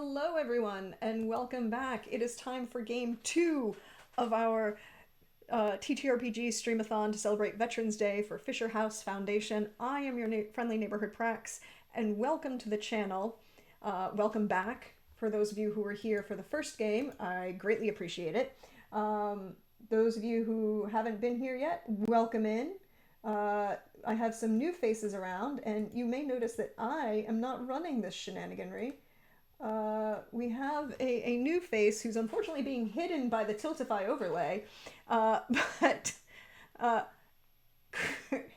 Hello, everyone, and welcome back. It is time for game two of our TTRPG Streamathon to celebrate Veterans Day for Fisher House Foundation. I am your friendly neighborhood Prax, and welcome to the channel. Welcome back for those of you who were here for the first game. I greatly appreciate it. Those of you who haven't been here yet, welcome in. I have some new faces around, and you may notice that I am not running this shenaniganry. We have a new face who's unfortunately being hidden by the Tiltify overlay. Uh, but, uh,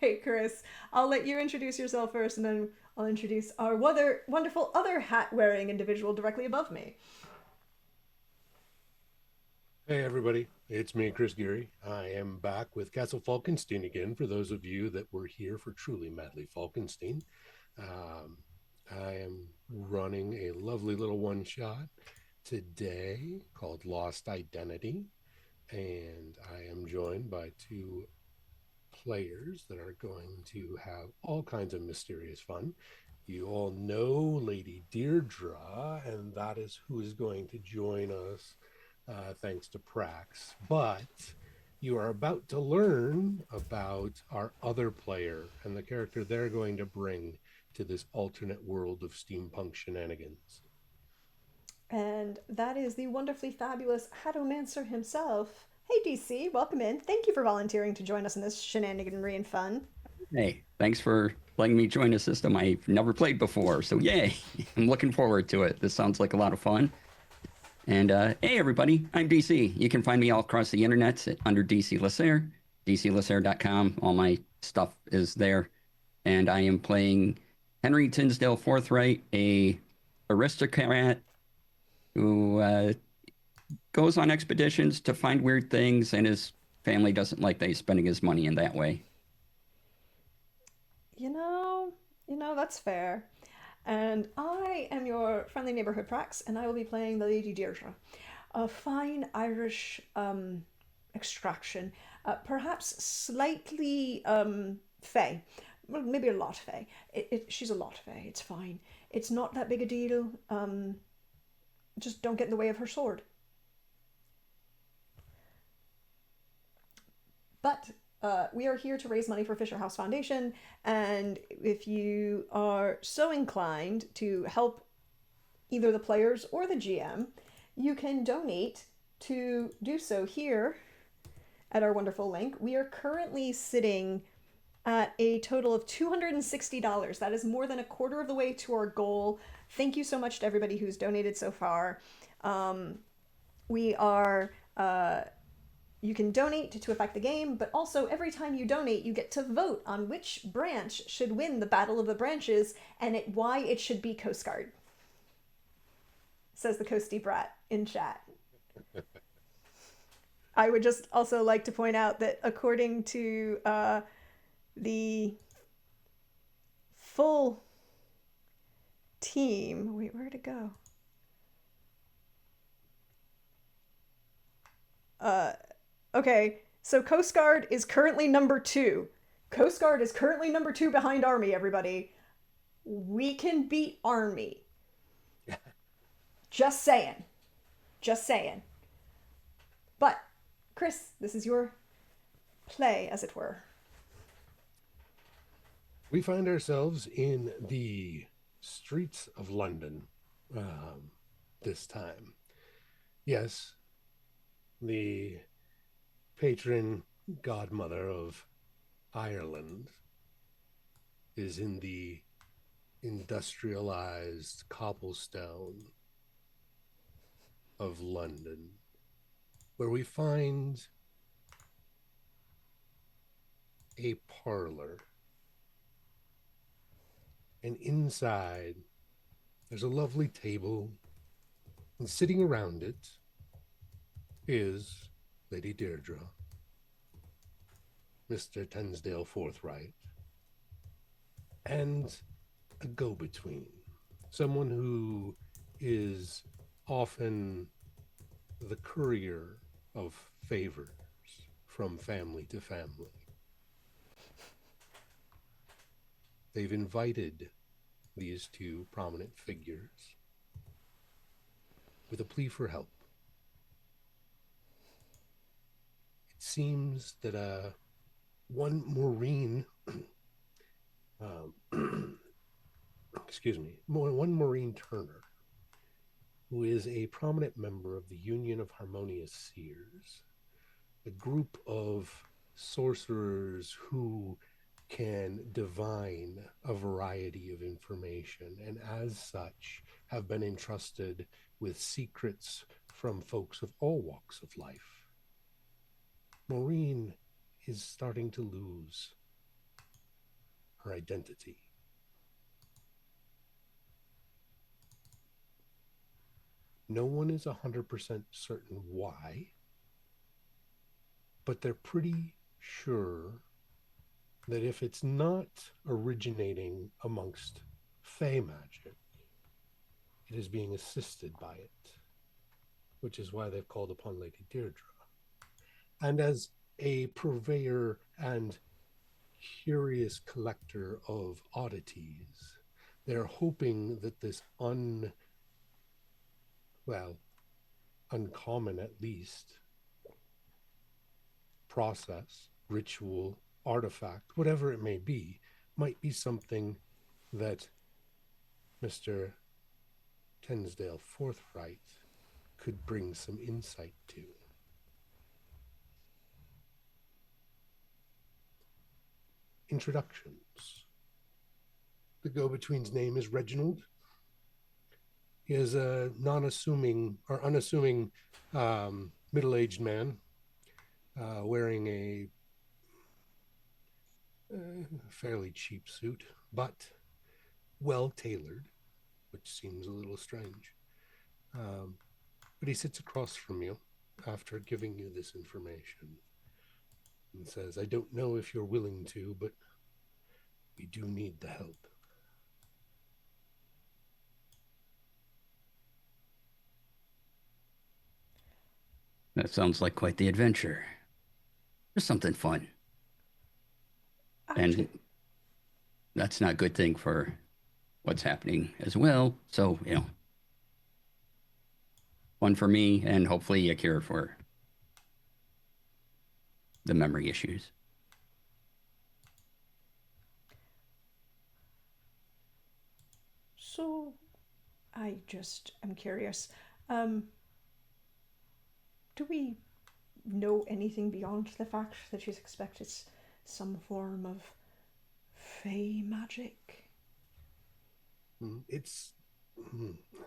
hey, Chris, I'll let you introduce yourself first, and then I'll introduce our wonderful other hat wearing individual directly above me. Hey everybody, it's me, Chris Geary. I am back with Castle Falkenstein again. For those of you that were here for Truly Madly Falkenstein, um, I am running a lovely little one shot today called Lost Identity, and I am joined by two players that are going to have all kinds of mysterious fun. You all know Lady Deirdre, and that is who is going to join us thanks to Prax. But you are about to learn about our other player and the character they're going to bring to this alternate world of steampunk shenanigans. And that is the wonderfully fabulous Hatomancer himself. Hey, DC, welcome in. Thank you for volunteering to join us in this shenaniganry and fun. Hey, thanks for letting me join a system I've never played before. So yay, I'm looking forward to it. This sounds like a lot of fun. And hey, everybody, I'm DC. You can find me all across the internet under DC Lasser, dclasser.com. All my stuff is there. And I am playing Henry Tinsdale Forthright, a aristocrat who goes on expeditions to find weird things, and his family doesn't like that he's spending his money in that way. You know, that's fair. And I am your friendly neighborhood Prax, and I will be playing the Lady Deirdre, a fine Irish extraction, perhaps slightly fey. Well, maybe a lot fey. She's a lot fey. It's fine. It's not that big a deal. Just don't get in the way of her sword. But we are here to raise money for Fisher House Foundation, and if you are so inclined to help either the players or the GM, you can donate to do so here at our wonderful link. We are currently sitting at a total of $260. That is more than a quarter of the way to our goal. Thank you so much to everybody who's donated so far. We are you can donate to affect the game, but also every time you donate, you get to vote on which branch should win the Battle of the Branches and why it should be Coast Guard. Says the Coasty Brat in chat. I would just also like to point out that according to the full team, wait, where'd it go? Okay, so Coast Guard is currently number 2. Coast Guard is currently number 2 behind Army, everybody. We can beat Army. Just saying. Just saying. But, Chris, this is your play, as it were. We find ourselves in the streets of London this time. Yes, the patron godmother of Ireland is in the industrialized cobblestone of London, where we find a parlor. And inside, there's a lovely table, and sitting around it is Lady Deirdre, Mr. Tinsdale Forthright, and a go between, someone who is often the courier of favors from family to family. They've invited these two prominent figures with a plea for help. It seems that one Maureen, excuse me, one Maureen Turner, who is a prominent member of the Union of Harmonious Seers, a group of sorcerers who can divine a variety of information, and as such have been entrusted with secrets from folks of all walks of life. Maureen is starting to lose her identity. No one is 100% certain why, but they're pretty sure that if it's not originating amongst Fey magic, it is being assisted by it, which is why they've called upon Lady Deirdre. And as a purveyor and curious collector of oddities, they're hoping that this uncommon at least, process, ritual, artifact, whatever it may be, might be something that Mr. Tensdale Forthright could bring some insight to. Introductions. The go-between's name is Reginald. He is a unassuming middle-aged man wearing a fairly cheap suit, but well-tailored, which seems a little strange. But he sits across from you after giving you this information and says, I don't know if you're willing to, but we do need the help. That sounds like quite the adventure. Just something fun. And that's not a good thing for what's happening as well. So, fun for me and hopefully a cure for the memory issues. So, I just am curious. Do we know anything beyond the fact that she's expected some form of fey magic? It's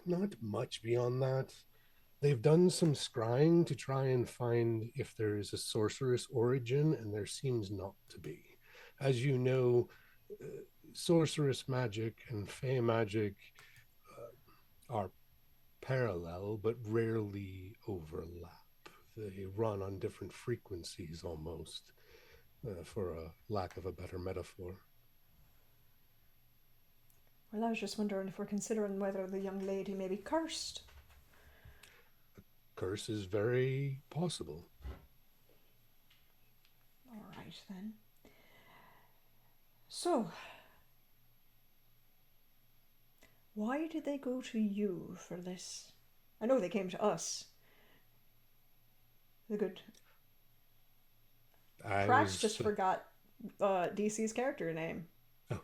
not much beyond that. They've done some scrying to try and find if there is a sorceress origin, and there seems not to be. As you know, sorceress magic and fey magic are parallel but rarely overlap. They run on different frequencies almost, for a lack of a better metaphor. Well, I was just wondering if we're considering whether the young lady may be cursed. A curse is very possible. All right, then. So, why did they go to you for this? I know they came to us. The good. Crax just forgot DC's character name. Oh.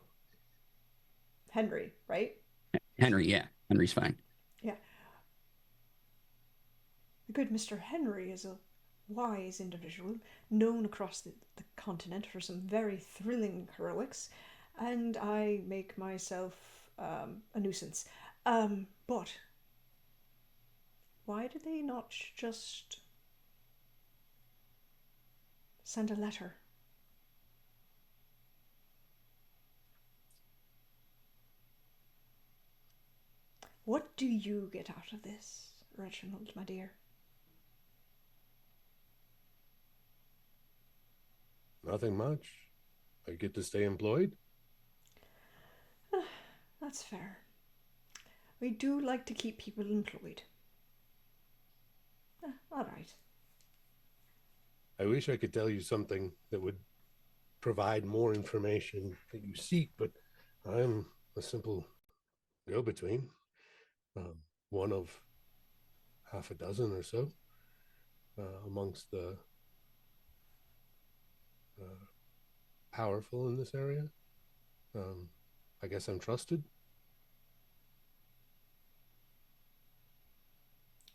Henry, right? Henry, yeah. Henry's fine. Yeah. The good Mr. Henry is a wise individual, known across the continent for some very thrilling heroics, and I make myself a nuisance. But why did they not just send a letter? What do you get out of this, Reginald, my dear? Nothing much. I get to stay employed. That's fair. We do like to keep people employed. All right. I wish I could tell you something that would provide more information that you seek, but I'm a simple go-between. One of half a dozen or so amongst the uh, powerful in this area. Um, I guess I'm trusted.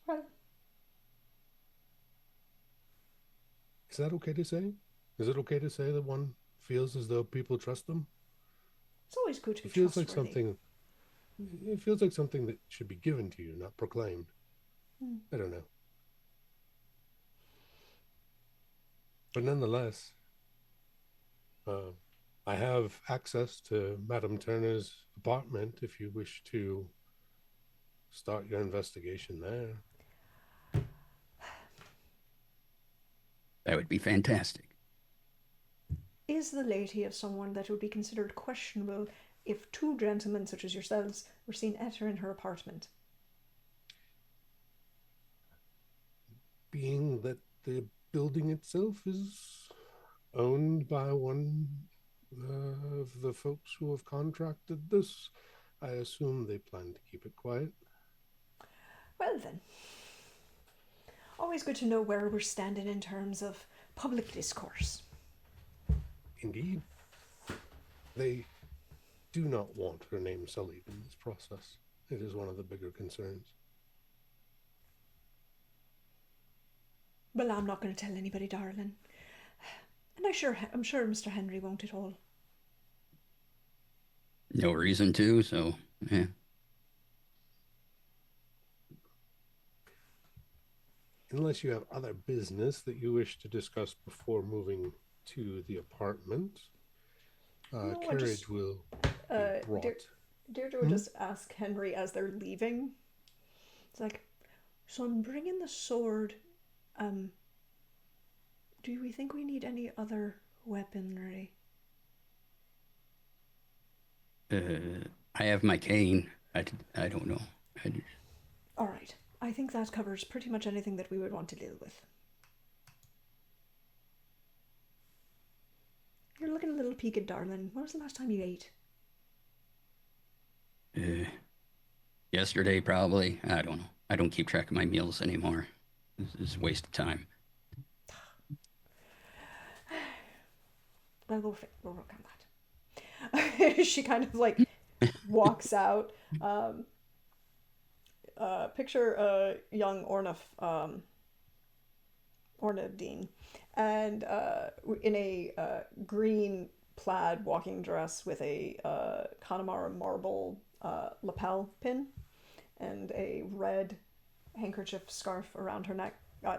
Well, Is that okay to say? Is it okay to say that one feels as though people trust them? it's always good to be It feels like trustworthy. something. It feels like something that should be given to you, not proclaimed. Hmm. I don't know, but nonetheless, uh, I have access to Madame Turner's apartment if you wish to start your investigation there. That would be fantastic. Is the lady of someone that would be considered questionable if two gentlemen such as yourselves were seen entering her apartment? Being that the building itself is owned by one of the folks who have contracted this, I assume they plan to keep it quiet. Well then, always good to know where we're standing in terms of public discourse. Indeed, they do not want her name sullied in this process. It is one of the bigger concerns. Well, I'm not going to tell anybody, darling. And I'm sure Mr. Henry won't at all. No reason to, so yeah. Unless you have other business that you wish to discuss before moving to the apartment, No, carriage will be brought. Deirdre would just ask Henry as they're leaving. It's like, so I'm bringing the sword. Um, do we think we need any other weaponry? I have my cane. I don't know. All right. I think that covers pretty much anything that we would want to deal with. You're looking a little peaked, darling. When was the last time you ate? Yesterday, probably. I don't know. I don't keep track of my meals anymore. It's a waste of time. Well, we'll work on that. She kind of like walks out. Picture young Orna Dean, and in a green plaid walking dress with a Connemara marble lapel pin and a red handkerchief scarf around her neck,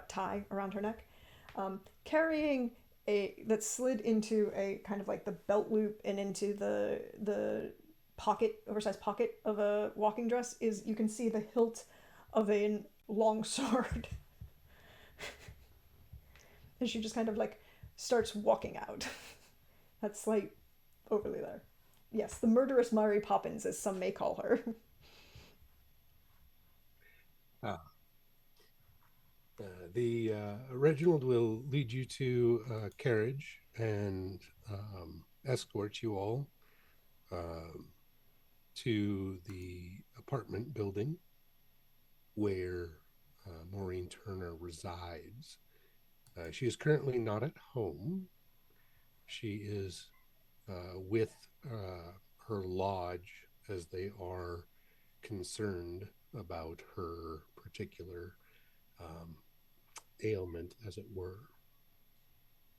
tie around her neck, carrying a that slid into a kind of like the belt loop and into the pocket, oversized pocket of a walking dress. Is you can see the hilt of a long sword. And she just kind of like starts walking out. That slight overly there. Yes, the murderous Mary Poppins, as some may call her. Ah, the Reginald will lead you to a carriage and escort you all um to the apartment building where Maureen Turner resides. She is currently not at home. She is with her lodge as they are concerned about her particular um, ailment, as it were.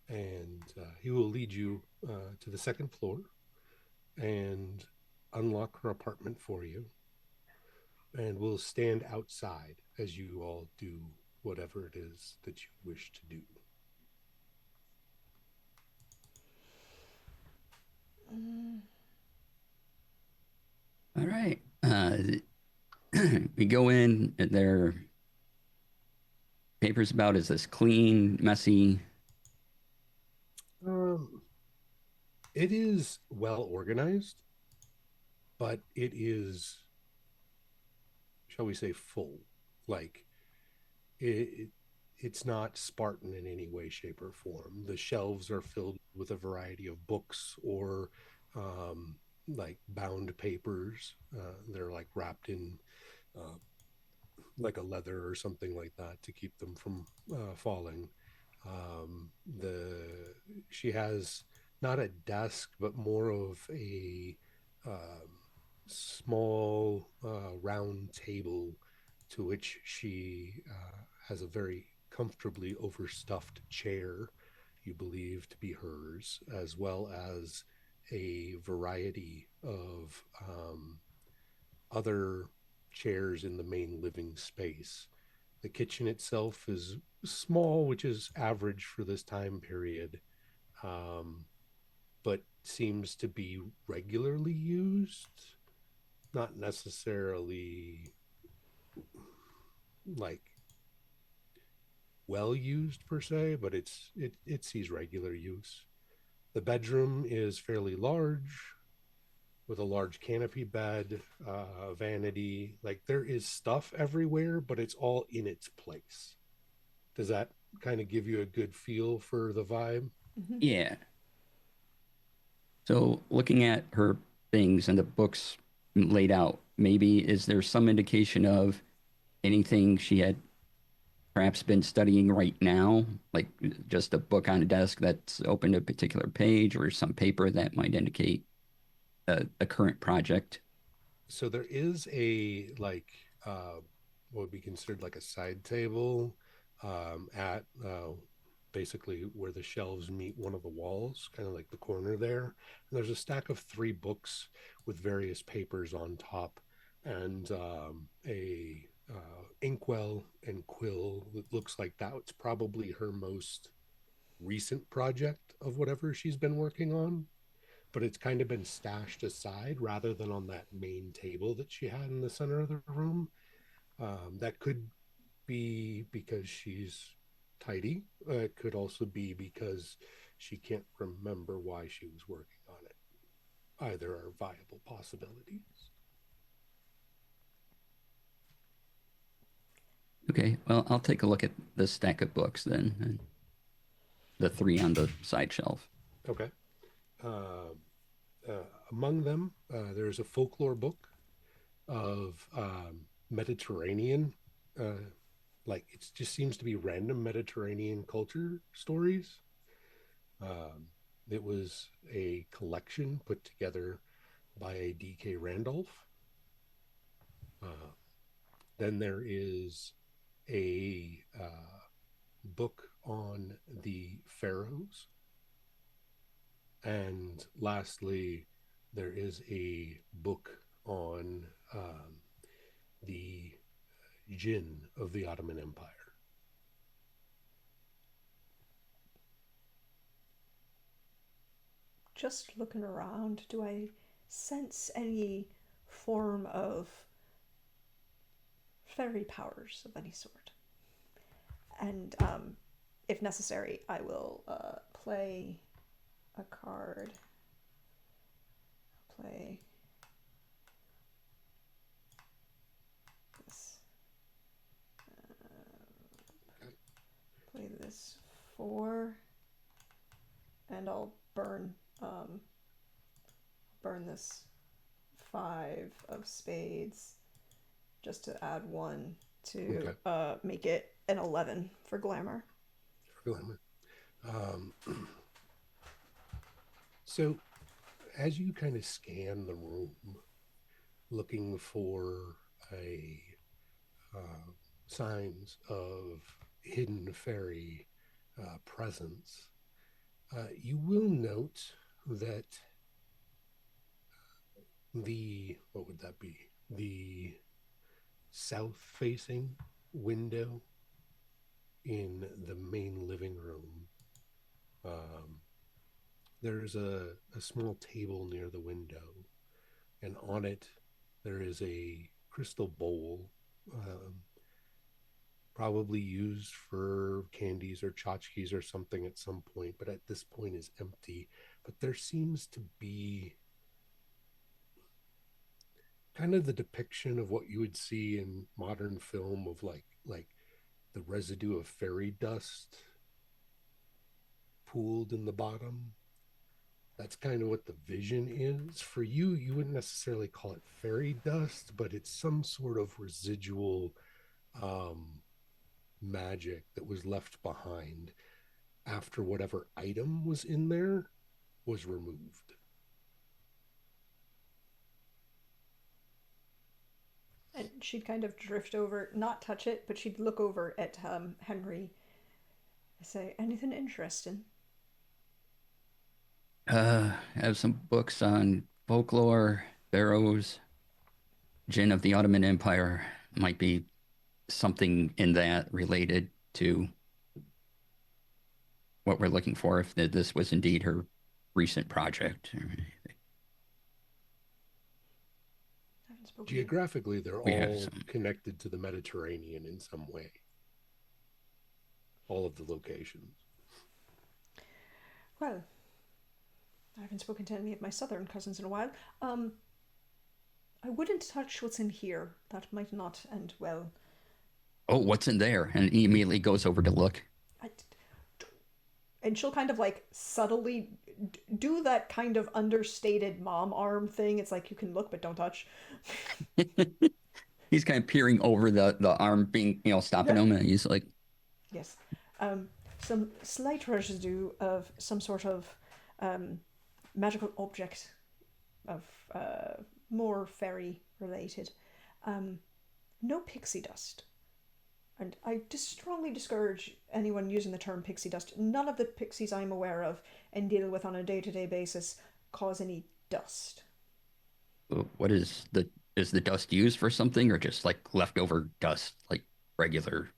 And he will lead you to the second floor and unlock her apartment for you. And we'll stand outside as you all do whatever it is that you wish to do. All right. We go in. There are papers about, is this clean, messy? Um, it is well organized, but it is, shall we say, full. Like it, it's not Spartan in any way, shape, or form. The shelves are filled with a variety of books or like bound papers. They're like wrapped in uh, like a leather or something like that to keep them from falling. The She has not a desk, but more of a um, small round table to which she has a very comfortably overstuffed chair, you believe to be hers, as well as a variety of other chairs in the main living space. The kitchen itself is small, which is average for this time period, um, but seems to be regularly used, not necessarily like well used per se, but it sees regular use. The bedroom is fairly large with a large canopy bed, vanity. Like there is stuff everywhere, but it's all in its place. Does that kind of give you a good feel for the vibe? Hmm. Yeah. So looking at her things and the books laid out, maybe is there some indication of anything she had perhaps been studying right now, like just a book on a desk that's open to a particular page or some paper that might indicate a current project? So there is a like what would be considered like a side table at basically where the shelves meet one of the walls, kind of like the corner there. And there's a stack of three books with various papers on top, and a inkwell and quill. It looks like that's probably her most recent project of whatever she's been working on, but it's kind of been stashed aside rather than on that main table that she had in the center of the room. That could be because she's tidy. It could also be because she can't remember why she was working on it. Either are viable possibilities. Okay, well, I'll take a look at the stack of books then, and the three on the side shelf. Okay. Uh, Among them, there's a folklore book of Mediterranean, uh, like it just seems to be random Mediterranean culture stories. Um, it was a collection put together by a D.K. Randolph. Uh, then there is a book on the pharaohs. And lastly, there is a book on the jinn of the Ottoman Empire. Just looking around, do I sense any form of fairy powers of any sort? And if necessary, I will play a card. Play this. Play this 4, and I'll um, burn this 5 of spades just to add 1 to Okay. make it an 11 for glamour. For glamour. Um, so as you kind of scan the room, looking for a uh, signs of hidden fairy presence, you will note that the what would that be? The south facing window in the main living room. Um, there's a small table near the window, and on it there is a crystal bowl, um, probably used for candies or tchotchkes or something at some point, but at this point is empty. But there seems to be kind of the depiction of what you would see in modern film of like the residue of fairy dust pooled in the bottom. That's kind of what the vision is. For you, you wouldn't necessarily call it fairy dust, but it's some sort of residual um, magic that was left behind after whatever item was in there was removed. And she'd kind of drift over, not touch it, but she'd look over at Henry and say, "Anything interesting?" I have some books on folklore, pharaohs, Jin of the Ottoman Empire. Might be something in that related to what we're looking for, if this was indeed her recent project. I haven't spoken to you. Geographically, they're We have all some. connected to the Mediterranean in some way, all of the locations. Well, I haven't spoken to any of my southern cousins in a while. Um, I wouldn't touch what's in here. That might not end well. Oh, what's in there? And he immediately goes over to look. I, and she'll kind of like subtly do that kind of understated mom arm thing. It's like you can look but don't touch. He's kind of peering over the arm being, stopping Yeah. him, and he's like, Yes. Um, some slight residue of some sort of um, magical object of more fairy related. Um, no pixie dust. And I just strongly discourage anyone using the term pixie dust. None of the pixies I'm aware of and deal with on a day to day basis cause any dust. what is the dust used for something, or just like leftover dust, like regular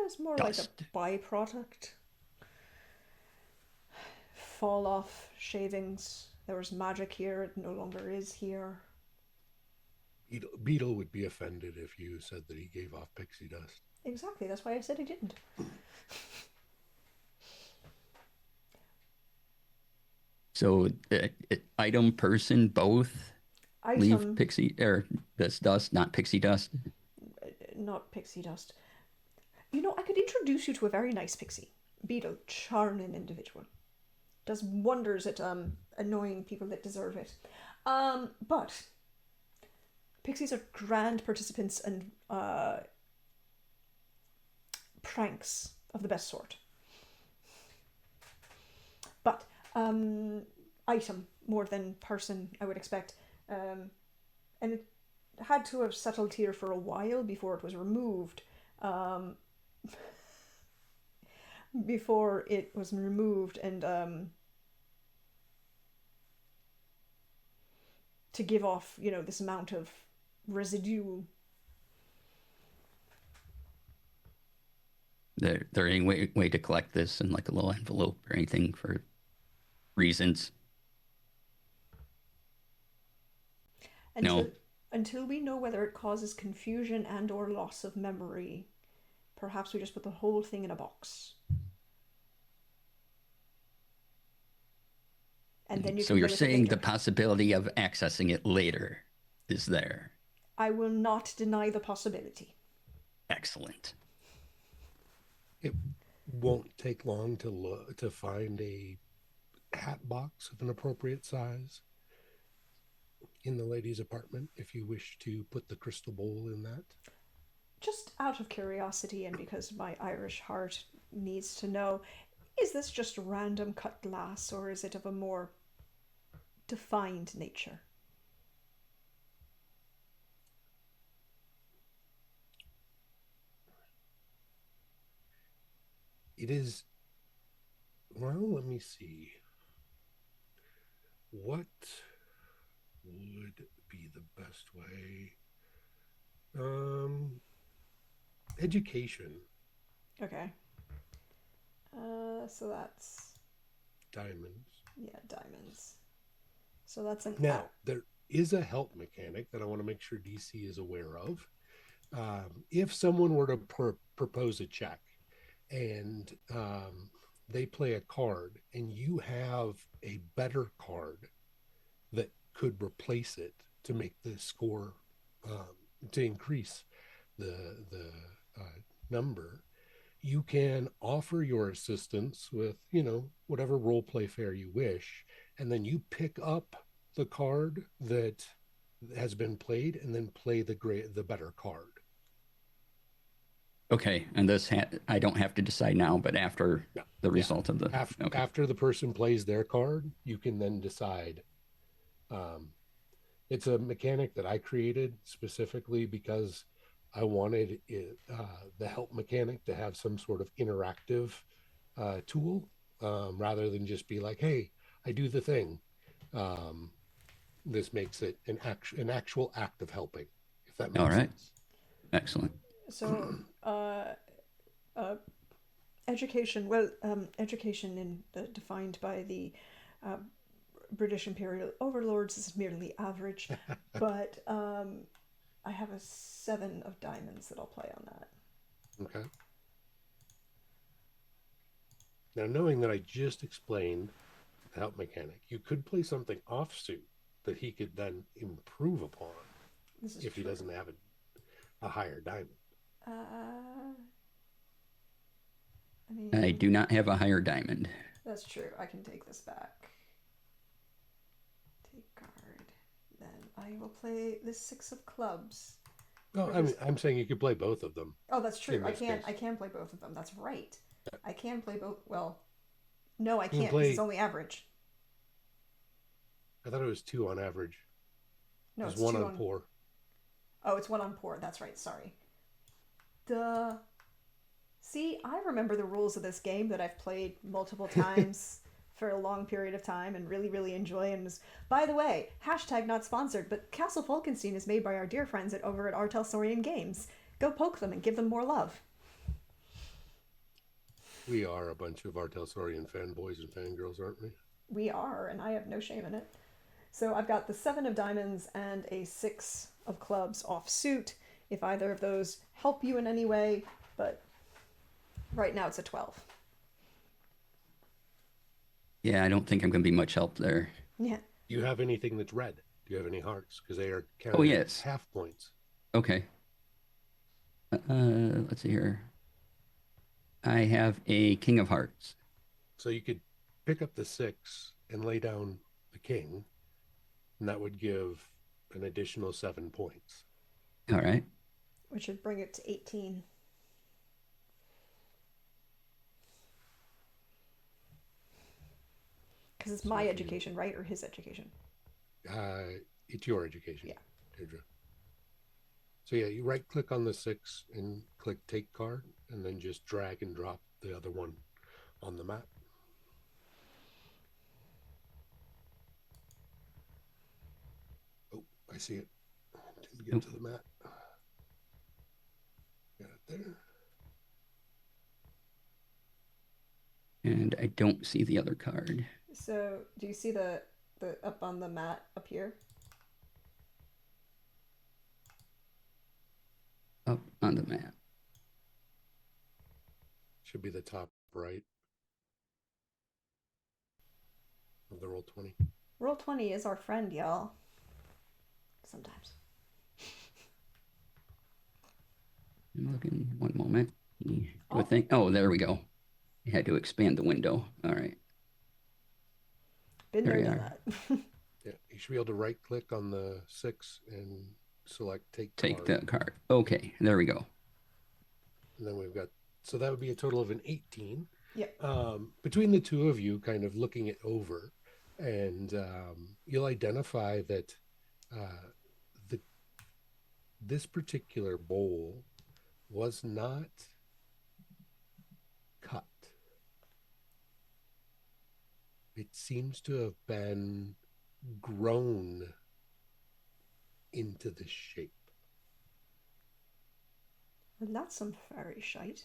It's more like a dust? byproduct. Fall off shavings. There was magic here, it no longer is here. Beetle would be offended if you said that he gave off pixie dust. Exactly, that's why I said he didn't. So, item, person, both leave Item, pixie or this dust, not pixie dust. not pixie dust. You know, I could introduce you to a very nice pixie. Beetle, charming individual. Does wonders at annoying people that deserve it. But pixies are grand participants and pranks of the best sort. But item more than person, I would expect. And it had to have settled here for a while before it was removed. Um, before it was removed and to give off, this amount of residue. There any way to collect this in like a little envelope or anything for reasons? until No. until we know whether it causes confusion and or loss of memory. Perhaps we just put the whole thing in a box. And then you So can you're play with it saying the later. possibility of accessing it later is there? I will not deny the possibility. Excellent. It won't take long to find a hat box of an appropriate size in the lady's apartment if you wish to put the crystal bowl in that. Just out of curiosity and because my Irish heart needs to know, is this just random cut glass or is it of a more defined nature? It is, well, let me see. What would be the best way? Um, Education, Okay. So that's, diamonds. yeah, diamonds. So that's an Now, there is a help mechanic that I want to make sure DC is aware of. If someone were to propose a check and they play a card and you have a better card that could replace it to make the score, to increase the number, you can offer your assistance with whatever role play fare you wish, and then you pick up the card that has been played and then play the better card. Okay, and I don't have to decide now, but after No, the yeah. result of the. Okay. After the person plays their card, you can then decide. Um, it's a mechanic that I created specifically because I wanted the help mechanic to have some sort of interactive tool rather than just be like, "Hey, I do the thing." Um, this makes it an actual act of helping, if that All makes right. sense. Excellent. So, uh, education, well, education defined by the uh, British Imperial overlords is merely average, but I have a 7 of diamonds that I'll play on that. Okay. Now, knowing that I just explained the help mechanic, you could play something offsuit that he could then improve upon This is if he true. doesn't have a higher diamond. I I mean, do not have a higher diamond. that's true. I can take this back. Take card. Then I will play this 6 of clubs. No, I'm saying you could play both of them. Oh, that's true. In this case. I can play both of them. That's right. I can play both. Well, no, I You can can't because it's play. only average. I thought it was 2 on average. No, There's it's one two on on. poor. Oh, it's 1 on poor. That's right. Sorry. Duh. See, I remember the rules of this game that I've played multiple times for a long period of time and really, really enjoy. And was, by the way, hashtag not sponsored, but Castle Falkenstein is made by our dear friends over at Artel Saurian Games. Go poke them and give them more love. We are a bunch of Artelsaurian fanboys and fangirls, aren't we? We are, and I have no shame in it. So I've got the 7 of diamonds and a 6 of clubs off suit. If either of those help you in any way, but right now it's a 12. Yeah, I don't think I'm going to be much help there. Yeah. Do you have anything that's red? Do you have any hearts? Because they are Oh, counted yes. half points. Okay. Let's see here. I have a King of Hearts. So you could pick up the 6 and lay down the king, and that would give an additional 7 points. All right. Which would bring it to 18. Because it's my education, right? Or his education? It's your education, yeah. Deirdre. So yeah, you right click on the 6 and click take card, and then just drag and drop the other one on the map. Oh, I see it. Didn't get to the map. Got it there. And I don't see the other card. So, do you see the up on the mat up here? Up on the map. Should be the top right of the Roll20. Roll20 is our friend, y'all. Sometimes. I'm looking. One moment. Oh, there we go. I had to expand the window. All right. Been there, done that. Yeah, you should be able to right click on the 6 and select take Take card. the card. Okay, there we go. And then we've got, so that would be a total of an 18. Yeah. Between the two of you, kind of looking it over, and you'll identify that this particular bowl was not cut. It seems to have been grown into this shape. Well, that's some fairy shite.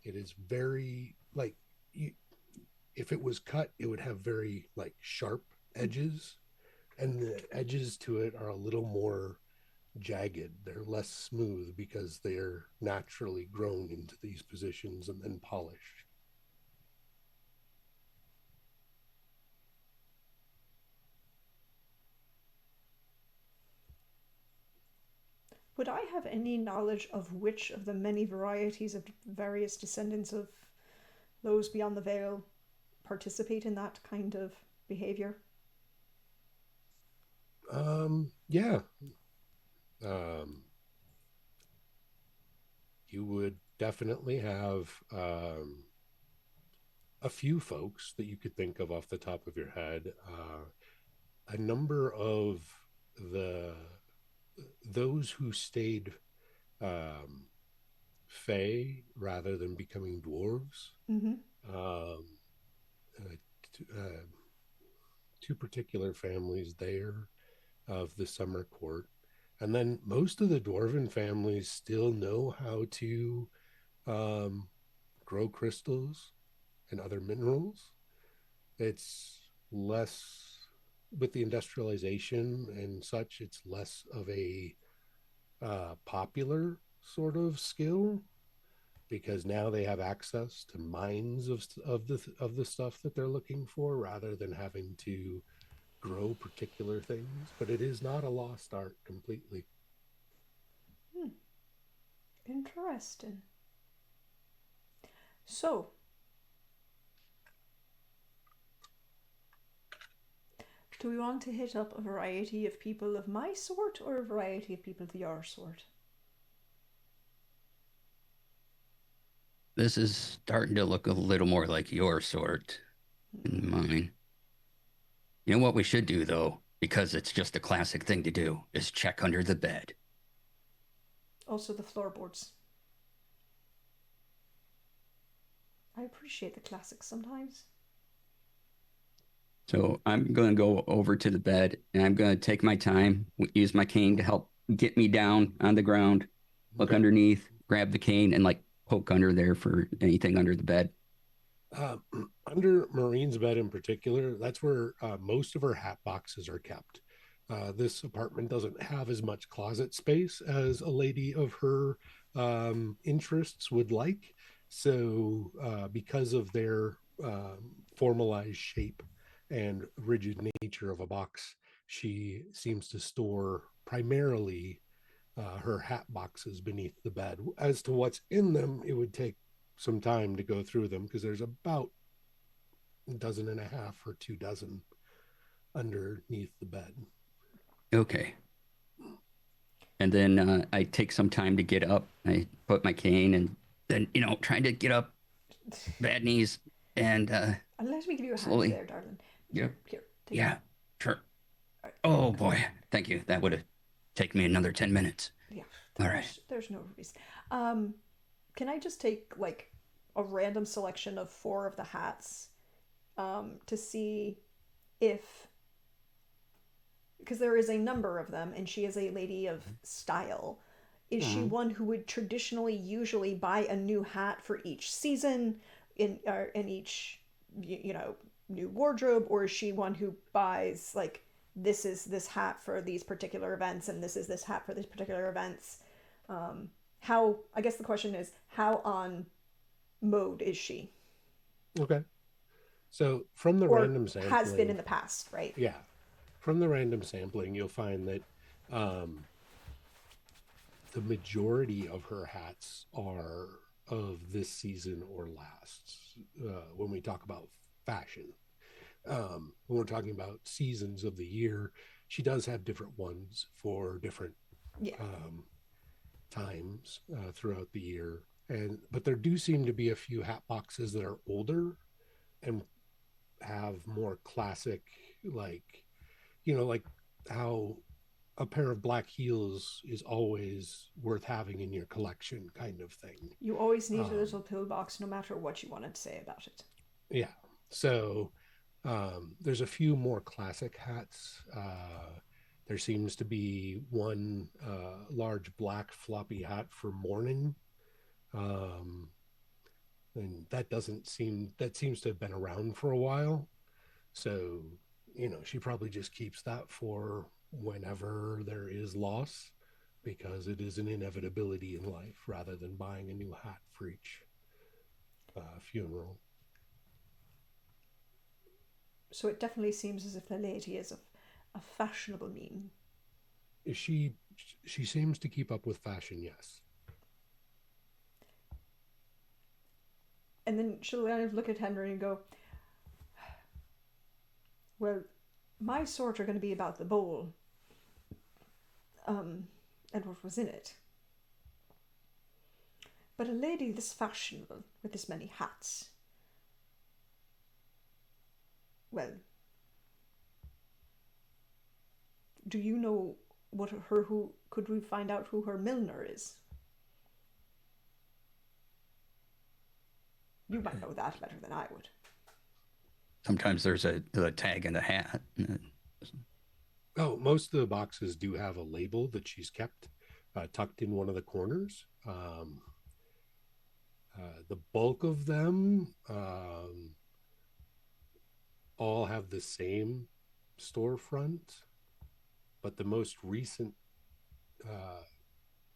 It is very, like, if it was cut, it would have very, like, sharp edges, and the edges to it are a little more jagged. They're less smooth because they're naturally grown into these positions and then polished. Would I have any knowledge of which of the many varieties of various descendants of those beyond the veil participate in that kind of behavior? Yeah. definitely have a few folks that you could think of off the top of your head. A number of the those who stayed um, Fae rather than becoming dwarves. Mm-hmm. Um, uh, two particular families there of the Summer Court. And then most of the dwarven families still know how to um, grow crystals and other minerals. It's less with the industrialization and such, it's less of a popular sort of skill because now they have access to mines of the stuff that they're looking for rather than having to grow particular things. But it is not a lost art completely. Hmm. Interesting. So, do we want to hit up a variety of people of my sort or a variety of people of your sort? This is starting to look a little more like your sort than mine. You know what we should do, though, because it's just a classic thing to do, is check under the bed. Also, the floorboards. I appreciate the classics sometimes. So I'm going to go over to the bed and I'm going to take my time, use my cane to help get me down on the ground, look Okay. underneath, grab the cane, and like poke under there for anything under the bed. Uh, Under Marine's bed in particular, that's where most of her hat boxes are kept. This apartment doesn't have as much closet space as a lady of her interests would like. So, because of their formalized shape and rigid nature of a box, she seems to store primarily her hat boxes beneath the bed. As to what's in them, it would take some time to go through them because there's about a dozen and a half or 2 dozen underneath the bed. Okay. And then I take some time to get up. I put my cane and then, trying to get up, bad knees, and And let me give you a hand slowly. there, darling. Yeah. Here, take Yeah, it. sure. All right. Oh, boy. Thank you. That would have taken me another 10 minutes. Yeah, All right. there's no worries. Um, can I just take like a random selection of four of the hats to see if, because there is a number of them and she is a lady of style. Is she Mhm. one who would traditionally usually buy a new hat for each season in each new wardrobe, or is she one who buys like this is this hat for these particular events and this is this hat for these particular events? How, I guess the question is, how on mode is she, Okay. So from the or random has been in sampling, the past, right? yeah, from the random sampling, you'll find that um, the majority of her hats are of this season or last. When we talk about fashion, when we're talking about seasons of the year, she does have different ones for different Yeah. um, times throughout the year. And but there do seem to be a few hat boxes that are older and have more classic, like like how a pair of black heels is always worth having in your collection, kind of thing. You always need a Um, little pillbox no matter what you wanted to say about it. yeah. So there's a few more classic hats. There seems to be one large black floppy hat for mourning. Um, and that seems to have been around for a while. So, she probably just keeps that for whenever there is loss because it is an inevitability in life rather than buying a new hat for each funeral. So it definitely seems as if the lady is of a fashionable mien. She seems to keep up with fashion, yes. And then she'll kind of look at Henry and go, well, my sort are going to be about the bowl and what was in it. But a lady this fashionable, with this many hats, well, do you know could we find out who her milliner is? You might know that better than I would. Sometimes there's a tag in the hat. Oh, most of the boxes do have a label that she's kept tucked in one of the corners. The bulk of them all have the same storefront, but the most recent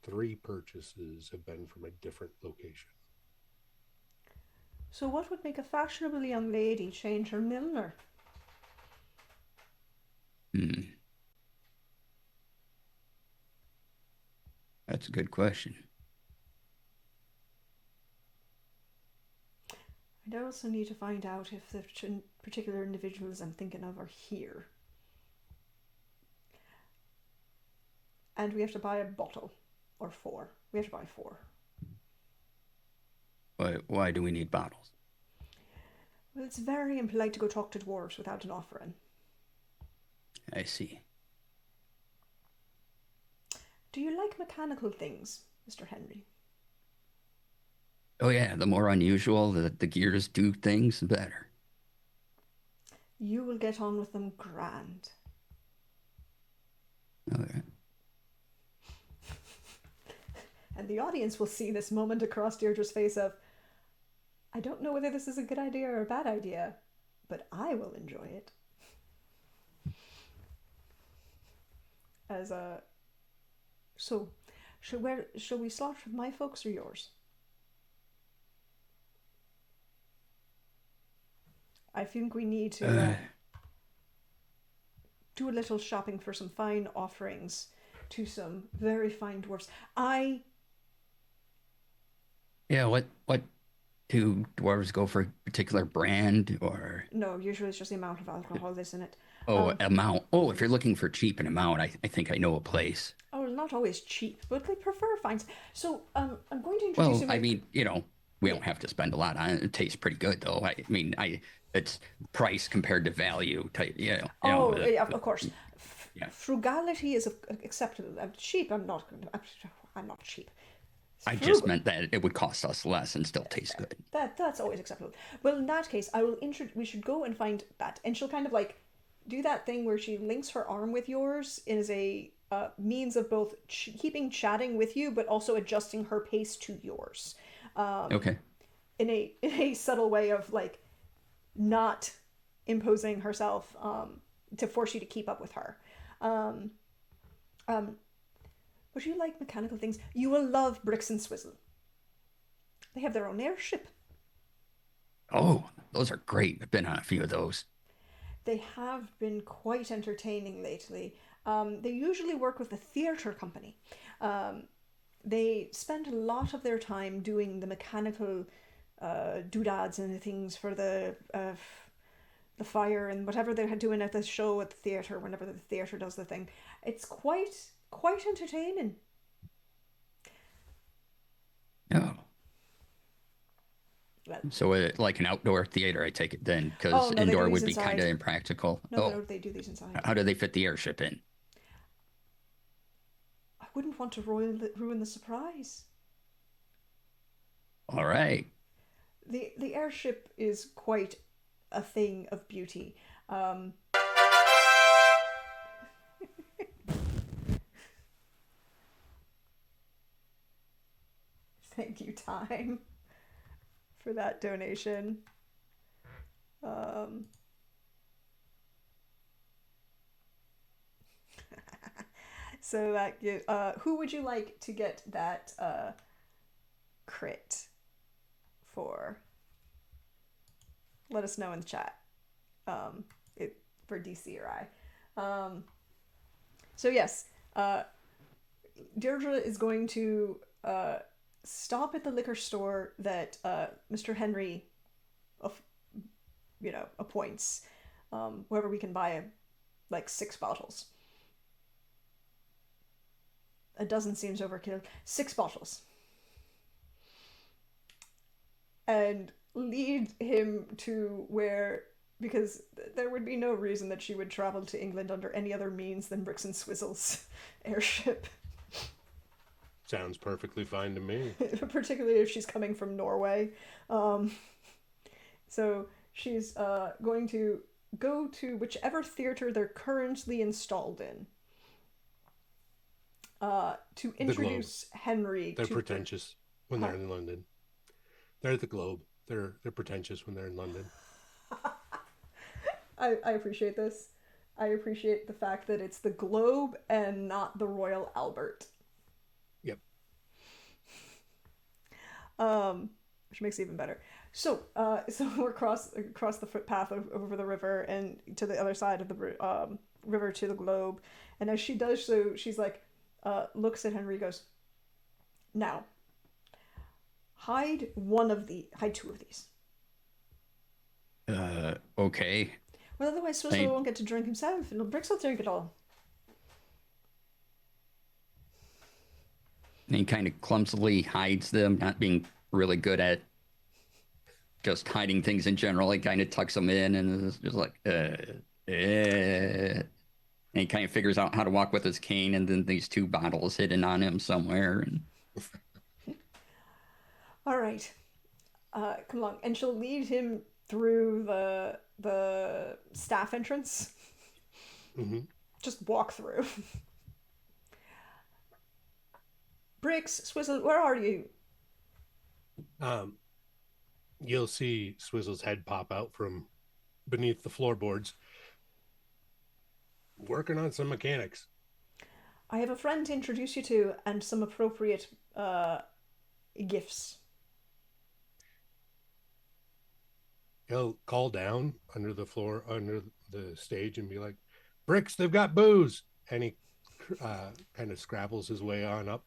3 purchases have been from a different location. So what would make a fashionable young lady change her milliner? That's a good question. I'd also need to find out if the particular individuals I'm thinking of are here. And we have to buy a bottle. Or 4. We have to buy 4. Why do we need bottles? Well, it's very impolite to go talk to dwarves without an offering. I see. Do you like mechanical things, Mr. Henry? Oh yeah, the more unusual the gears do things, the better. You will get on with them grand. Okay. And the audience will see this moment across Deirdre's face of, I don't know whether this is a good idea or a bad idea, but I will enjoy it. So, shall we start with my folks or yours? I think we need to do a little shopping for some fine offerings to some very fine dwarfs. Yeah, what do dwarves go for a particular brand or? No, usually it's just the amount of alcohol that's in it. Amount. Oh, if you're looking for cheap and amount, I think I know a place. Oh, not always cheap, but they prefer fines. So, I'm going to introduce you. Well, I mean, we don't have to spend a lot on it. It tastes pretty good, though. I mean, it's price compared to value. Yeah, of course. Yeah. Frugality is acceptable. Cheap, I'm not cheap. I just meant that it would cost us less and still taste good. That's always acceptable. Well, in that case, we should go and find that, and she'll kind of like do that thing where she links her arm with yours as a means of both keeping chatting with you, but also adjusting her pace to yours. Okay. In a subtle way of like not imposing herself to force you to keep up with her. Would you like mechanical things? You will love Bricks and Swizzle. They have their own airship. Oh, those are great. I've been on a few of those. They have been quite entertaining lately. They usually work with a theatre company. They spend a lot of their time doing the mechanical doodads and things for the fire and whatever they're doing at the show at the theatre, whenever the theatre does the thing. It's quite entertaining. Oh. Well, so like an outdoor theater, I take it then, because indoor would be kind of impractical. No, they do these inside. How do they fit the airship in? I wouldn't want to ruin the surprise. All right. The airship is quite a thing of beauty. Thank you, Time, for that donation. So that who would you like to get that crit for? Let us know in the chat. For DC or I. So yes, Deirdre is going to stop at the liquor store that Mr. Henry appoints, wherever we can buy like 6 bottles. A dozen seems overkill. 6 bottles. and lead him to where, because there would be no reason that she would travel to England under any other means than Bricks and Swizzle's airship. Sounds perfectly fine to me. Particularly if she's coming from Norway. Um, so she's going to go to whichever theater they're currently installed in to The Globe. introduce Henry They're to. pretentious when they're in London. They're at the Globe. They're pretentious when they're in London. I appreciate this. I appreciate the fact that it's the Globe and not the Royal Albert. Yep. Which makes it even better. So we're across the footpath over the river and to the other side of the river to the Globe, and as she does so, she's like, looks at Henry, goes, "Now, hide two of these. Okay. Well, otherwise Swizzle won't get to drink himself, and Bricks will drink it all." And he kind of clumsily hides them, not being really good at just hiding things in general. He kind of tucks them in and is just like, And he kind of figures out how to walk with his cane, and then these two bottles hidden on him somewhere. And All right, come along, and she'll lead him through the staff entrance. Mm-hmm. Just walk through. Bricks, Swizzle, where are you? You'll see Swizzle's head pop out from beneath the floorboards, working on some mechanics. I have a friend to introduce you to and some appropriate gifts. He'll call down under the floor, under the stage, and be like, "Bricks, they've got booze." And he kind of scrabbles his way on up.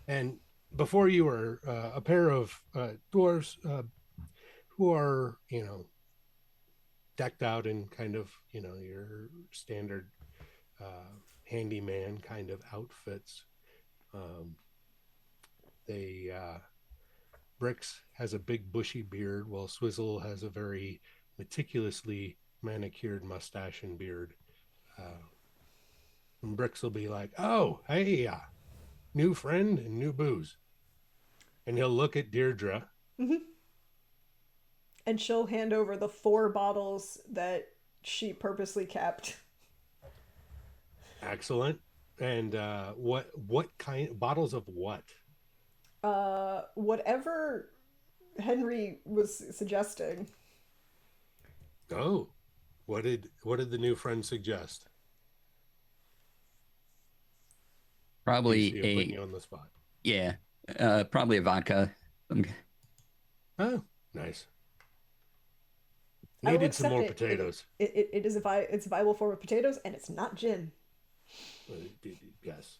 And before you are a pair of dwarves who are, decked out in kind of, your standard handyman kind of outfits. They Bricks has a big bushy beard, while Swizzle has a very meticulously manicured mustache and beard. And Bricks will be like, "Oh, hey, new friend and new booze." And he'll look at Deirdre. Mm-hmm. And she'll hand over the 4 bottles that she purposely kept. Excellent. And what kind bottles of what? Whatever Henry was suggesting. Oh, what did the new friend suggest? probably Putting you on the spot. probably a vodka. Oh, nice. Needed some more potatoes. It's a viable form of potatoes, and it's not gin. Yes.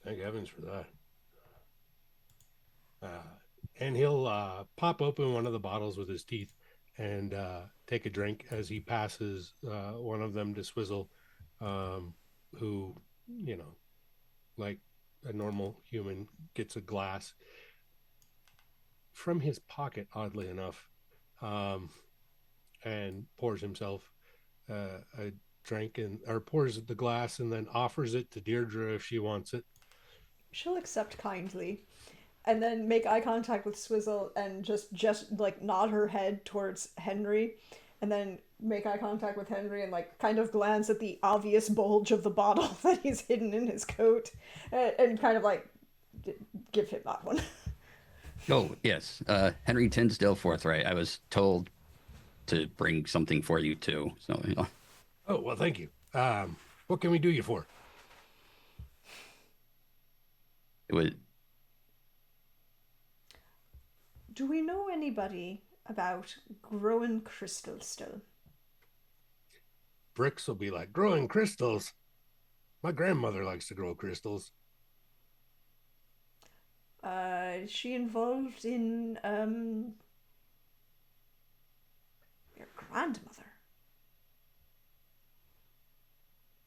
Thank heavens for that. And he'll pop open one of the bottles with his teeth and take a drink as he passes one of them to Swizzle, who, like a normal human, gets a glass from his pocket, oddly enough, and pours himself a drink, or pours the glass and then offers it to Deirdre if she wants it. She'll accept kindly, and then make eye contact with Swizzle and just like nod her head towards Henry, and then make eye contact with Henry and like kind of glance at the obvious bulge of the bottle that he's hidden in his coat, and kind of like give him that one. Oh, yes. Henry Tinsdale Forthright. I was told to bring something for you, too. So, Oh, well, thank you. What can we do you for? it was. Do we know anybody about growing crystals still? Bricks will be like, "Growing crystals? My grandmother likes to grow crystals." Is she involved in your grandmother?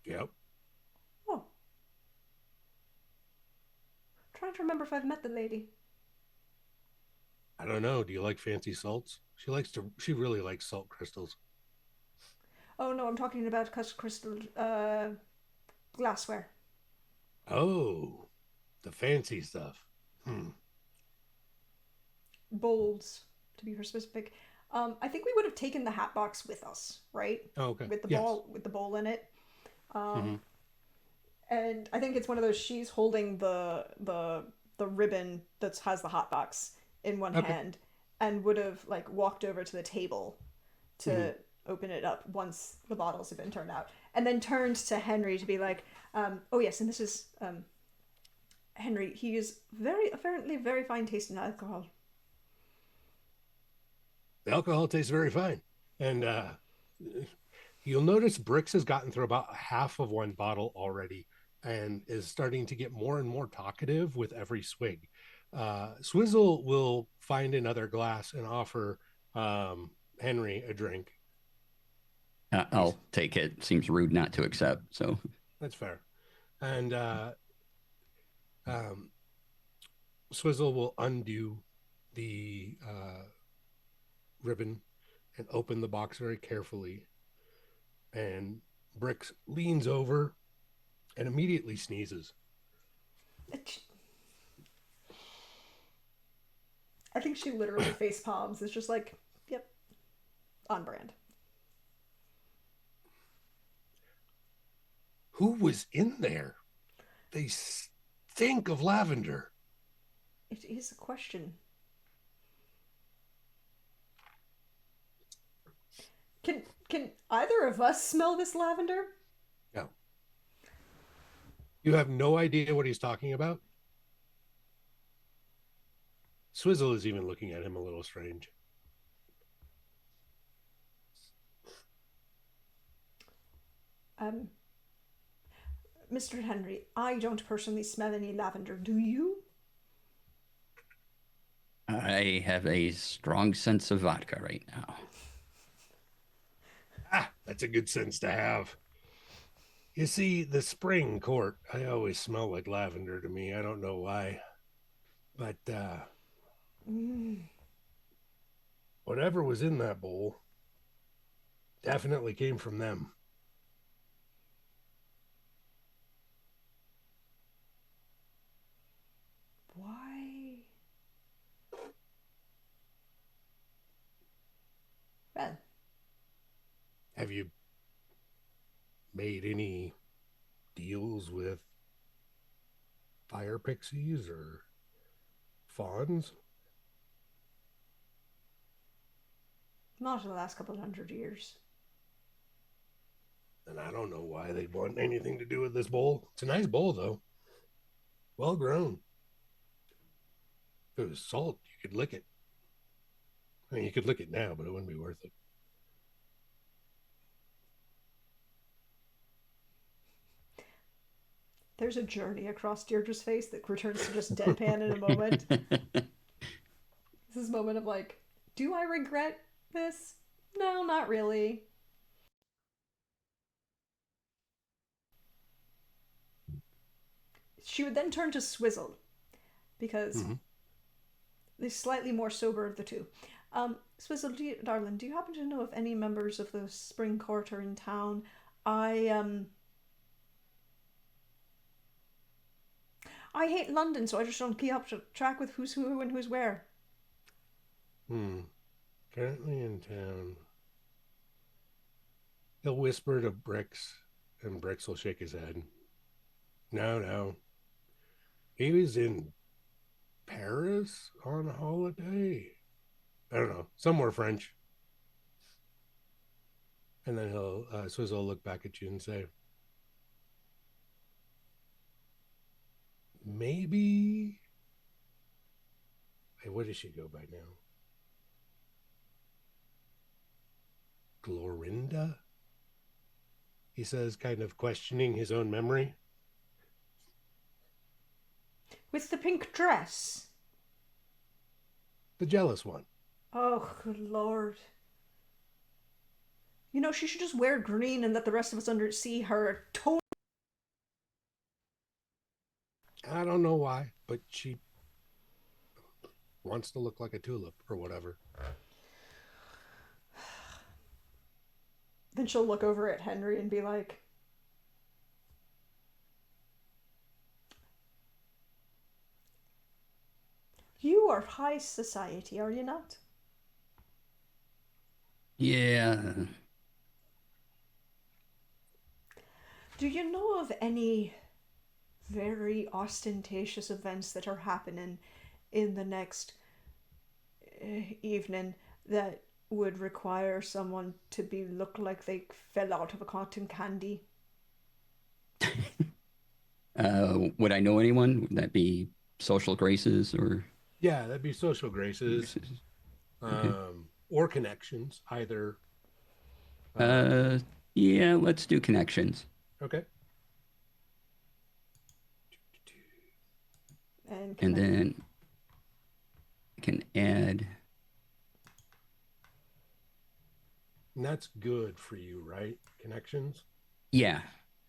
Yep. Oh. Trying to remember if I've met the lady. I don't know. Do you like fancy salts? She really likes salt crystals. Oh no, I'm talking about crystal glassware. Oh, the fancy stuff. Hmm. Bowls, to be specific. I think we would have taken the hat box with us, right? Oh, okay. With Yes. the bowl in it. Um, Hmm. and I think it's one of those. She's holding the ribbon that has the hot box in one Okay. hand, and would have like walked over to the table Hmm. to open it up once the bottles have been turned out, and then turned to Henry to be like, "Oh yes, and this is Henry. He is very apparently very fine taste in alcohol." The alcohol tastes very fine, and you'll notice Brix has gotten through about half of one bottle already, and is starting to get more and more talkative with every swig. Swizzle will find another glass and offer Henry a drink. He's I'll take it. Seems rude not to accept. So, That's fair, and um, Swizzle will undo the ribbon and open the box very carefully. And Brix leans over and immediately sneezes. I think she literally face palms. It's just like, yep, on brand. Who was in there? They stink of lavender. It is a question. Can either of us smell this lavender? No. You have no idea what he's talking about? Swizzle is even looking at him a little strange. Um, Mr. Henry, I don't personally smell any lavender. Do you? I have a strong sense of vodka right now. Ah, that's a good sense to have. You see, the spring court, I always smell like lavender to me. I don't know why. But Mm, whatever was in that bowl definitely came from them. why? Well, Have you made any deals with fire pixies or fawns? not in the last couple of 100 years. And I don't know why they'd want anything to do with this bowl. It's a nice bowl, though. Well grown. If it was salt, you could lick it. I mean, you could lick it now, but it wouldn't be worth it. There's a journey across Deirdre's face that returns to just deadpan in a moment. This is a moment of like, do I regret this? No, not really. She would then turn to Swizzle because Mm-hmm. the slightly more sober of the two. Swizzle, darling, do you happen to know if any members of the Spring Court are in town? I I hate London, so I just don't keep up to track with who's who and who's where. Hmm. Currently in town. He'll whisper to Brix, and Brix will shake his head. No, no. He was in Paris on holiday. I don't know, somewhere French. And then Swizzle will look back at you and say, maybe. Hey, what does she go by now? Glorinda? He says, kind of questioning his own memory. With the pink dress. The jealous one. Oh, good lord. You know, she should just wear green and let the rest of us under see her total. I don't know why, but she wants to look like a tulip or whatever. Then she'll look over at Henry and be like, "You are high society, are you not?" Yeah. Do you know of any very ostentatious events that are happening in the next evening that would require someone to be look like they fell out of a cotton candy? Would I know anyone? Would that be social graces or Yeah, that'd be social graces, graces? Okay. or connections, either. Uh, Uh, yeah, let's do connections. okay. And And connect. then I can add, And that's good for you, right? Connections. yeah,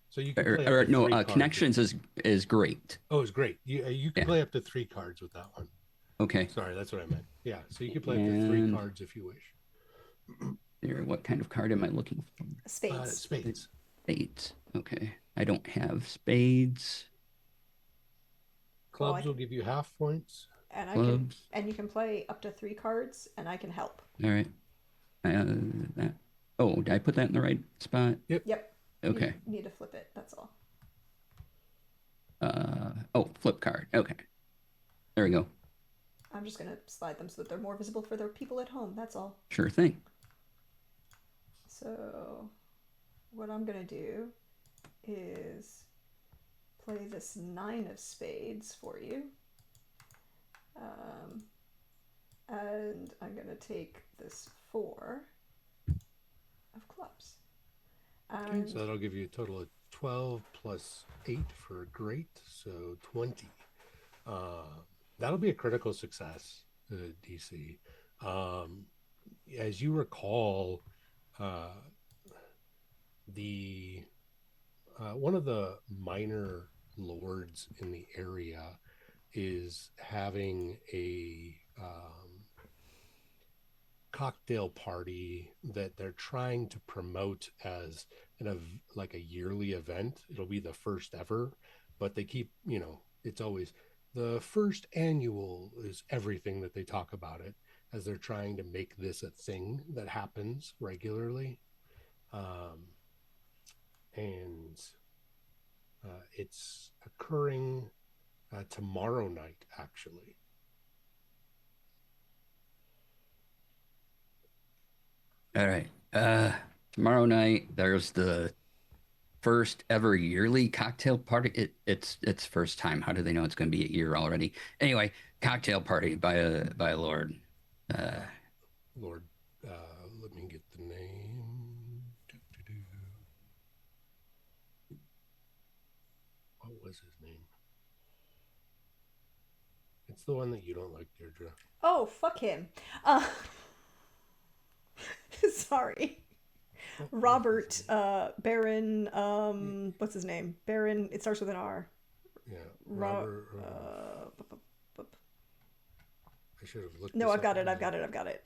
So you can play up or to no, three cards. connections is great. Oh, it's great. You can Yeah. play up to 3 cards with that one. Okay. Sorry, that's what I meant. Yeah, so you can play up to 3 And cards if you wish. there, what kind of card am I looking for? Spades. Spades. Spades. Okay. I don't have spades. Clubs will give you half points. And Clubs. you can play up to 3 cards, and I can help. All right. That. Oh, did I put that in the right spot? Yep. Okay. You need to flip it. That's all. Oh, flip card. Okay. There we go. I'm just gonna slide them so that they're more visible for their people at home. That's all. Sure thing. So, what I'm gonna do is play this 9 of spades for you. And I'm gonna take this 4 of clubs. And So that'll give you a total of 12 plus 8 for great, so 20. That'll be a critical success, DC. As you recall, the one of the minor lords in the area is having a cocktail party that they're trying to promote as like a yearly event. It'll be the first ever, but they keep, it's always the first annual is everything that they talk about it, as they're trying to make this a thing that happens regularly. And it's occurring tomorrow night, actually. All right. Tomorrow night there's the first ever yearly cocktail party. It's first time. How do they know it's going to be a year already? Anyway, cocktail party by a lord. Lord, let me get the name. What was his name? It's the one that you don't like, Deirdre. oh, fuck him. Sorry. Robert Baron what's his name? Baron, it starts with an R. Yeah, Robert. I should have looked. No, this I've got up. it. You got it?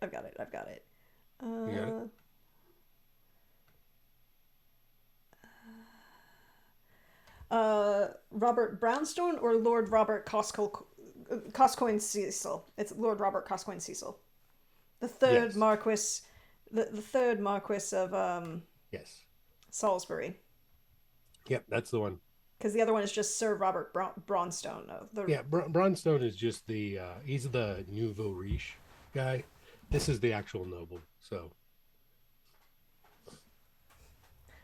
Robert Brownstone or Lord Robert Coscoigne Cecil? It's Lord Robert Coscoigne Cecil, the third Yes. Marquis, the third Marquis of Yes. Salisbury. Yep, that's the one. Because the other one is just Sir Robert Braunstone. Yeah, Bronstone is just he's the nouveau riche guy. This is the actual noble. So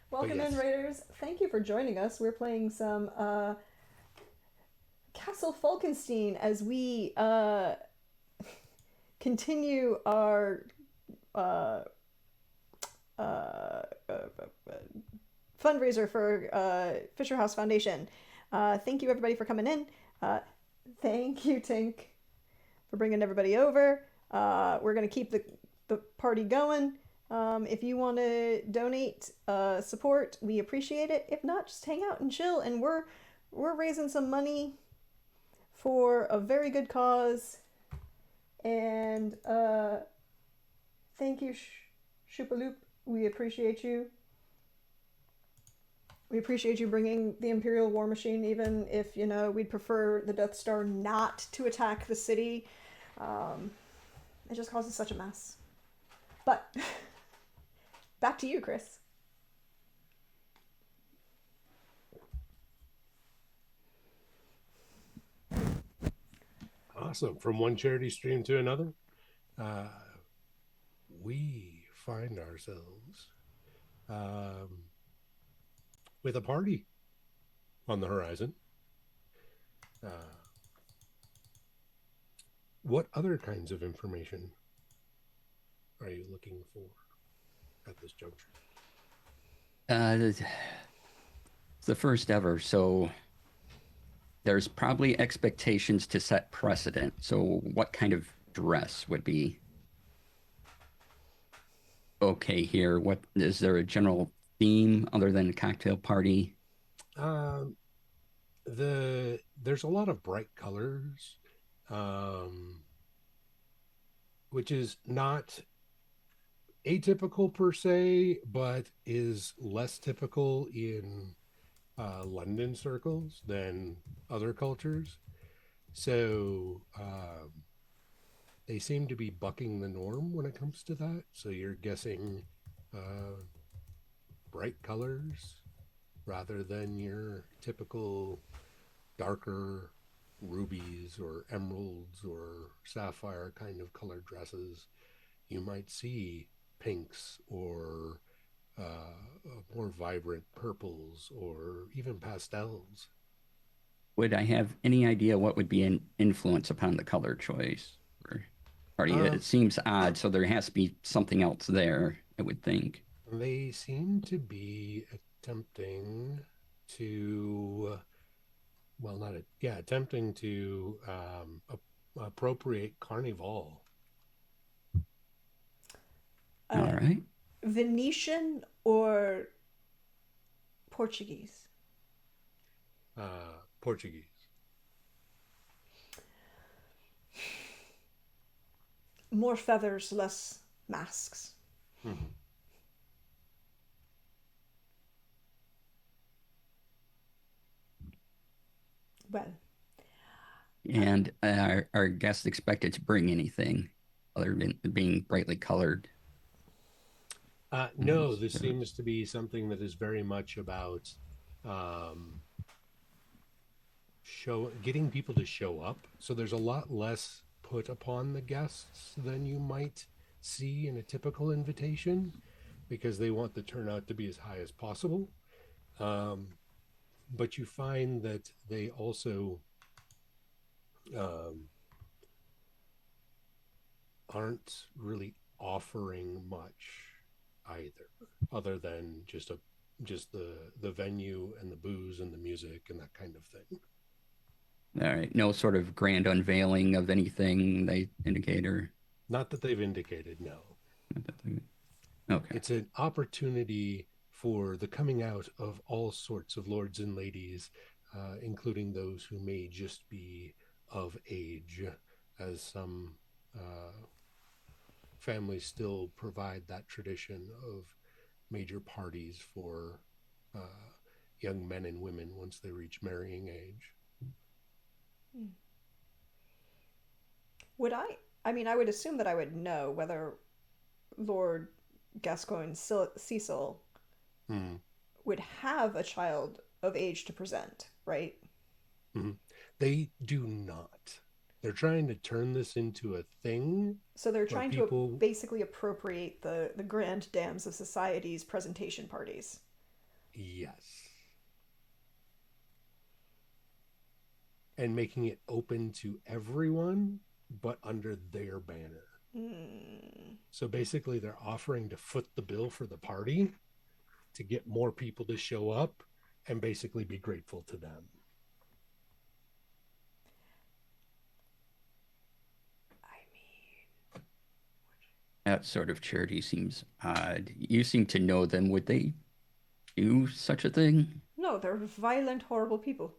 Welcome yes. in, Raiders. Thank you for joining us. We're playing some Castle Falkenstein as we continue our fundraiser for Fisher House Foundation. Thank you, everybody, for coming in. Thank you, Tink, for bringing everybody over. We're going to keep the party going. If you want to donate support, we appreciate it. If not, just hang out and chill. And we're raising some money for a very good cause. And thank you, Shoopaloop. We appreciate you. We appreciate you bringing the Imperial War Machine, even if, we'd prefer the Death Star not to attack the city. It just causes such a mess. But, back to you, Chris. Awesome. From one charity stream to another, we find ourselves with a party on the horizon. What other kinds of information are you looking for at this juncture? It's the first ever, so there's probably expectations to set precedent. So what kind of dress would be okay here? What is there a general theme other than a cocktail party? There's a lot of bright colors, which is not atypical per se, but is less typical in London circles than other cultures. So they seem to be bucking the norm when it comes to that. So you're guessing bright colors rather than your typical darker rubies or emeralds or sapphire kind of colored dresses. You might see pinks or more vibrant purples or even pastels. Would I have any idea what would be an influence upon the color choice or party? It seems odd, so there has to be something else there, I would think. They seem to be attempting to, well, not a, yeah, attempting to appropriate Carnival. All right. Venetian or Portuguese? Portuguese. More feathers, less masks. Mm-hmm. Well. And are guests expected to bring anything other than being brightly colored? No, this seems to be something that is very much about getting people to show up. So there's a lot less put upon the guests than you might see in a typical invitation because they want the turnout to be as high as possible. But you find that they also aren't really offering much either, other than just the venue and the booze and the music and that kind of thing. All right. No sort of grand unveiling of anything they indicate or Not that they've indicated, no. Okay. It's an opportunity for the coming out of all sorts of lords and ladies, including those who may just be of age, as some families still provide that tradition of major parties for young men and women once they reach marrying age. Would I would assume that I would know whether Lord Gascoigne Cecil would have a child of age to present, right? Mm-hmm. They do not. They're trying to turn this into a thing. So they're trying to basically appropriate the grand dames of society's presentation parties. Yes. And making it open to everyone, but under their banner. So basically, they're offering to foot the bill for the party to get more people to show up and basically be grateful to them. That sort of charity seems odd. You seem to know them. Would they do such a thing? No, they're violent, horrible people.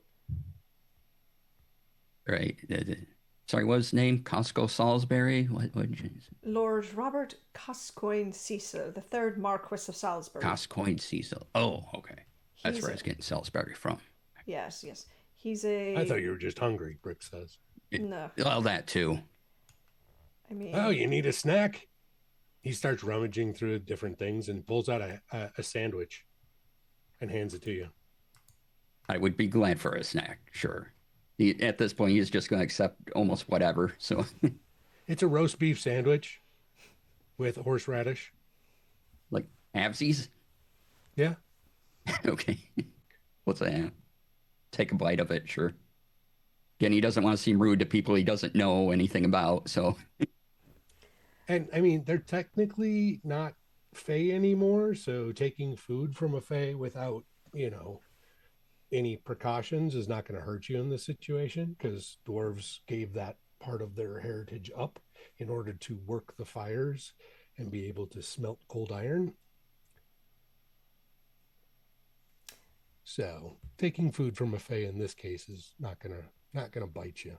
Right. Sorry, what was his name? Costco Salisbury? What did you say? Lord Robert Gascoigne Cecil, the third Marquis of Salisbury. Costcoin Cecil. Oh, okay. That's He's where I a was getting Salisbury from. yes, yes. He's I a thought you were just hungry, Brick says. no. Well, that too. I Oh, mean, you need a snack? He starts rummaging through different things and pulls out a sandwich and hands it to you. I would be glad for a snack, sure. At this point, he's just going to accept almost whatever. So, It's a roast beef sandwich with horseradish. like, halvesies? Yeah. Okay. What's that? Take a bite of it, sure. Again, he doesn't want to seem rude to people he doesn't know anything about. So, And I mean, they're technically not Fae anymore. So taking food from a Fae without, you know, any precautions is not going to hurt you in this situation because dwarves gave that part of their heritage up in order to work the fires and be able to smelt cold iron. So taking food from a Fae in this case is not gonna bite you.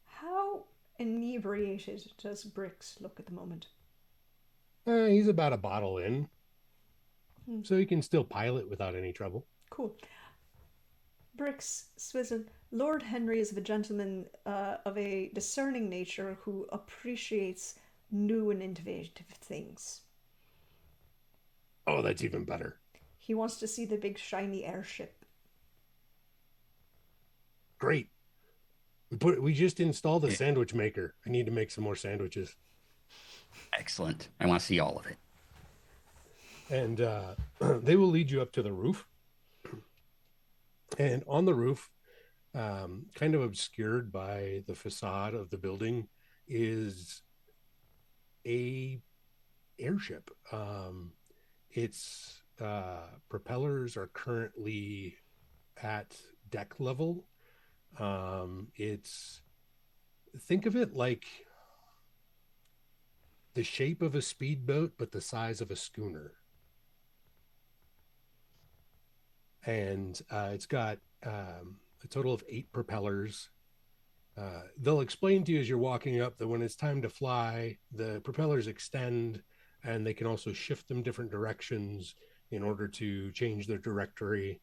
how inebriated does Bricks look at the moment? He's about a bottle in, Hmm. so he can still pilot without any trouble. Cool. Bricks Swizzle. Lord Henry is a gentleman of a discerning nature who appreciates new and innovative things. Oh, that's even better. He wants to see the big shiny airship. Great. We just installed a sandwich maker. I need to make some more sandwiches. excellent. I want to see all of it. And they will lead you up to the roof. And on the roof, kind of obscured by the facade of the building, is a airship. Its propellers are currently at deck level. It's think of it like the shape of a speedboat, but the size of a schooner. And it's got a total of 8 propellers. They'll explain to you as you're walking up that when it's time to fly, the propellers extend and they can also shift them different directions in order to change their trajectory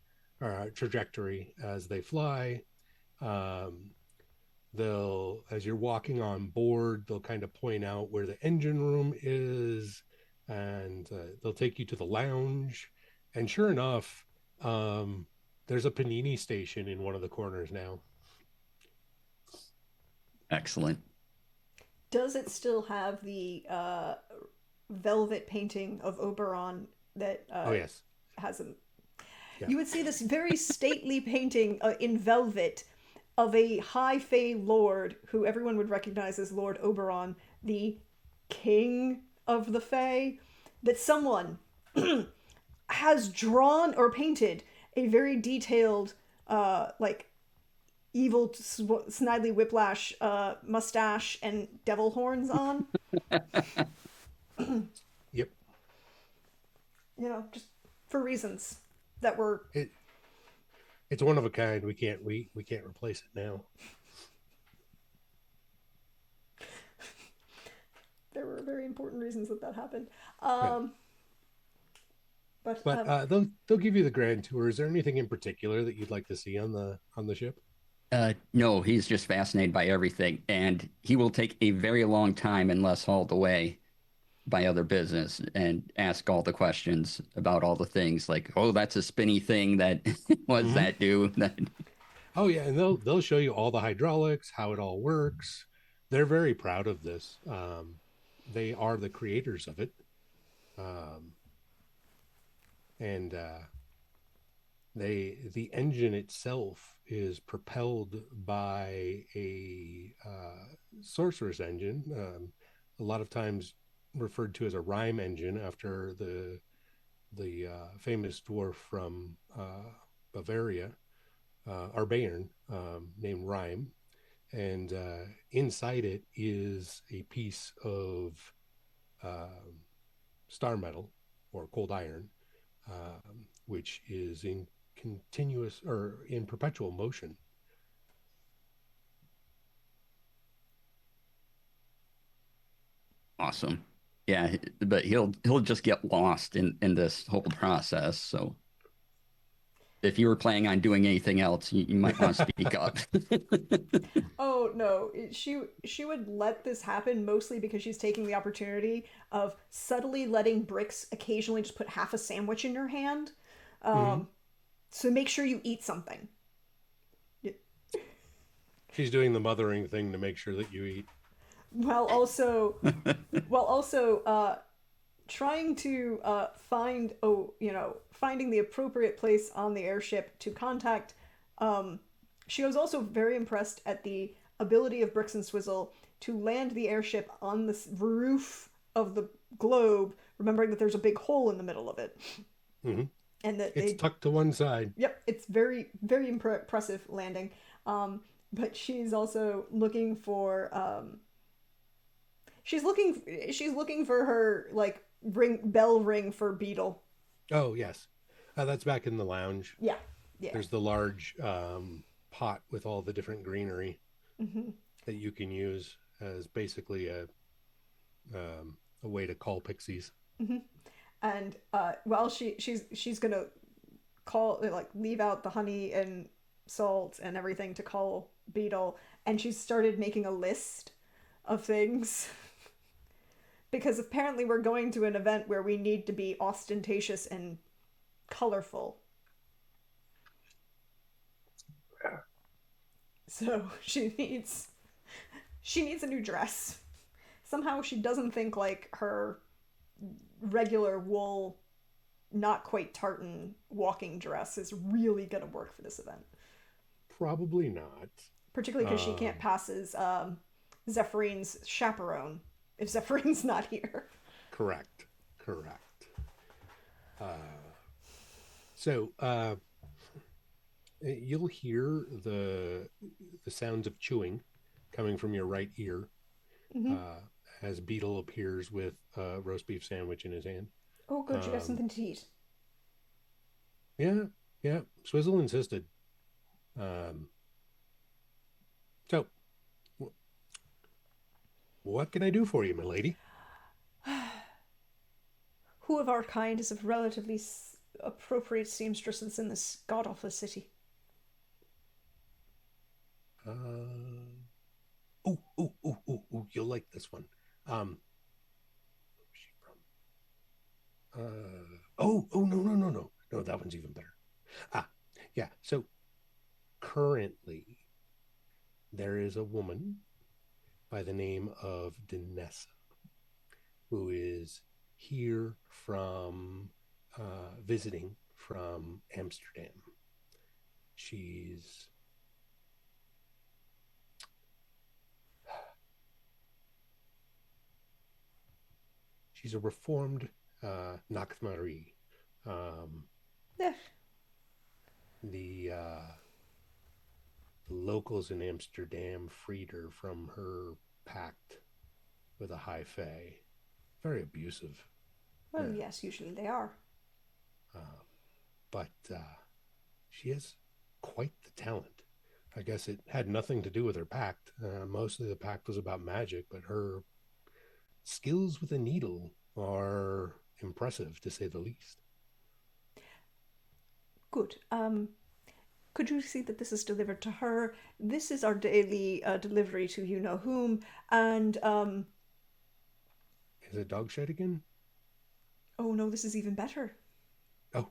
as they fly. Um, as you're walking on board, they'll kind of point out where the engine room is, and they'll take you to the lounge. And sure enough, there's a panini station in one of the corners now. Excellent. Does it still have the velvet painting of Oberon that Oh yes, has a? yeah. You would see this very stately painting in velvet of a high fae lord who everyone would recognize as Lord Oberon, the king of the fae, that someone has drawn or painted a very detailed, like evil Snidely Whiplash mustache and devil horns on. Yep. You know, just for reasons that were It's one of a kind. We can't replace it now. there were very important reasons that happened. Yeah. But they'll give you the grand tour. Is there anything in particular that you'd like to see on the ship? No, he's just fascinated by everything, and he will take a very long time unless hauled away by other business and ask all the questions about all the things like, oh, that's a spinny thing that what does that do? That Oh yeah, and they'll show you all the hydraulics, how it all works. They're very proud of this. They are the creators of it, and the engine itself is propelled by a sorcerer's engine, a lot of times referred to as a rhyme engine after the famous dwarf from Bavaria, Arbeiern, named Rhyme. And inside it is a piece of star metal or cold iron, which is in continuous or in perpetual motion. Awesome. Yeah, but he'll just get lost in this whole process. So if you were planning on doing anything else, you might want to speak up. Oh no, she would let this happen mostly because she's taking the opportunity of subtly letting Brix occasionally just put half a sandwich in your hand. Hmm. Um, so make sure you eat something. Y- She's doing the mothering thing to make sure that you eat. While also, while also trying to find finding the appropriate place on the airship to contact. She was also very impressed at the ability of Brix and Swizzle to land the airship on the roof of the globe, remembering that there's a big hole in the middle of it, Hmm. and that It's they. tucked to one side. Yep, it's very impressive landing. But she's also looking for she's looking for her like bell ring for Beetle. Oh, yes. That's back in the lounge. Yeah, yeah. There's the large pot with all the different greenery Hmm. that you can use as basically a way to call pixies. Hmm. And well, she's gonna call like leave out the honey and salt and everything to call Beetle, and she's started making a list of things because apparently we're going to an event where we need to be ostentatious and colorful. So she needs a new dress. Somehow she doesn't think like her regular wool, not quite tartan walking dress is really gonna work for this event. Probably not. Particularly because she can't Um, pass as Zephyrine chaperone if Zephyrine not here. Correct. Correct. Uh, so you'll hear the sounds of chewing coming from your right ear Mm-hmm. uh, as Beetle appears with a roast beef sandwich in his hand. Oh, good, you got Um, something to eat. yeah, yeah. Swizzle insisted. Um, so, w- what can I do for you, my lady? Who of our kind is a relatively appropriate seamstress in this god awful city? Uh, oh, you'll like this one. Where's she from? No, that one's even better. Ah, yeah. So currently, there is a woman by the name of Danessa who is here from visiting from Amsterdam. She's she's a reformed Nakthmari. Um, Eh, the locals in Amsterdam freed her from her pact with a high fae. Very abusive. well, Yeah. yes, usually they are. Um, but she has quite the talent. I guess it had nothing to do with her pact. Mostly the pact was about magic, but her skills with a needle are impressive to say the least. Good. Could you see that this is delivered to her? This is our daily delivery to you know whom, and Is it dog shit again? oh no, this is even better. Oh,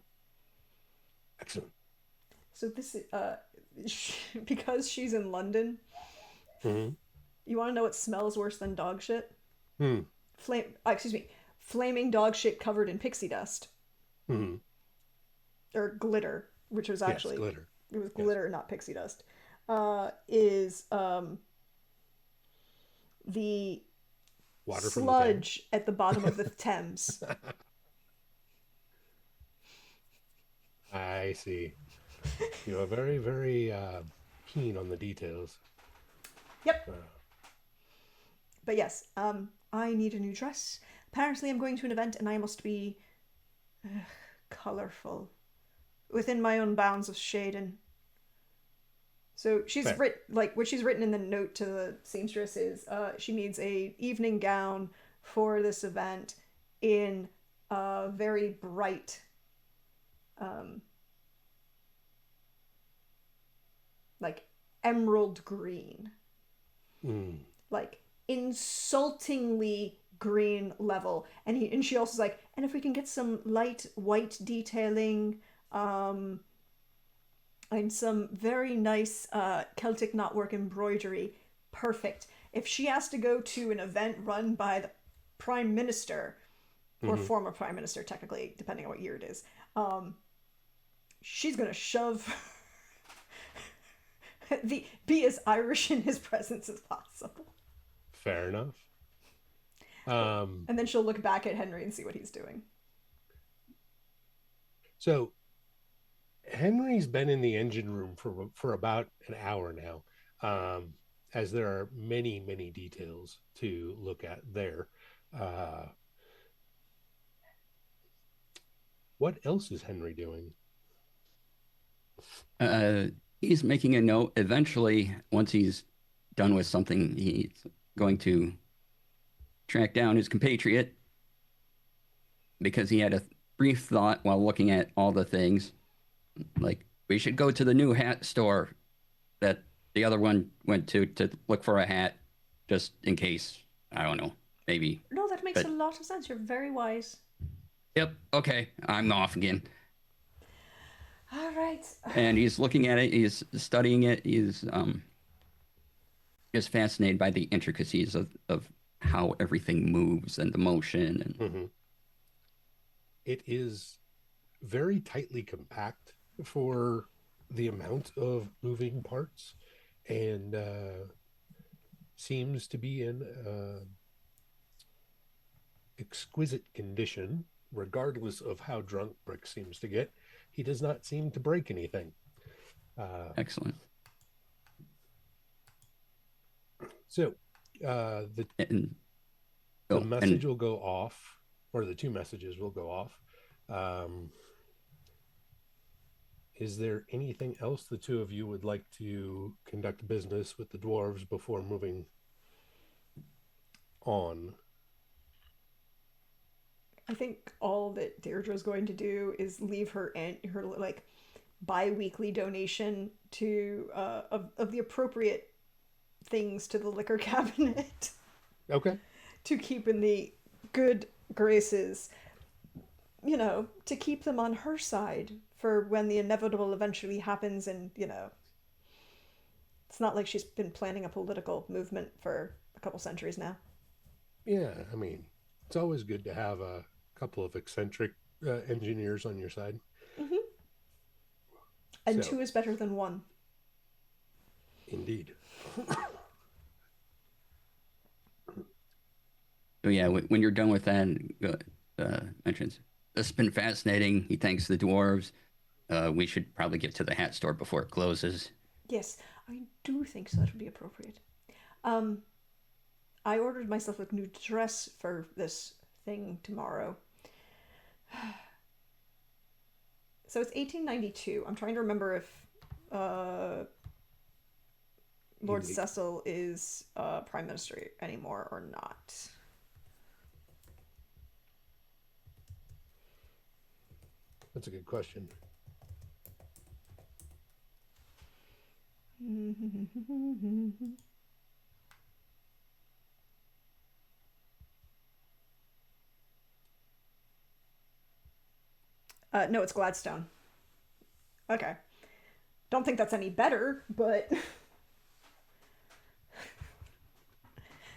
excellent. So this is because she's in London. Mm-hmm. You want to know what smells worse than dog shit? Hmm. Excuse me, flaming dog shit covered in pixie dust Hmm. or glitter, which was Yes, actually glitter. it was Yes. glitter, not pixie dust. Is the Water from the Thames. sludge at the bottom of the Thames. I see. You are very, very keen on the details. Yep. Uh, But yes, I need a new dress. Apparently, I'm going to an event and I must be colorful within my own bounds of shade. And so she's fair. written like what she's written in the note to the seamstress is she needs a evening gown for this event in a very bright, um, like emerald green, Mm. like insultingly green level. And she also is like, and if we can get some light white detailing, um, and some very nice Celtic knotwork embroidery, perfect. If she has to go to an event run by the prime minister, or Hmm. former prime minister, technically, depending on what year it is, she's gonna shove be as Irish in his presence as possible. Fair enough. Um, And then she'll look back at Henry and see what he's doing. so Henry's been in the engine room for about an hour now, as there are many, many details to look at there. Uh, what else is Henry doing? Uh, he's making a note. Eventually, once he's done with something, he's going to track down his compatriot because he had a brief thought while looking at all the things. Like, we should go to the new hat store that the other one went to look for a hat, just in case. I don't know, maybe. No, that makes a But lot of sense. You're very wise. yep, okay, I'm off again. All right. And he's looking at it. He's studying it. He's just fascinated by the intricacies of how everything moves and the motion. And Hmm. It is very tightly compact for the amount of moving parts, and seems to be in exquisite condition, regardless of how drunk Brick seems to get. He does not seem to break anything. Uh, excellent. so the And the oh, and message will go off, or the two messages will go off. Um, is there anything else the two of you would like to conduct business with the dwarves before moving on? I think all that Deirdre's going to do is leave her like bi-weekly donation to of the appropriate things to the liquor cabinet Okay. to keep in the good graces, to keep them on her side for when the inevitable eventually happens. And it's not like she's been planning a political movement for a couple centuries now. Yeah, I mean, it's always good to have a couple of eccentric engineers on your side. Mm-hmm. And So, two is better than one. indeed. so yeah, when you're done with that, mentions this has been fascinating. He thanks the dwarves. We should probably get to the hat store before it closes. Yes, I do think so. That would be appropriate. Um, I ordered myself a new dress for this thing tomorrow. So it's 1892. I'm trying to remember if Lord Indeed. Cecil is prime minister anymore or not. That's a good question. No, it's Gladstone. Okay. Don't think that's any better, but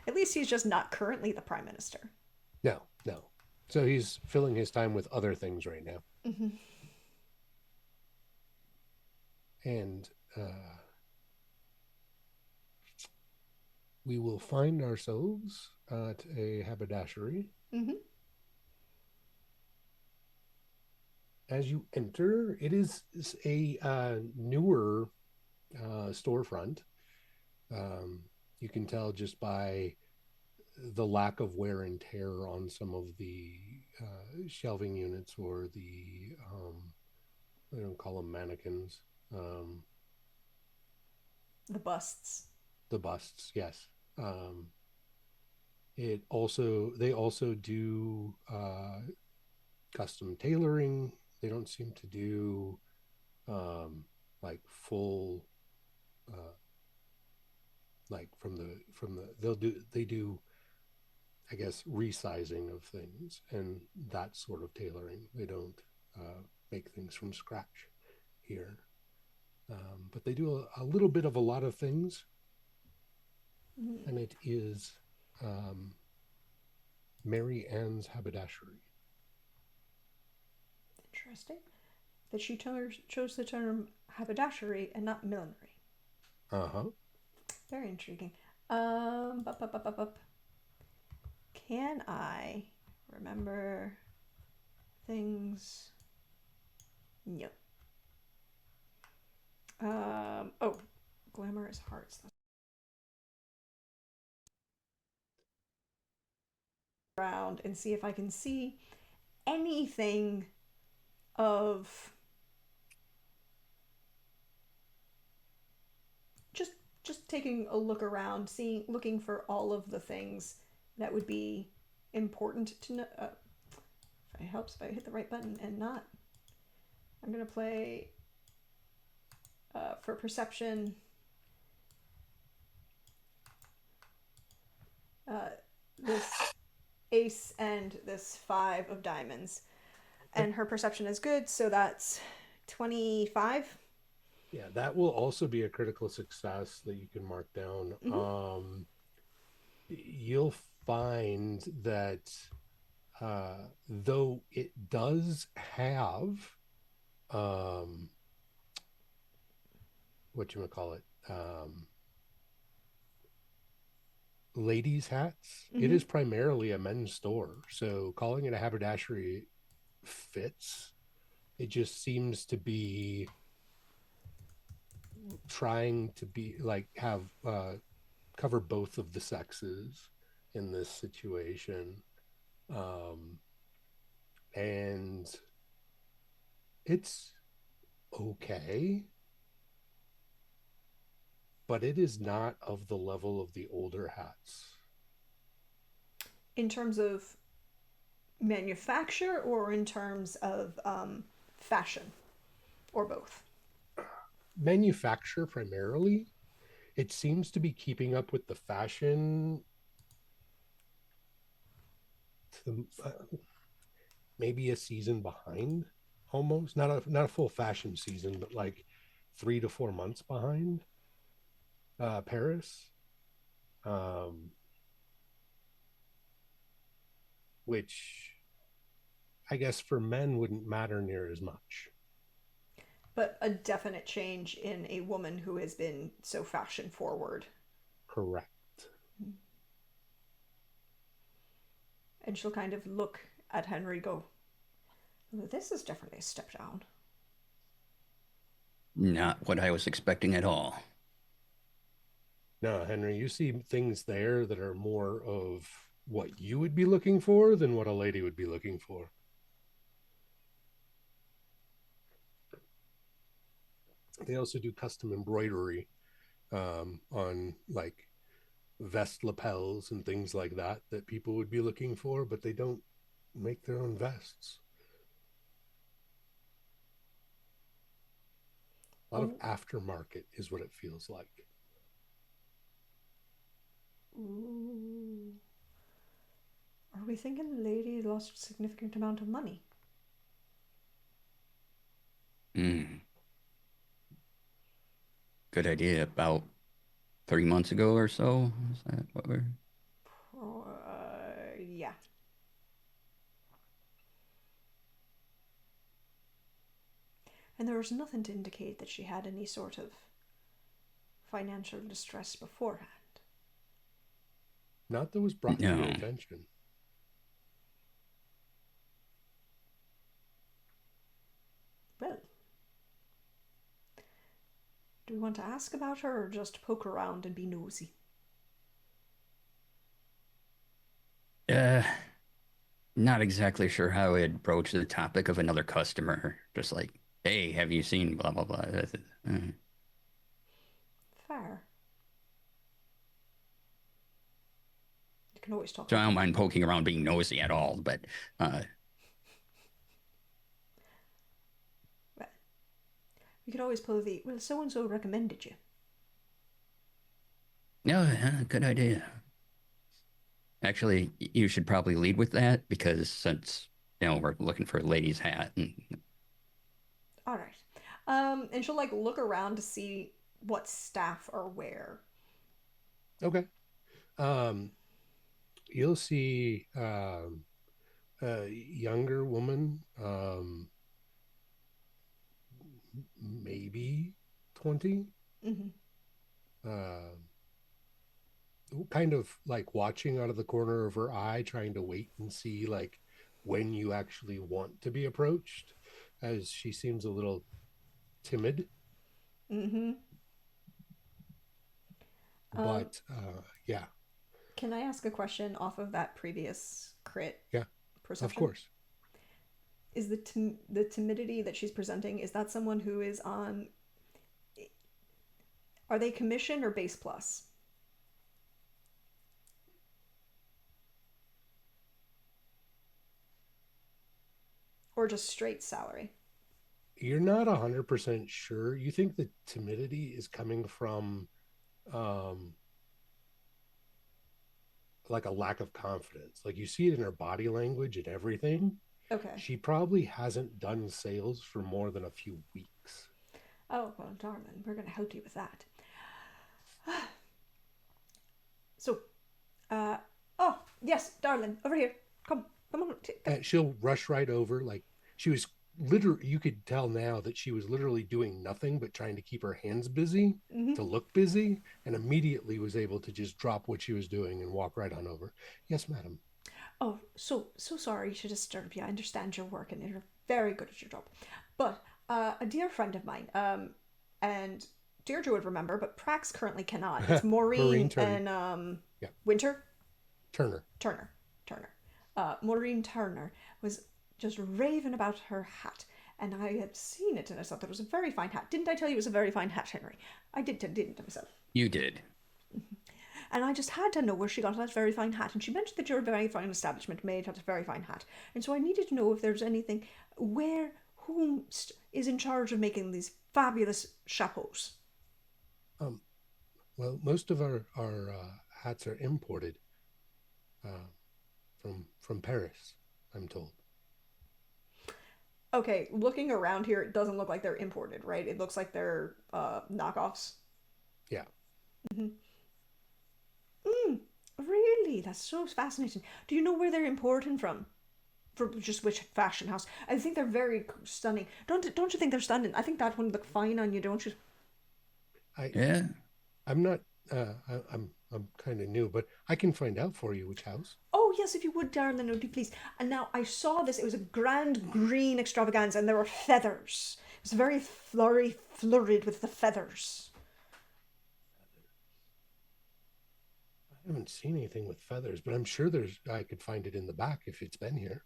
at least he's just not currently the prime minister. No, no. So he's filling his time with other things right now. Mm-hmm. And we will find ourselves at a haberdashery. Mm-hmm. As you enter, it is a newer storefront. You can tell just by the lack of wear and tear on some of the shelving units, or the I don't call them mannequins, um, The busts. the busts. Yes, um, They also do custom tailoring. They don't seem to do like full like from the they do, I guess, resizing of things and that sort of tailoring. They don't make things from scratch here, but they do a little bit of a lot of things, and it is um, Mary Ann's haberdashery. Interesting that she chose the term haberdashery and not millinery. Uh huh. Very intriguing. Bup, bup, bup, bup, bup. Can I remember things? No. Oh, glamorous hearts. Around and see if I can see anything of just just taking a look around, looking for all of the things that would be important to know. It helps if I hit the right button and not. I'm gonna play for perception. This ace and this 5 of diamonds, and her perception is good, so that's 25. Yeah, that will also be a critical success that you can mark down. Mm-hmm. You'll find that though it does have um, what you call it, ladies' hats, it Mm-hmm. is primarily a men's store. So calling it a haberdashery fits. It just seems to be trying to be like have cover both of the sexes in this situation. Um, and it's okay, but it is not of the level of the older hats. In terms of manufacture or in terms of fashion or both? Manufacture primarily, it seems to be keeping up with the fashion to maybe a season behind, almost not a full fashion season, but like 3 to 4 months behind Paris, um, which I guess for men wouldn't matter near as much. But a definite change in a woman who has been so fashion forward. Correct. And she'll kind of look at Henry, go, this is definitely a step down. Not what I was expecting at all. No, Henry, you see things there that are more of what you would be looking for than what a lady would be looking for. They also do custom embroidery on like vest lapels and things like that people would be looking for, but they don't make their own vests. A lot of Oh, aftermarket is what it feels like. ooh. Are we thinking the lady lost a significant amount of money? Mm, good idea. About 3 months ago or so. Is that what we're? Yeah. And there was nothing to indicate that she had any sort of financial distress beforehand. Not that was brought to your No. attention. Well, do we want to ask about her or just poke around and be nosy? Uh, Not exactly sure how I'd broach the topic of another customer. Just like, hey, have you seen blah blah blah? Fair. can always talk. So I don't mind poking around, being nosy at all, but Well, we could always pull the, well, so and so recommended you. no, good idea. Actually, you should probably lead with that because since we're looking for a lady's hat, and All right. And she'll like look around to see what staff are where. Okay. Um, you'll see a younger woman, maybe 20, Mm-hmm. uh, kind of like watching out of the corner of her eye, trying to wait and see like when you actually want to be approached, as she seems a little timid. Mm-hmm. But yeah, Can I ask a question off of that previous crit yeah, of perception? course. Is the timidity that she's presenting, is that someone who is on, are they commission or base plus? Or just straight salary? You're not 100% sure. You think the timidity is coming from um, like a lack of confidence. Like you see it in her body language and everything. Okay. She probably hasn't done sales for more than a few weeks. Oh, well, darling, we're going to help you with that. So, uh, oh, yes, darling, over here. Come on. She'll rush right over. Like she was literally, you could tell now that she was literally doing nothing but trying to keep her hands busy Mm-hmm. to look busy, and immediately was able to just drop what she was doing and walk right on over. Yes, madam. Oh, so sorry to disturb you. I understand your work and you're very good at your job. But a dear friend of mine, and Deirdre would remember, but Prax currently cannot. It's Maureen Maureen Turner. and Yeah, Winter Turner. Turner. Maureen Turner was just raving about her hat, and I had seen it, and I thought that was a very fine hat. Didn't I tell you it was a very fine hat, Henry? I didn't I myself? you did. And I just had to know where she got that very fine hat. And she mentioned that your very fine establishment made that very fine hat. And so I needed to know if there's anything, whom is in charge of making these fabulous chapeaus. Um, well, most of our hats are imported uh, from Paris, I'm told. Okay, looking around here, it doesn't look like they're imported, right? It looks like they're knockoffs. Yeah. Mm-hmm. Really? That's so fascinating. Do you know where they're importing from? From just which fashion house? I think they're very stunning. Don't you think they're stunning? I think that one look fine on you, don't you? I Yeah. I'm not. I'm kind of new, but I can find out for you which house. Oh yes, if you would, darling, would you please? And now I saw this. It was a grand green extravaganza, and there were feathers. It was very flurried with the feathers. I haven't seen anything with feathers, but I'm sure there's. I could find it in the back if it's been here.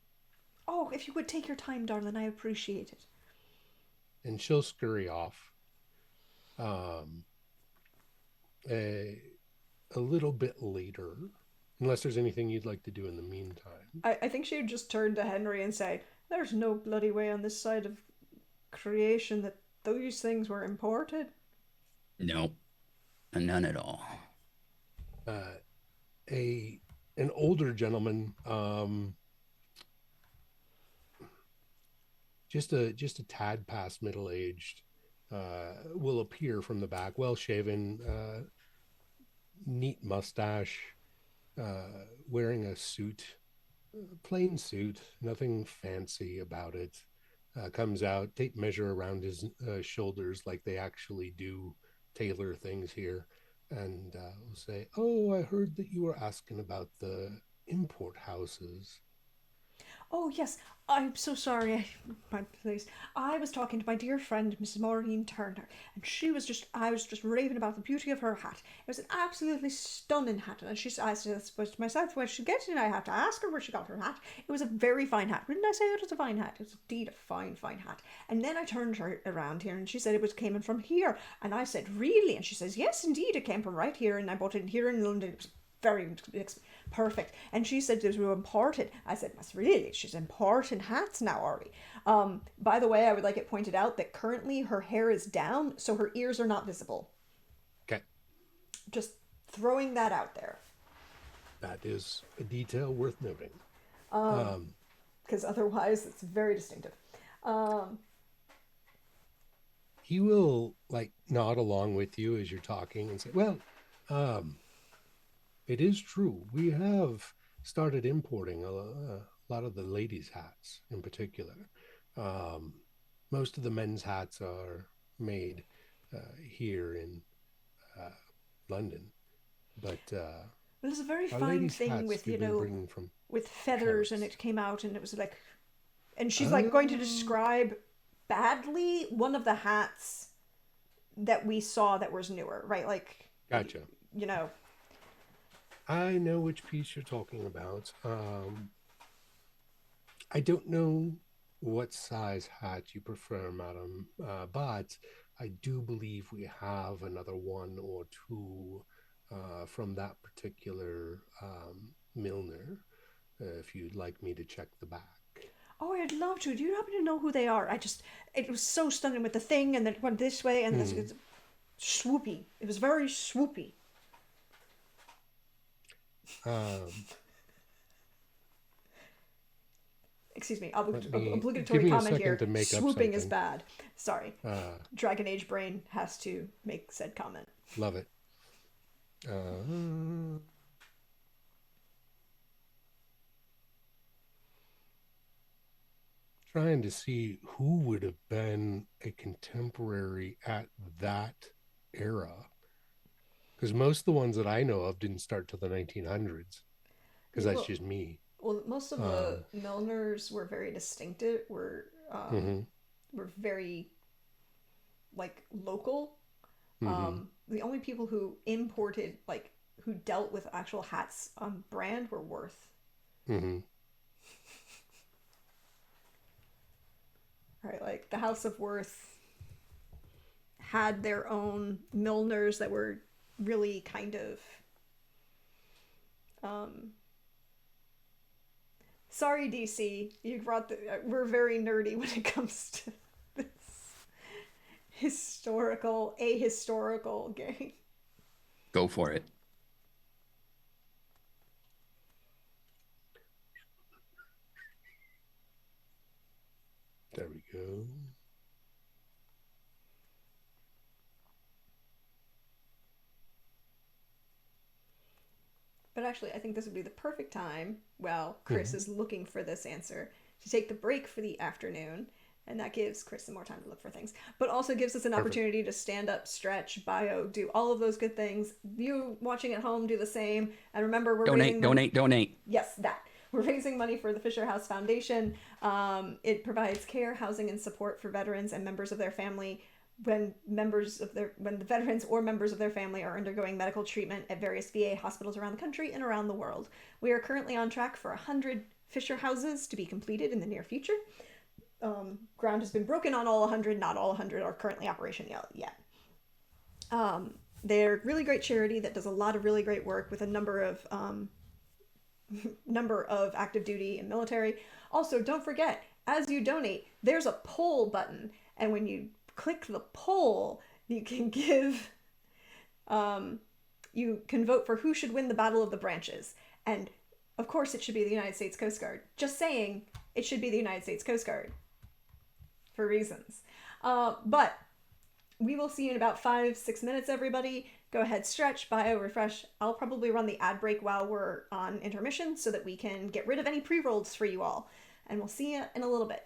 Oh, if you would take your time, darling, I appreciate it. And she'll scurry off. Um, a, a little bit later, unless there's anything you'd like to do in the meantime. I think she would just turn to Henry and say, "There's no bloody way on this side of creation that those things were imported." No, none at all. A an older gentleman, just a tad past middle aged, will appear from the back, well shaven, neat mustache, wearing a suit, plain suit, nothing fancy about it. Comes out, tape measure around his shoulders like they actually do tailor things here, and will say, "Oh, I heard that you were asking about the import houses." Oh, yes, I'm so sorry. My place. I was talking to my dear friend, Mrs. Maureen Turner, and I was just raving about the beauty of her hat. It was an absolutely stunning hat. And I said to myself, where she get it, I had to ask her where she got her hat. It was a very fine hat. Didn't I say it was a fine hat? It was indeed a fine, fine hat. And then I turned her around here, and she said came in from here. And I said, really? And she says, yes, indeed, it came from right here, and I bought it here in London. It was perfect. And she said these were imported. I said, "That's really? She's importing hats now, are we?" By the way, I would like it pointed out that currently her hair is down, so her ears are not visible. Okay. Just throwing that out there. That is a detail worth noting. Because otherwise it's very distinctive. He will like nod along with you as you're talking and say, well, it is true. We have started importing a lot of the ladies' hats in particular. Um, Most of the men's hats are made here in uh, London, but It was a very our fine ladies' thing hats with, we've been bringing from with feathers, and Paris. it came out and it was like, and she's like going to Oh, describe badly one of the hats that we saw that was newer, right? Like, gotcha. you know, I know which piece you're talking about. I don't know what size hat you prefer, madam, but I do believe we have another one or two from that particular Milner, if you'd like me to check the back. oh, I'd love to. Do you happen to know who they are? It was so stunning with the thing, and then it went this way, and this Hmm. was swoopy. It was very swoopy. Um, Excuse me, Let me give obligatory me a comment second here. to make up Swooping is something. bad. Sorry. Uh, Dragon Age brain has to make said comment. Love it. Uh, Trying to see who would have been a contemporary at that era, because most of the ones that I know of didn't start till the 1900s, because that's Well, just me. well, most of the Um, Milners were very distinctive. mhm, Were very like local. mhm, The only people who imported like who dealt with actual hats on brand were Worth. mhm. Right, like the House of Worth had their own Milners that were really kind of um, sorry, DC. You brought the. We're very nerdy when it comes to this ahistorical game. Go for it. There we go. But actually, I think this would be the perfect time, while Chris Mhm. is looking for this answer, to take the break for the afternoon. And that gives Chris some more time to look for things, but also gives us an Perfect. opportunity to stand up, stretch, bio, do all of those good things. You watching at home, do the same. And remember, we're Donate, raising money. donate, donate. Yes, that. We're raising money for the Fisher House Foundation. It provides care, housing, and support for veterans and members of their family when the veterans or members of their family are undergoing medical treatment at various VA hospitals around the country and around the world. We are currently on track for 100 Fisher houses to be completed in the near future. Ground has been broken on all 100. Not all 100 are currently operational yet. They're a really great charity that does a lot of really great work with a number of active duty and military. Also, don't forget, as you donate, there's a poll button, and when you click the poll, you can give you can vote for who should win the Battle of the Branches. And of course, it should be the United States Coast Guard. Just saying, it should be the United States Coast Guard for reasons. But we will see you in about 5-6 minutes, everybody. Go ahead, stretch, bio, refresh. I'll probably run the ad break while we're on intermission so that we can get rid of any pre rolls for you all. And we'll see you in a little bit.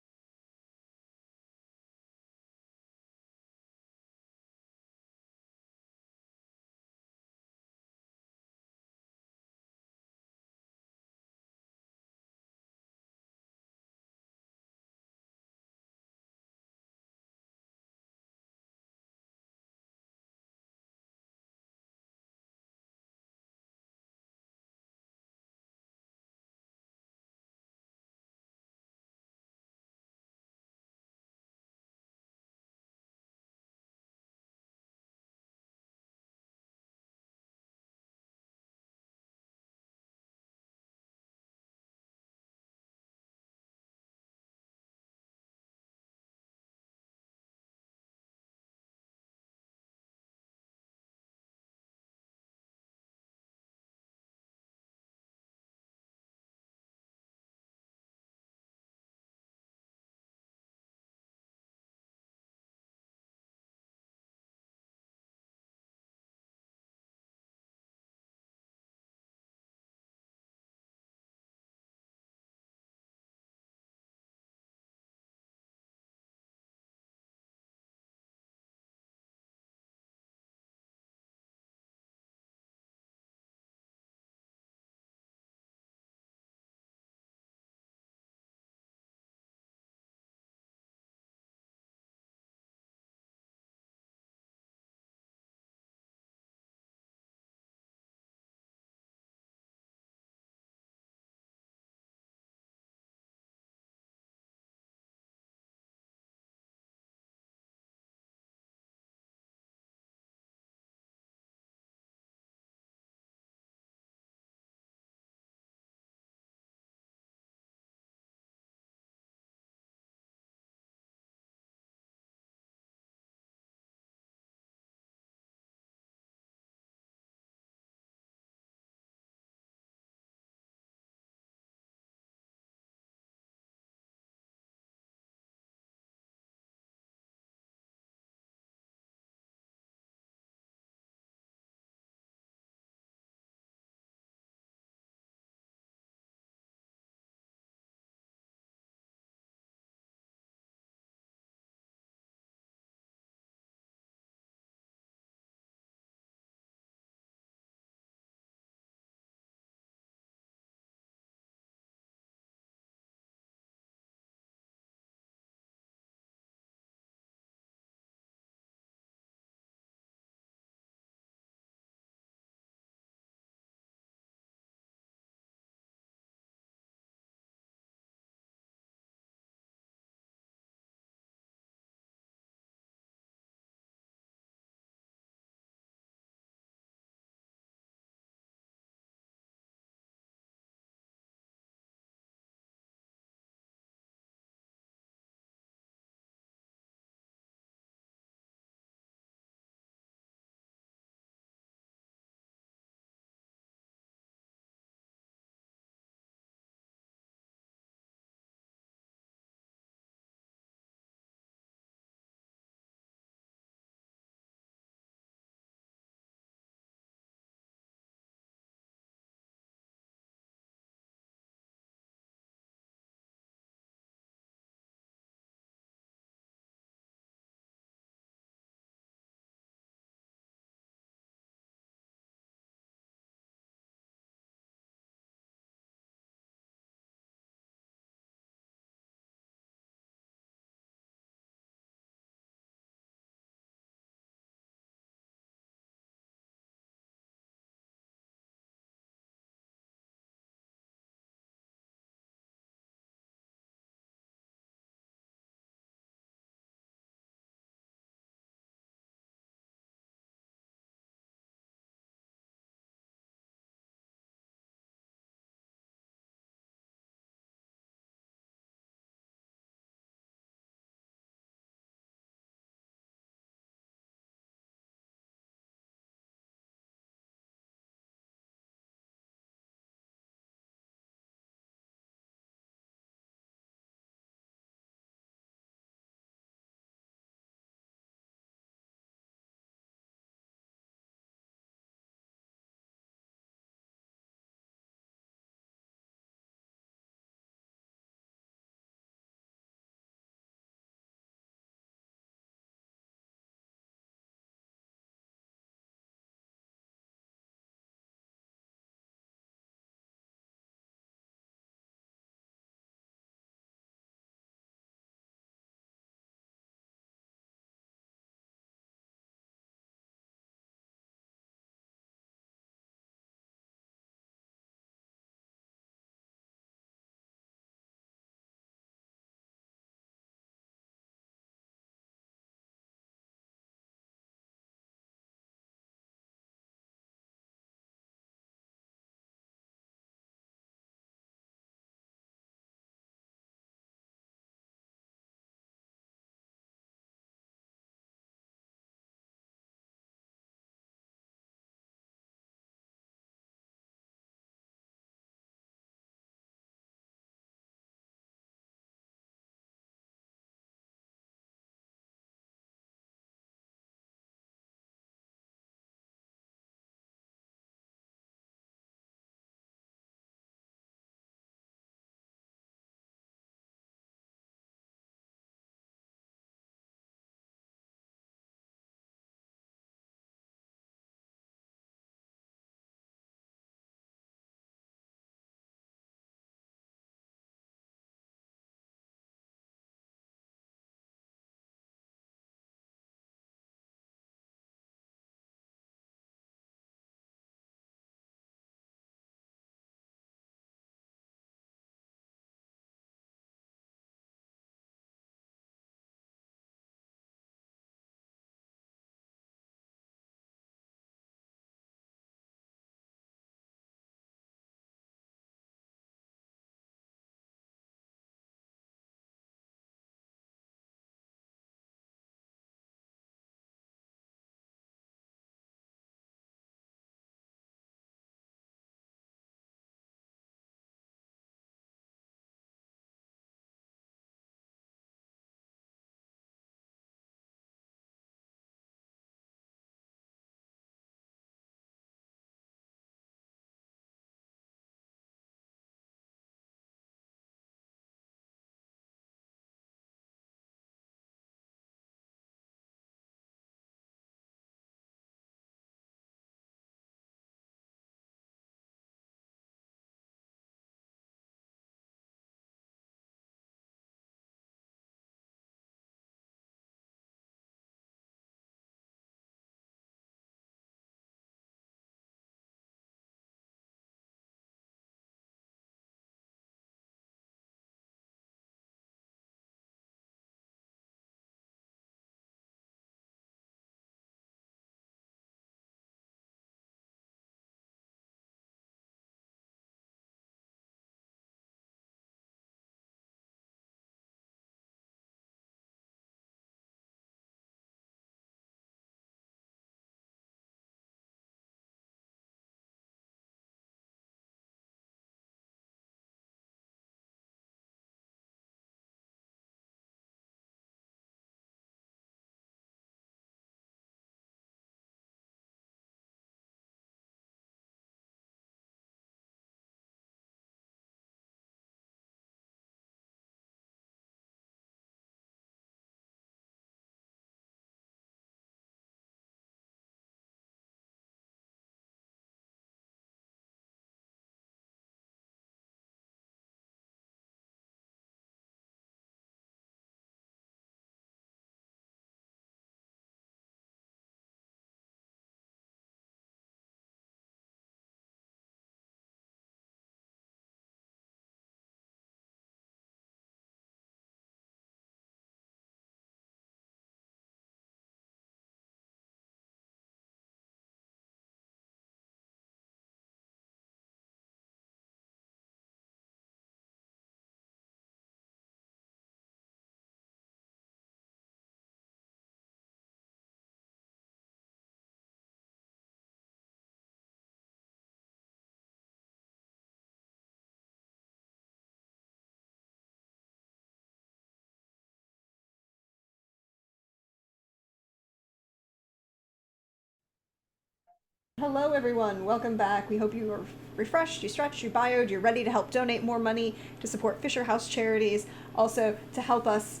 Hello, everyone. Welcome back. We hope you are refreshed, you stretched, you bioed, you're ready to help donate more money to support Fisher House charities. Also, to help us,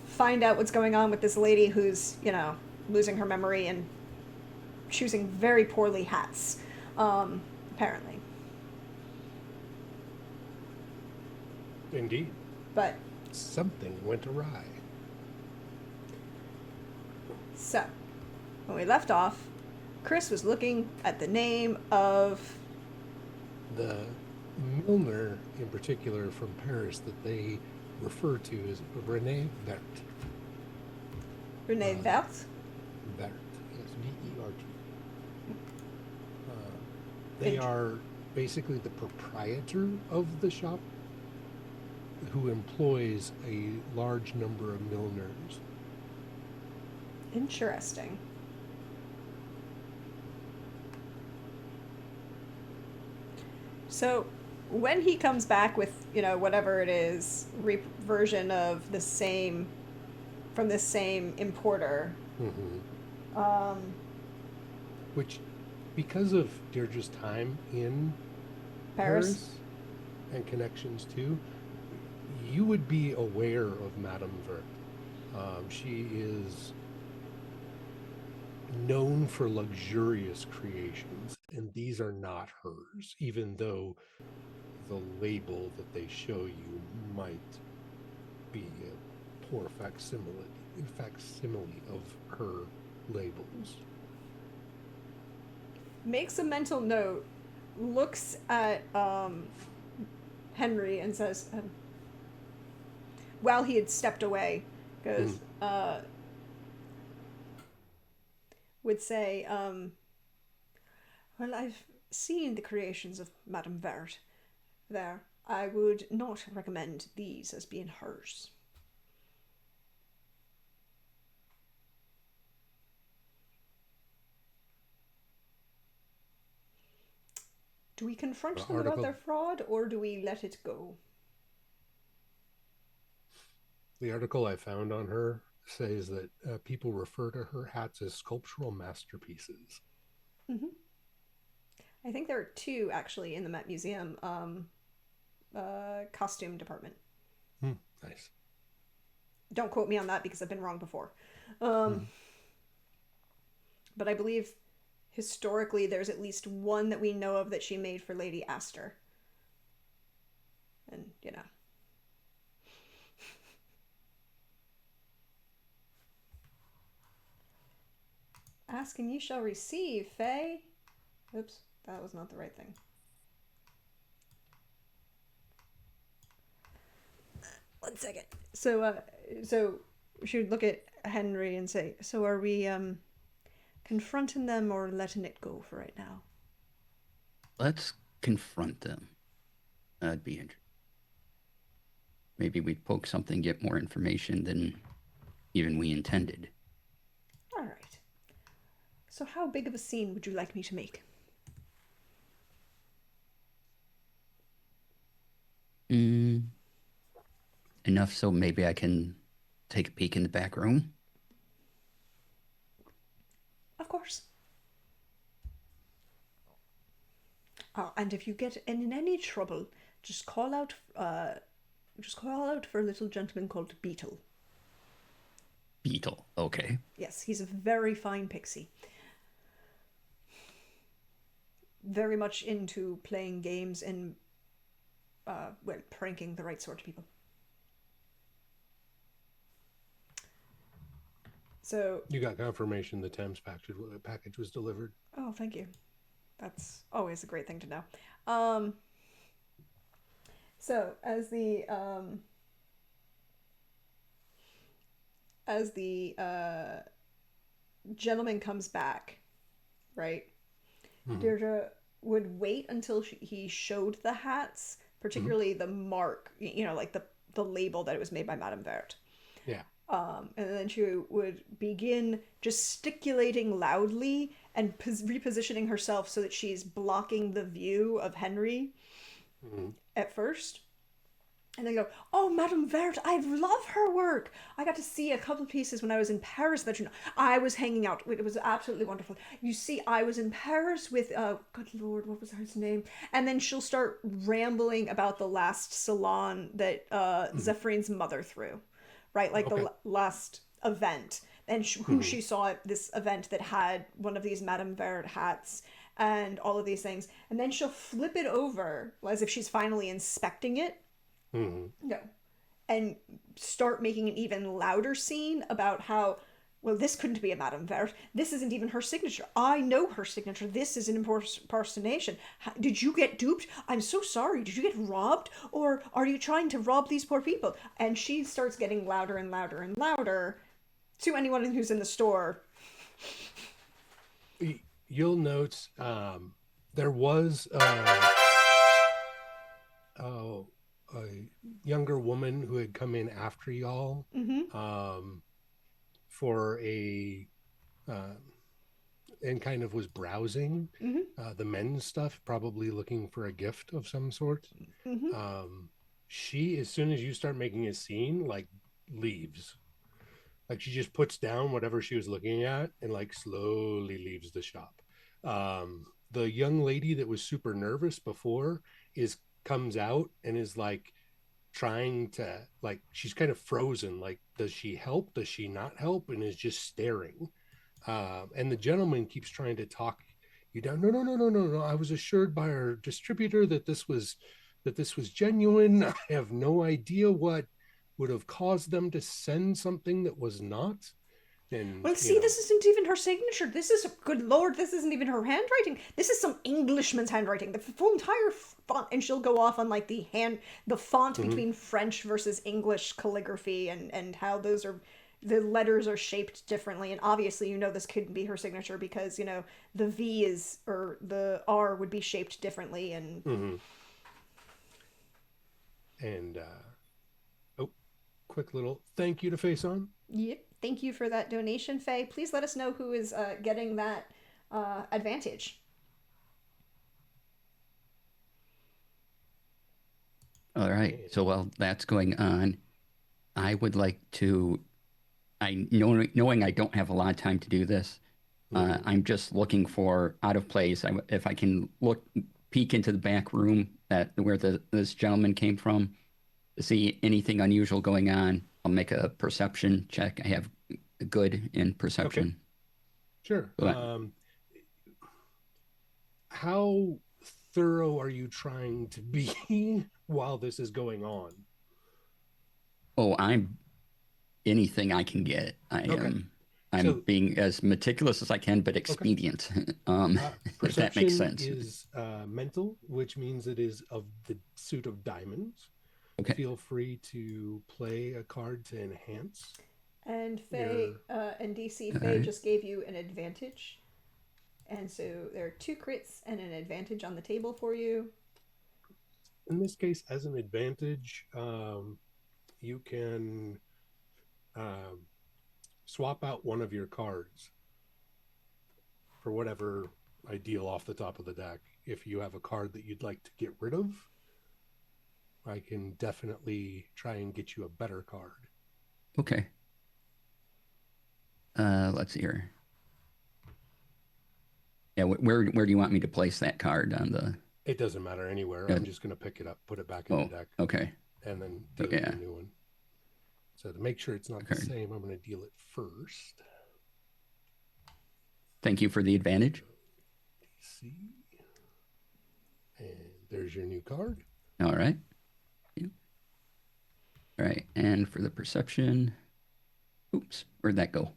find out what's going on with this lady who's, losing her memory and choosing very poorly hats, apparently. Indeed. But, Something went awry. so, when we left off, Chris was looking at the name of The Milner, in particular from Paris, that they refer to as René Vert. Renee Vert. Vert. Yes, V-E-R-T. They are basically the proprietor of the shop who employs a large number of milliners. Interesting. So, when he comes back with, whatever it is, version of the same, from the same importer, Which, because of Deirdre's time in Paris. and connections too, you would be aware of Madame Vert. She is known for luxurious creations, and these are not hers, even though the label that they show you might be a poor facsimile of her labels. Makes a mental note, looks at Henry and says, while he had stepped away, goes, would say, well, I've seen the creations of Madame Vert there. I would not recommend these as being hers. Do we confront them about their fraud, or do we let it go? The article I found on her says that people refer to her hats as sculptural masterpieces. I think there are two, actually, in the Met Museum costume department. Nice. Don't quote me on that because I've been wrong before. But I believe historically there's at least one that we know of that she made for Lady Astor. And, Ask and you shall receive, Faye. Oops, that was not the right thing. One second. So she would look at Henry and say, so are we confronting them or letting it go for right now? Let's confront them. That'd be interesting. Maybe we'd poke something, get more information than even we intended. All right. So how big of a scene would you like me to make? Enough so maybe I can take a peek in the back room. Of course. And if you get in any trouble, just call out for a little gentleman called Beetle. Beetle, okay. Yes, he's a very fine pixie. Very much into playing games and, pranking the right sort of people. So you got confirmation the Thames package was delivered. Oh, thank you. That's always a great thing to know. So as the gentleman comes back, right? Deirdre would wait until he showed the hats, particularly the mark, like the label that it was made by Madame Vert. Yeah. And then she would begin gesticulating loudly and repositioning herself so that she's blocking the view of Henry at first. And they go, "Oh, Madame Vert, I love her work. I got to see a couple of pieces when I was in Paris. That I was hanging out. It was absolutely wonderful. You see, I was in Paris with good lord, what was his name?" And then she'll start rambling about the last salon that Zephyrine mother threw, right? Like Okay. the last event, and who Hmm. she saw at this event that had one of these Madame Vert hats and all of these things. And then she'll flip it over as if she's finally inspecting it. Hmm. No, and start making an even louder scene about how, well, this couldn't be a Madame Vert. This isn't even her signature. I know her signature. This is an impersonation. Did you get duped? I'm so sorry. Did you get robbed? Or are you trying to rob these poor people? And she starts getting louder and louder and louder to anyone who's in the store. You'll note there was oh, a younger woman who had come in after y'all Mm-hmm. um, for a uh, and kind of was browsing Mm-hmm. the men's stuff, probably looking for a gift of some sort. Mm-hmm. Um, she, as soon as you start making a scene, like leaves. Like she just puts down whatever she was looking at and like slowly leaves the shop. The young lady that was super nervous before is comes out and is like trying to like she's kind of frozen. Like, does she help? Does she not help? And is just staring. And the gentleman keeps trying to talk you down. No, no, no, no, no, no. I was assured by our distributor that this was genuine. I have no idea what would have caused them to send something that was not. And Well, see, this isn't even her signature. This is, good lord, this isn't even her handwriting. This is some Englishman's handwriting. The full entire font, and she'll go off on like the font mhm. between French versus English calligraphy, and how those are, the letters are shaped differently. And obviously, this couldn't be her signature because the V is, or the R would be shaped differently, and Mhm. And oh, quick little thank you to Face On. yep. Thank you for that donation, Faye. Please let us know who is getting that advantage. All right. And So while that's going on, I would like to, knowing I don't have a lot of time to do this, mhm. I'm just looking for out of place. If I can peek into the back room where this gentleman came from to see anything unusual going on, I'll make a perception check. I have good in Okay, perception. sure. But, How thorough are you trying to be while this is going on? oh, I'm anything I can get. Okay, I'm so being as meticulous as I can, but okay. expedient. If that makes Perception sense. is mental, which means it is of the suit of diamonds. Okay. Feel free to play a card to enhance And Faye your. and DC, All Faye right. just gave you an advantage. And so there are two crits and an advantage on the table for you. In this case, as an advantage, you can um, swap out one of your cards for whatever I deal off the top of the deck. If you have a card that you'd like to get rid of, I can definitely try and get you a better card. Okay. Let's see here. Yeah, where do you want me to place that card on the? It doesn't matter anywhere. Uh, I'm just going to pick it up, put it back in the oh, deck, okay. and then Oh, deal you yeah. a new one. So to make sure it's not the Okay. same, I'm going to deal it first. Thank you for the advantage. DC. And there's your new card. All right. Yeah. All right. And for the perception, oops, where'd that go?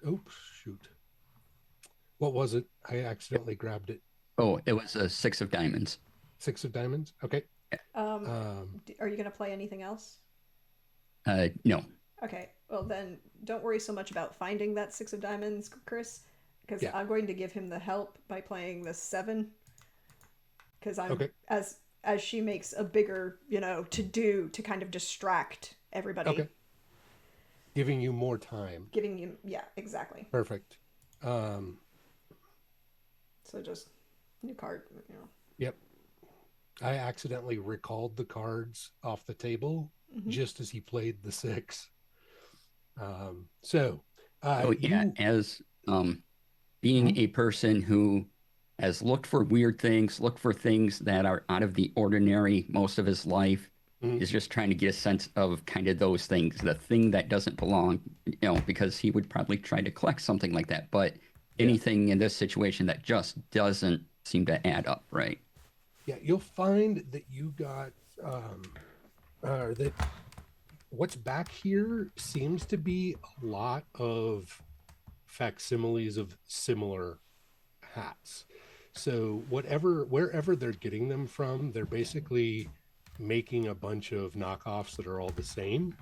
Oops, shoot. What was it? I accidentally grabbed it. Oh, it was a 6 of diamonds. 6 of diamonds. Okay. Um, Um, are you going to play anything else? No. Okay, well then, don't worry so much about finding that 6 of diamonds, Chris, because yeah. I'm going to give him the help by playing the 7. Because I'm Okay. as she makes a bigger, to do to kind of distract everybody, Okay. Giving you more time. giving you, yeah, exactly. Perfect. So just new card. Yep. I accidentally recalled the cards off the table Mm-hmm. just as he played the six. So Oh yeah, you as being mhm, a person who has looked for weird things, looked for things that are out of the ordinary most of his life, mhm, is just trying to get a sense of kind of those things, the thing that doesn't belong, because he would probably try to collect something like that. But yeah, anything in this situation that just doesn't seem to add up, right? yeah, you'll find that you got that what's back here seems to be a lot of facsimiles of similar hats. So wherever they're getting them from, they're basically making a bunch of knockoffs that are all the same.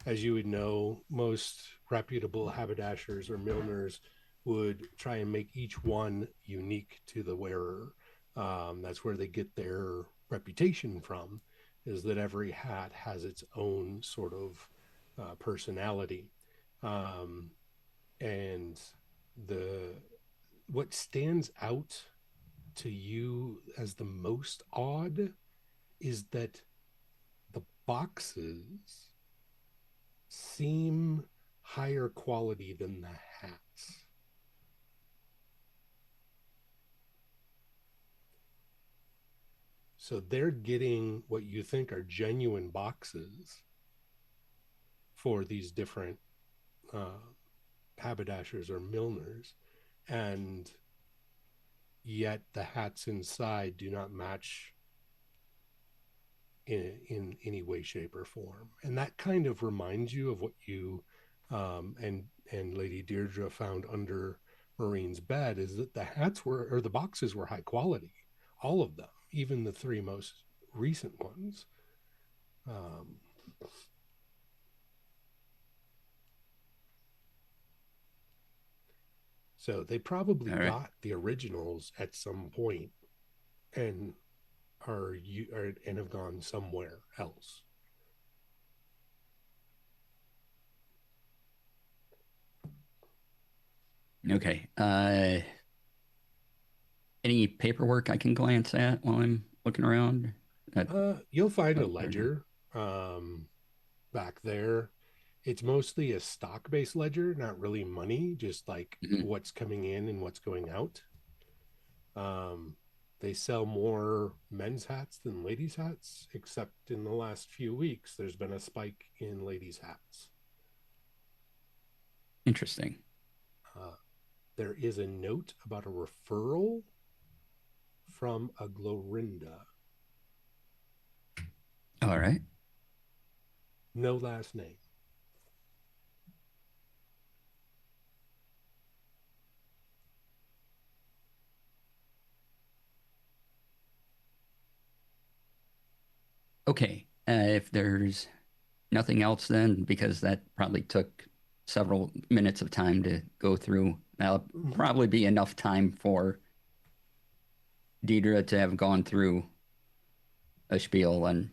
As you would know, most reputable haberdashers or milliners would try and make each one unique to the wearer. That's where they get their reputation from, is that every hat has its own sort of personality. Um, and the what stands out to you as the most odd is that the boxes seem higher quality than the hats. So they're getting what you think are genuine boxes for these different uh, haberdashers or milliners, and yet the hats inside do not match in any way, shape, or form. And that kind of reminds you of what you and Lady Deirdre found under Marine's bed, is that the hats were, or the boxes were, high quality, all of them, even the three most recent ones. Um, so they probably All right. got the originals at some point and and have gone somewhere else. Okay. Any paperwork I can glance at while I'm looking around? That, You'll find a okay. ledger back there. It's mostly a stock based ledger, not really money, just like Mhm. what's coming in and what's going out. Um, they sell more men's hats than ladies' hats, except in the last few weeks, there's been a spike in ladies' hats. Interesting. Uh, there is a note about a referral from a Glorinda. All right. No last name. Okay. If there's nothing else, then, because that probably took several minutes of time to go through, that'll Mhm. probably be enough time for Deidre to have gone through a spiel. And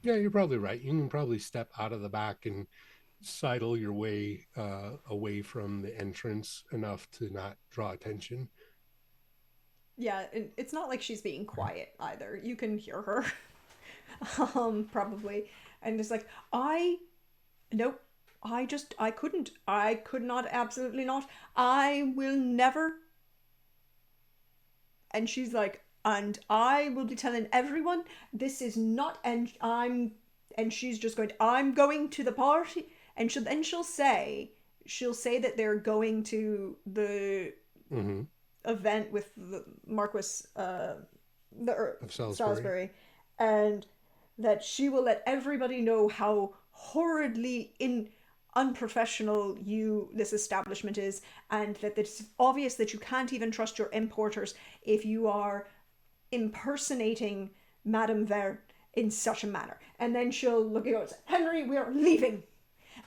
Yeah, you're probably right. You can probably step out of the back and sidle your way away from the entrance enough to not draw attention. Yeah, and it's not like she's being quiet either. You can hear her, probably, and it's like, I nope. I could not, absolutely not. I will never. And she's like, and I will be telling everyone this is not, and she's just going, I'm going to the party. And she'll say that they're going to the Mm-hmm. event with the Marquis, Of Salisbury. Salisbury, and that she will let everybody know how horridly unprofessional this establishment is, and that it's obvious that you can't even trust your importers if you are impersonating Madame Verne in such a manner. And then she'll look at you and say, Henry, we are leaving.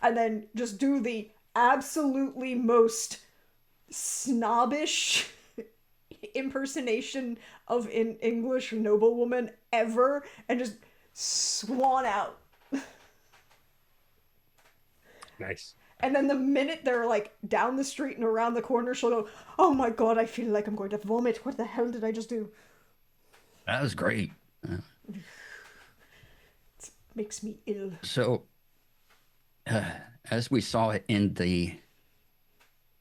And then just do the absolutely most snobbish impersonation of an English noblewoman ever and just swan out. Nice. And then the minute they're like down the street and around the corner, she'll go, oh my god, I feel like I'm going to vomit. What the hell did I just do? That was great. Uh, It makes me ill. so, uh, as we saw it in the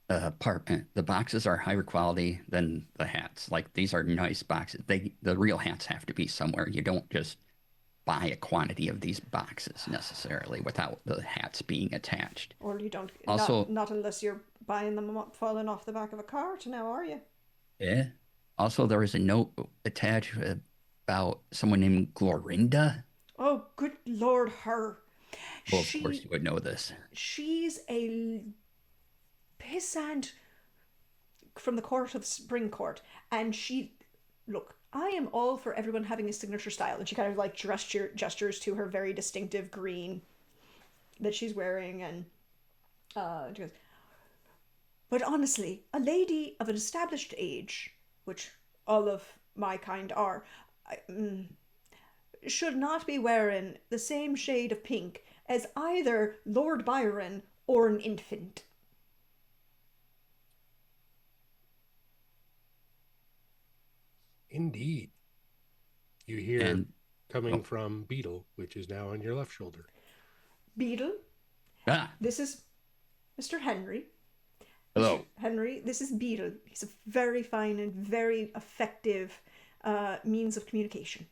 apartment, the boxes are higher quality than the hats. Like these are nice boxes. The real hats have to be somewhere. You don't just buy a quantity of these boxes necessarily without the hats being attached. Or you don't, Also, not unless you're buying them up, falling off the back of a cart now, are you? yeah. Also, there is a note attached about someone named Glorinda. Oh, good Lord, her. Well, of course She, you would know this. she's a pissant from the court of Spring Court, and she, look, I am all for everyone having a signature style, and she kind of like gestures to her very distinctive green that she's wearing, and she goes, but honestly, a lady of an established age, which all of my kind are, should not be wearing the same shade of pink as either Lord Byron or an infant. Indeed. You hear And coming oh, from Beetle, which is now on your left shoulder. Beadle, ah, this is Mr. Henry. Mr. hello. Henry, this is Beadle. He's a very fine and very effective means of communication.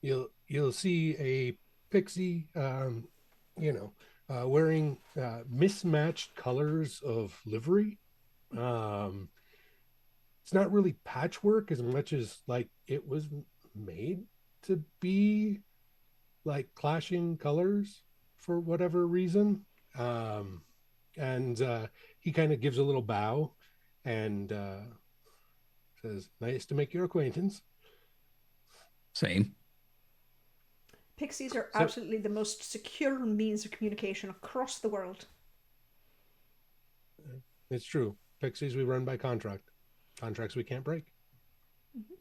You'll see a pixie, you know, wearing mismatched colors of livery. Um, it's not really patchwork as much as like it was made to be like clashing colors for whatever reason. Um, and he kind of gives a little bow and says, "Nice to make your acquaintance." Same. Pixies are So absolutely the most secure means of communication across the world. it's true. Pixies we run by contract. Contracts we can't break, Mm-hmm.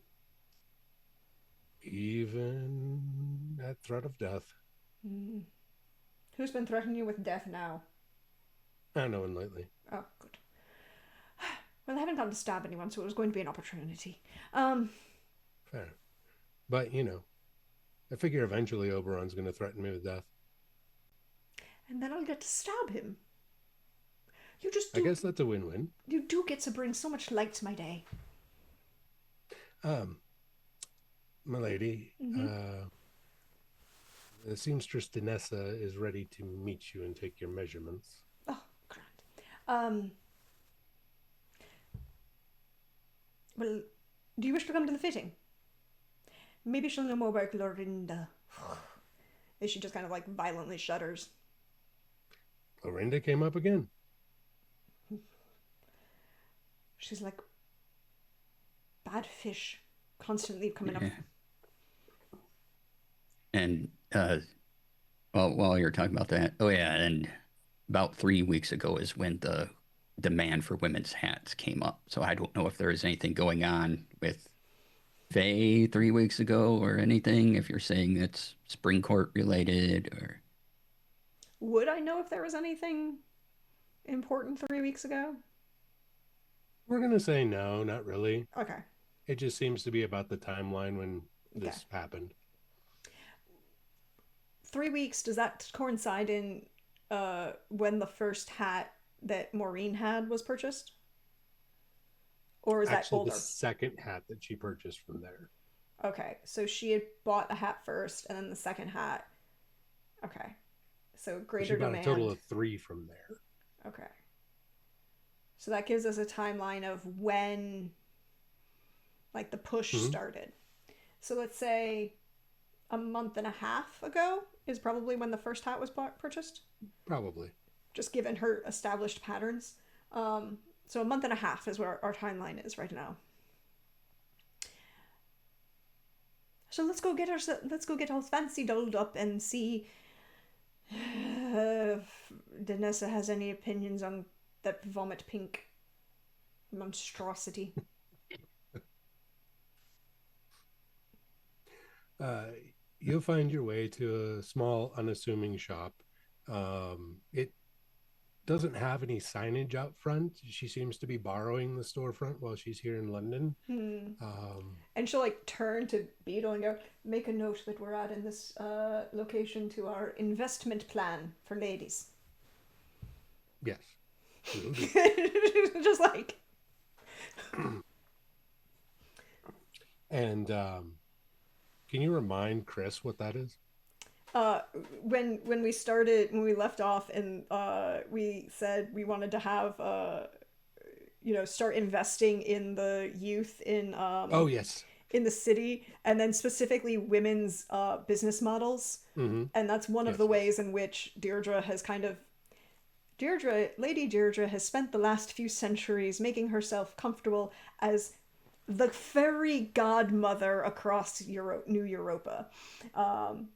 even at threat of death. Mm. Who's been threatening you with death now? No one lately. Oh, good. Well, I haven't gone to stab anyone, so it was going to be an opportunity. Um, Fair. But, I figure eventually Oberon's going to threaten me with death. and then I'll get to stab him. You just I do. guess that's a win win. You do get to bring so much light to my day. Um, my lady, Mm-hmm. the seamstress Danessa is ready to meet you and take your measurements. Oh, grand. Um, well, do you wish to come to the fitting? Maybe she'll know more about Lorinda. As she just kind of like violently shudders. Lorinda came up again. She's like bad fish, constantly coming up. Yeah. And well, while you're talking about that, oh yeah, and about 3 weeks ago is when the demand for women's hats came up. So I don't know if there is anything going on with Faye 3 weeks ago or anything. If you're saying it's spring court related or Would I know if there was anything important 3 weeks ago? We're going to say no, not really. Okay. It just seems to be about the timeline when Okay. this happened. 3 weeks, does that coincide in when the first hat that Maureen had was purchased? Or is that Actually, the older? second hat that she purchased from there. Okay, so she had bought a hat first and then the second hat. Okay. So So she greater bought a total demand. of three from there. Okay. So that gives us a timeline of when like the push Mm-hmm. started. So let's say a month and a half ago is probably when the first hat was purchased, Probably. just given her established patterns. So a month and a half is where our timeline is right now. So let's go get all fancy dolled up and see if Danessa has any opinions on that vomit pink monstrosity. Uh, you'll find your way to a small, unassuming shop. It doesn't have any signage out front. She seems to be borrowing the storefront while she's here in London. Hmm. Um, And she'll like turn to Beetle and go, make a note that we're adding this location to our investment plan for ladies. yes, will do. Just like, And can you remind Chris what that is? uh, when we started, when we left off, and we said we wanted to have start investing in the youth Oh, yes. in the city, and then specifically women's business models. Mm-hmm. And that's one of Yes, the yes. ways in which Lady Deirdre has spent the last few centuries making herself comfortable as the fairy godmother across New Europa,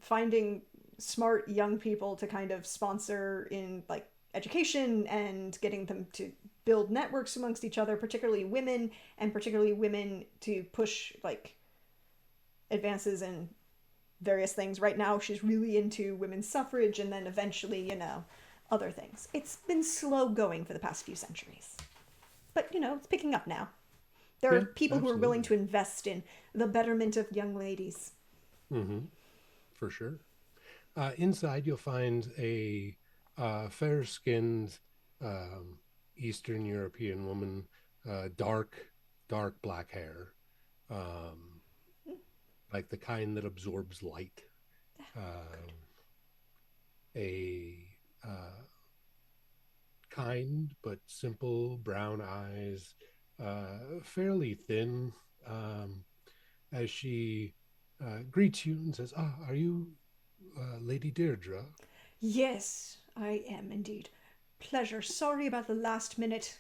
finding smart young people to kind of sponsor in like education and getting them to build networks amongst each other, particularly women to push like advances in various things. Right now, she's really into women's suffrage, and then eventually, other things. It's been slow going for the past few centuries, but it's picking up now. There are Yeah, people who are willing absolutely. to invest in the betterment of young ladies. Mm-hmm. For sure. Inside, you'll find a fair-skinned um, Eastern European woman, dark black hair, um, like the kind that absorbs light. Uh, a kind but simple brown eyes, fairly thin, um, as she greets you and says, "Ah, are you Lady Deirdre?" Yes, I am indeed. Pleasure. Sorry about the last minute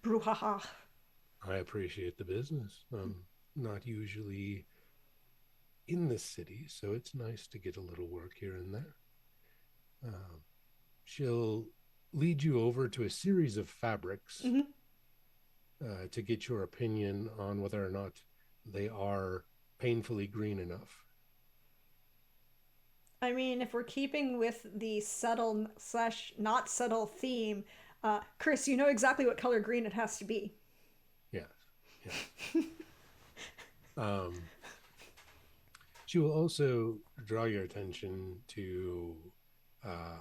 brouhaha. I appreciate the business. I'm not usually in this city, so it's nice to get a little work here and there. Um, she'll lead you over to a series of fabrics Mm-hmm. to get your opinion on whether or not they are painfully green enough. I mean, if we're keeping with the subtle slash not subtle theme, Chris, you know exactly what color green it has to be. Yes, yes. Um, she will also draw your attention to uh,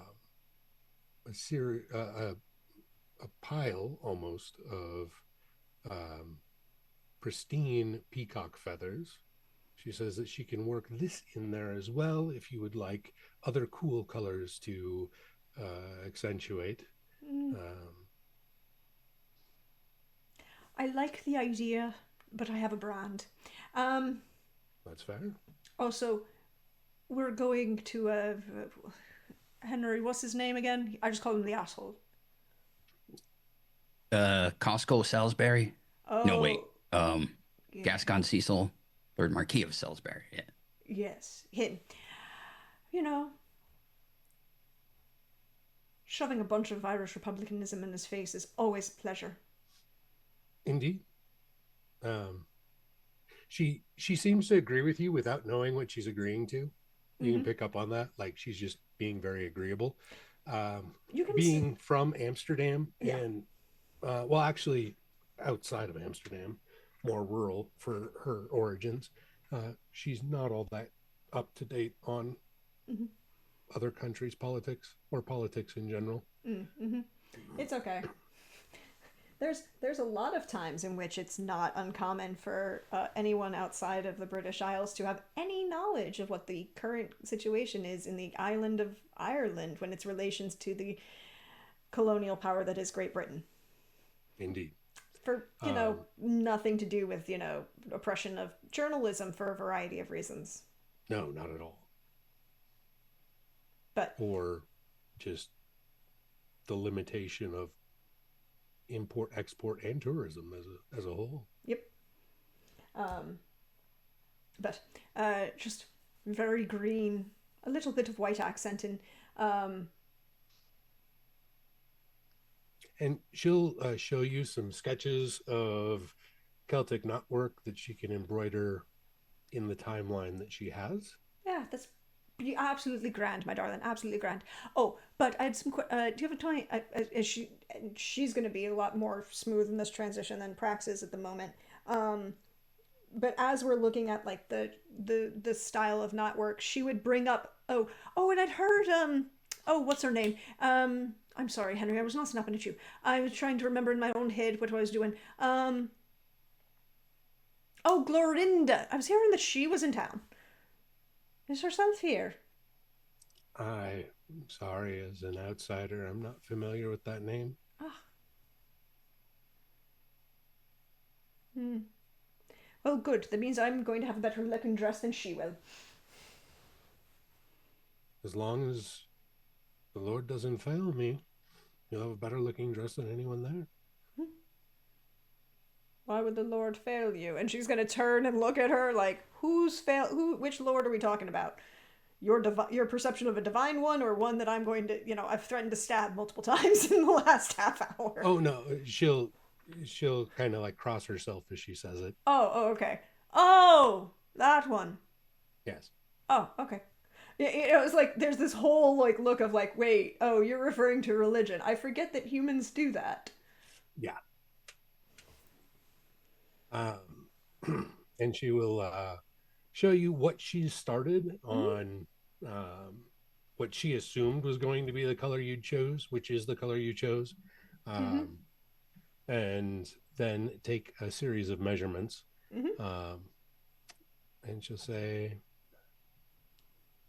a pile almost of um, pristine peacock feathers. She says that she can work this in there as well if you would like other cool colors to accentuate. Mm, Um, I like the idea, but I have a brand. Um, that's fair. Also, we're going to Henry. What's his name again? I just call him the asshole. Costco Salisbury. No, wait. Oh, Um, yeah, Gascon Cecil, Lord Marquis of Salisbury. Yeah. yes, him. You know, shoving a bunch of Irish republicanism in his face is always a pleasure. Indeed. Um, she seems to agree with you without knowing what she's agreeing to. You can Mm-hmm. pick up on that. Like she's just being very agreeable. Um, You can, being from Amsterdam yeah. and well, actually outside of Amsterdam, more rural for her origins. She's not all that up to date on Mm-hmm. other countries' politics or politics in general. Mm-hmm. It's okay. There's a lot of times in which it's not uncommon for anyone outside of the British Isles to have any knowledge of what the current situation is in the island of Ireland when it's relations to the colonial power that is Great Britain. Indeed. For Um, nothing to do with oppression of journalism for a variety of reasons. no, not at all. But Or just the limitation of import, export, and tourism as a whole. yep. Um, but just very green, a little bit of white accent, and um, And she'll show you some sketches of Celtic knotwork that she can embroider in the timeline that she has. yeah, that's absolutely grand, my darling, absolutely grand. Oh, but I had some. Do you have a time? Is she's going to be a lot more smooth in this transition than Prax is at the moment. But as we're looking at like the style of knot work, she would bring up, and I'd heard what's her name? I'm sorry, Henry, I was not snapping at you. I was trying to remember in my own head what I was doing. Glorinda. I was hearing that she was in town. Is herself here? I'm sorry, as an outsider, I'm not familiar with that name. Ah. Well, good. That means I'm going to have a better looking dress than she will. As long as the Lord doesn't fail me, you'll have a better looking dress than anyone there. Why would the Lord fail you? And she's gonna turn and look at her like, which Lord are we talking about? Your perception of a divine one, or one that I'm going to, I've threatened to stab multiple times in the last half hour. Oh no, she'll kind of like cross herself as she says it. Okay. Oh, that one. Yes. Oh, okay. It was like there's this whole like look of like, wait, oh, you're referring to religion. I forget that humans do that. Yeah. And she will show you what she started on, what she assumed was going to be the color you chose, which is the color you chose, and then take a series of measurements. And she'll say,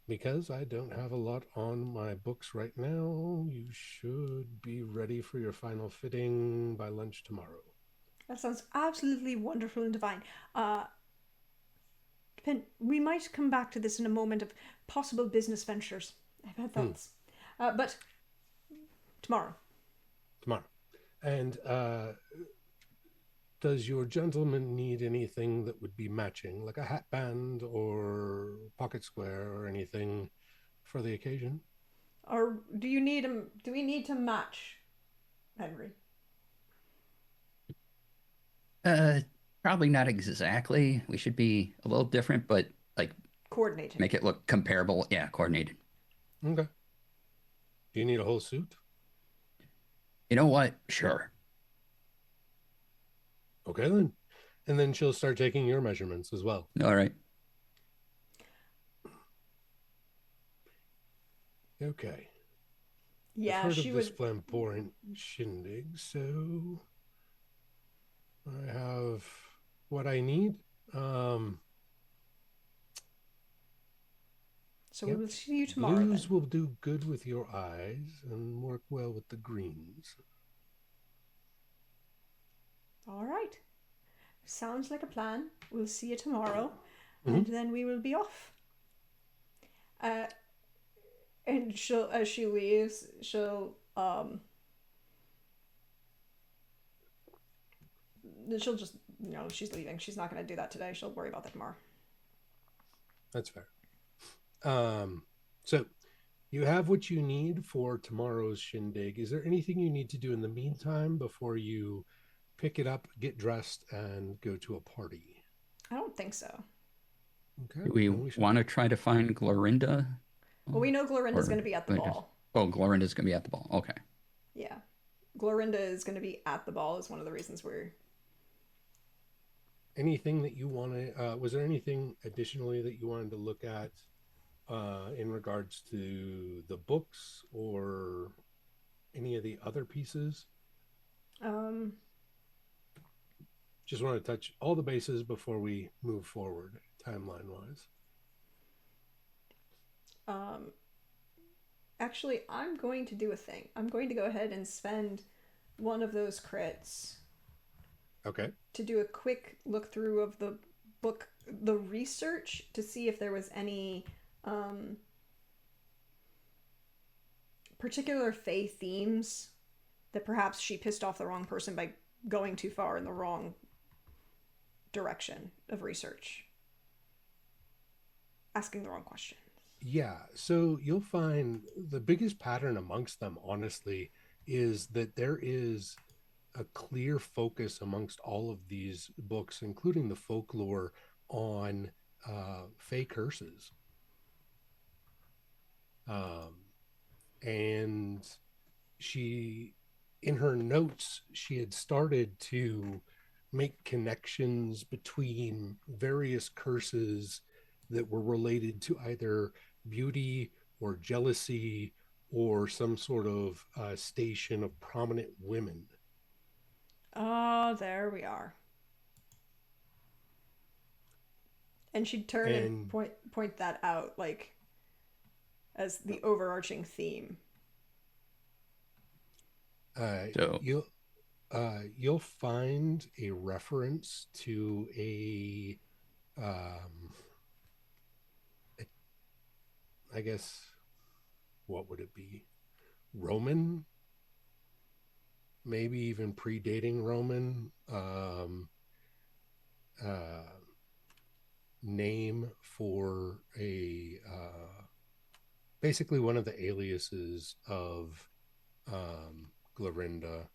because I don't have a lot on my books right now, you should be ready for your final fitting by lunch tomorrow. That sounds absolutely wonderful and divine. We might come back to this in a moment of possible business ventures. I've had thoughts. But tomorrow. Tomorrow. And does your gentleman need anything that would be matching, like a hat band or pocket square or anything for the occasion? Or do we need to match, Henry? Probably not exactly. We should be a little different, but like coordinated. Make it look comparable. Yeah, coordinated. Okay. Do you need a whole suit? You know what? Sure. Okay then. And then she'll start taking your measurements as well. All right. Okay. Yeah, I've heard of this flamboyant shindig, so I have what I need. So we will see you tomorrow. Blues will do good with your eyes and work well with the greens. All right. Sounds like a plan. We'll see you tomorrow, and then we will be off. And as she leaves, she'll just, she's leaving. She's not going to do that today. She'll worry about that tomorrow. That's fair. So you have what you need for tomorrow's shindig. Is there anything you need to do in the meantime before you pick it up, get dressed, and go to a party? I don't think so. Okay. Do we want to try to find Glorinda? Well, we know Glorinda's going to be at the ball. Oh, Glorinda's going to be at the ball. Okay. Yeah. Glorinda is going to be at the ball is one of the reasons we're... Anything that you want to... was there anything additionally that you wanted to look at in regards to the books or any of the other pieces? Just want to touch all the bases before we move forward, timeline-wise. Actually, I'm going to do a thing. I'm going to go ahead and spend one of those crits. Okay. To do a quick look through of the book, the research, to see if there was any particular Fae themes that perhaps she pissed off the wrong person by going too far in the wrong direction of research. Asking the wrong question. Yeah, so you'll find the biggest pattern amongst them, honestly, is that there is a clear focus amongst all of these books, including the folklore, on Fae curses. Um, and she, in her notes, she had started to make connections between various curses that were related to either beauty or jealousy or some sort of station of prominent women. Oh, there we are. And she'd turn and And point that out, like, as the overarching theme. uh, So, you'll find a reference to a, um, I guess, what would it be? Roman, maybe even predating Roman, uh, name for a, basically one of the aliases of Glorinda.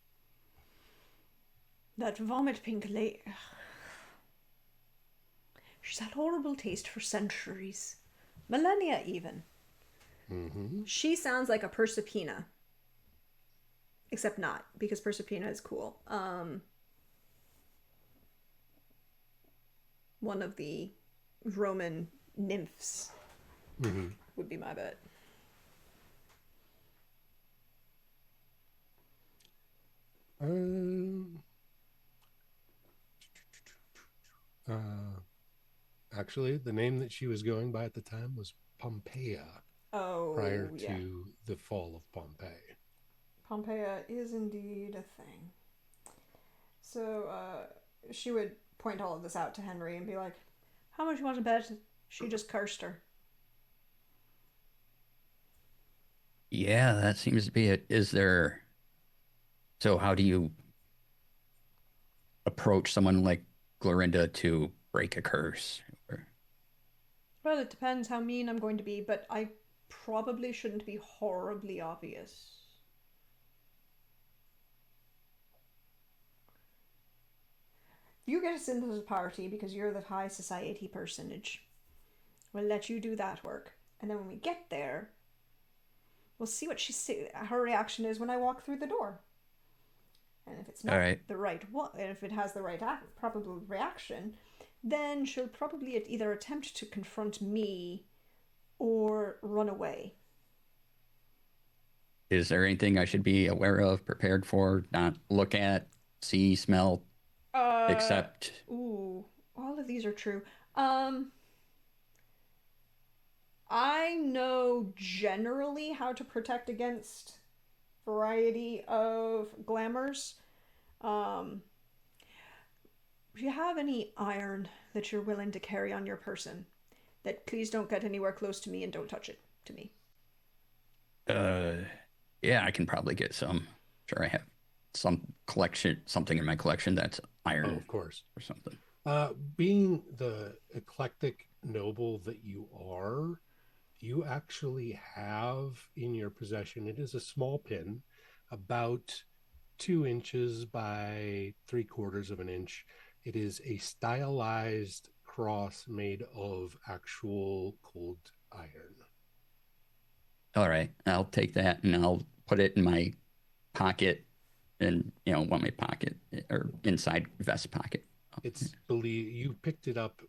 That vomit pink lady. She's had horrible taste for centuries. Millennia, even. Mm-hmm. She sounds like a Proserpina. Except not, because Proserpina is cool. One of the Roman nymphs Mm-hmm. would be my bet. Um, uh, Actually, the name that she was going by at the time was Pompeia, prior Oh, yeah. to the fall of Pompeii. Pompeia is indeed a thing. So, she would point all of this out to Henry and be like, how much you want to bet she just cursed her? yeah, that seems to be it. Is there, so how do you approach someone like Glorinda to break a curse? Or, Well, it depends how mean I'm going to be, but I probably shouldn't be horribly obvious. You get us into the party because you're the high society personage. We'll let you do that work. And then when we get there, we'll see what her reaction is when I walk through the door. And if it's all not right. the right one, and if it has the right probable reaction, then she'll probably either attempt to confront me or run away. Is there anything I should be aware of, prepared for, not look at, see, smell, Uh, accept? ooh, all of these are true. Um, I know generally how to protect against variety of glamours. Um, if you have any iron that you're willing to carry on your person, that please don't get anywhere close to me and don't touch it to me. Uh, yeah, I can probably get some. Sure, I have some collection, something in my collection that's Oh, iron of course. or something. Being the eclectic noble that you are, you actually have in your possession, it is a small pin, about 2 inches by 3/4 of an inch. It is a stylized cross made of actual cold iron. All right, I'll take that and I'll put it in my pocket, and want my pocket or inside vest pocket. It's believe you picked it up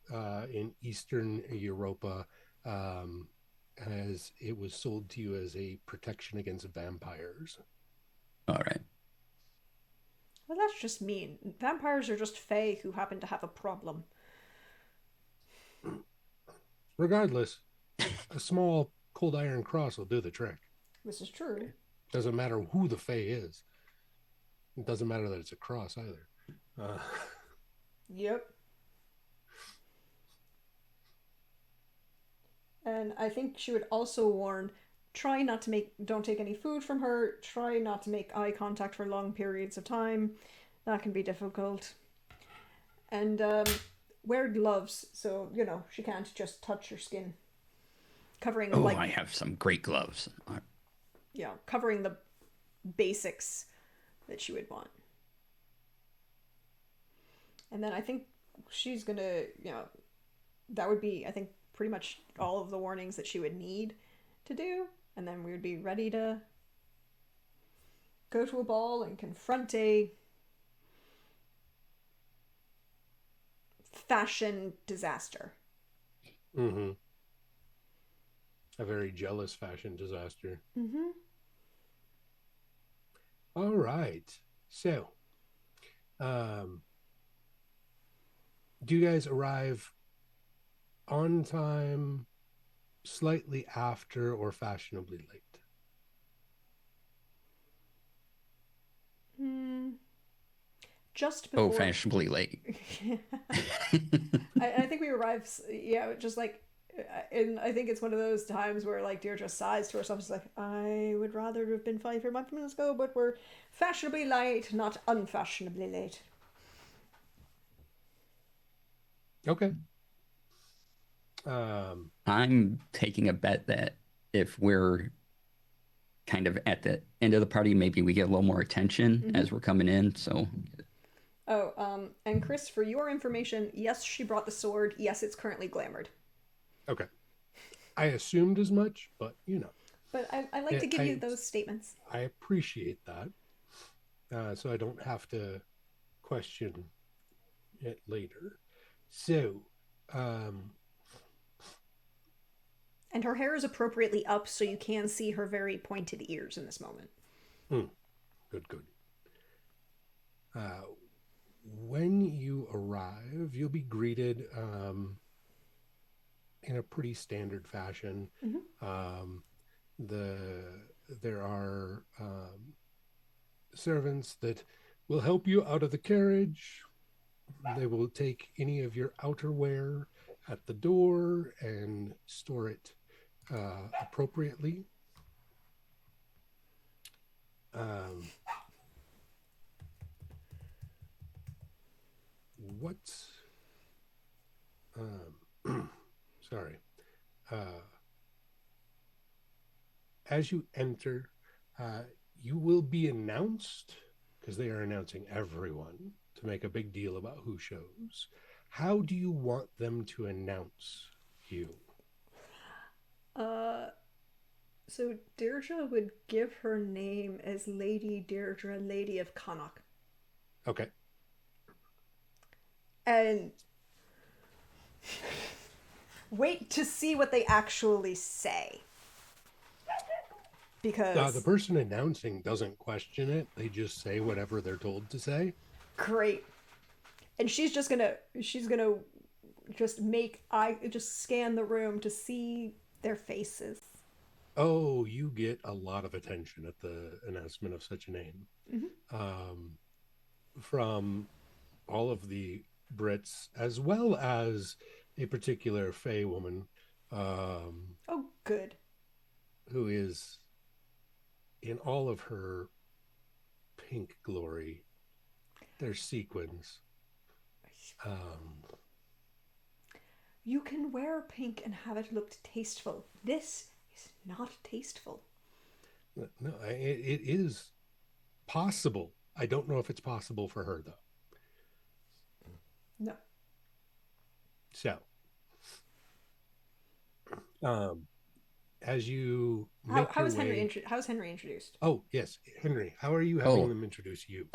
in Eastern Europa, um, as it was sold to you as a protection against vampires. All right. Well, that's just mean. Vampires are just fae who happen to have a problem. Regardless, a small cold iron cross will do the trick. This is true. Doesn't matter who the fae is. It doesn't matter that it's a cross either. Uh, Yep. And I think she would also warn, don't take any food from her, try not to make eye contact for long periods of time. That can be difficult. And wear gloves so, she can't just touch your skin. Covering, Oh, like, I have some great gloves. covering the basics that she would want. And then I think she's gonna, that would be, I think, pretty much all of the warnings that she would need to do. and then we would be ready to go to a ball and confront a fashion disaster. Mm-hmm. A very jealous fashion disaster. Mm-hmm. All right. So, do you guys arrive on time, slightly after, or fashionably late? Just Oh, before. fashionably late. I think we arrived, yeah, just like, and I think it's one of those times where like Deirdre sighs to herself. She's like, I would rather have been 5 minutes ago, but we're fashionably late, not unfashionably late. Okay. I'm taking a bet that if we're kind of at the end of the party, maybe we get a little more attention as we're coming in. So, Oh, and Chris, for your information, yes, she brought the sword. Yes, it's currently glamored. Okay. I assumed as much, but But I like to give you those statements. I appreciate that, so I don't have to question it later. So, And her hair is appropriately up, so you can see her very pointed ears in this moment. good. When you arrive, you'll be greeted in a pretty standard fashion. There are servants that will help you out of the carriage. They will take any of your outerwear at the door and store it appropriately. Sorry. As you enter, you will be announced, because they are announcing everyone to make a big deal about who shows. How do you want them to announce you? So Deirdre would give her name as Lady Deirdre, Lady of Connacht. Okay. And wait to see what they actually say. Because the person announcing doesn't question it. They just say whatever they're told to say. Great. And she's gonna just scan the room to see their faces. Oh, you get a lot of attention at the announcement of such a name. From all of the Brits, as well as a particular Fey woman. Oh, good. Who is in all of her pink glory. There's sequins. You can wear pink and have it look tasteful. This is not tasteful. No, it is possible. I don't know if it's possible for her, though. No. So, as you how is Henry introduced? Oh, yes, Henry. How are you having them introduce you?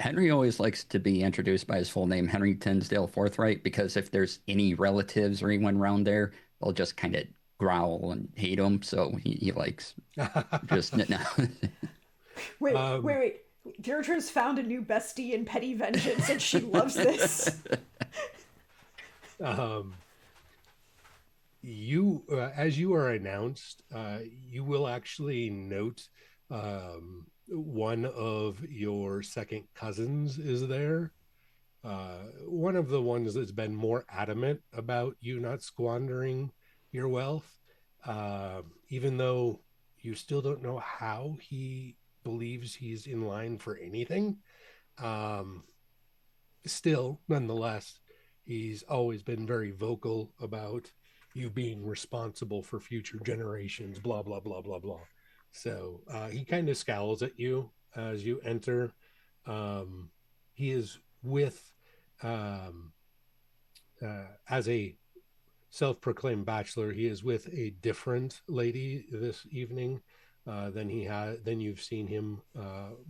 Henry always likes to be introduced by his full name, Henry Tinsdale Forthright, because if there's any relatives or anyone around there, they'll just kind of growl and hate him. So he likes just no. Wait. Deirdre's found a new bestie in Petty Vengeance, and she loves this. You, as you are announced, you will actually note one of your second cousins is there. One of the ones that's been more adamant about you not squandering your wealth, even though you still don't know how he believes he's in line for anything. Still, nonetheless, he's always been very vocal about you being responsible for future generations, blah, blah, blah, blah, blah. So he kind of scowls at you as you enter. He is with, as a self-proclaimed bachelor. He is with a different lady this evening than you've seen him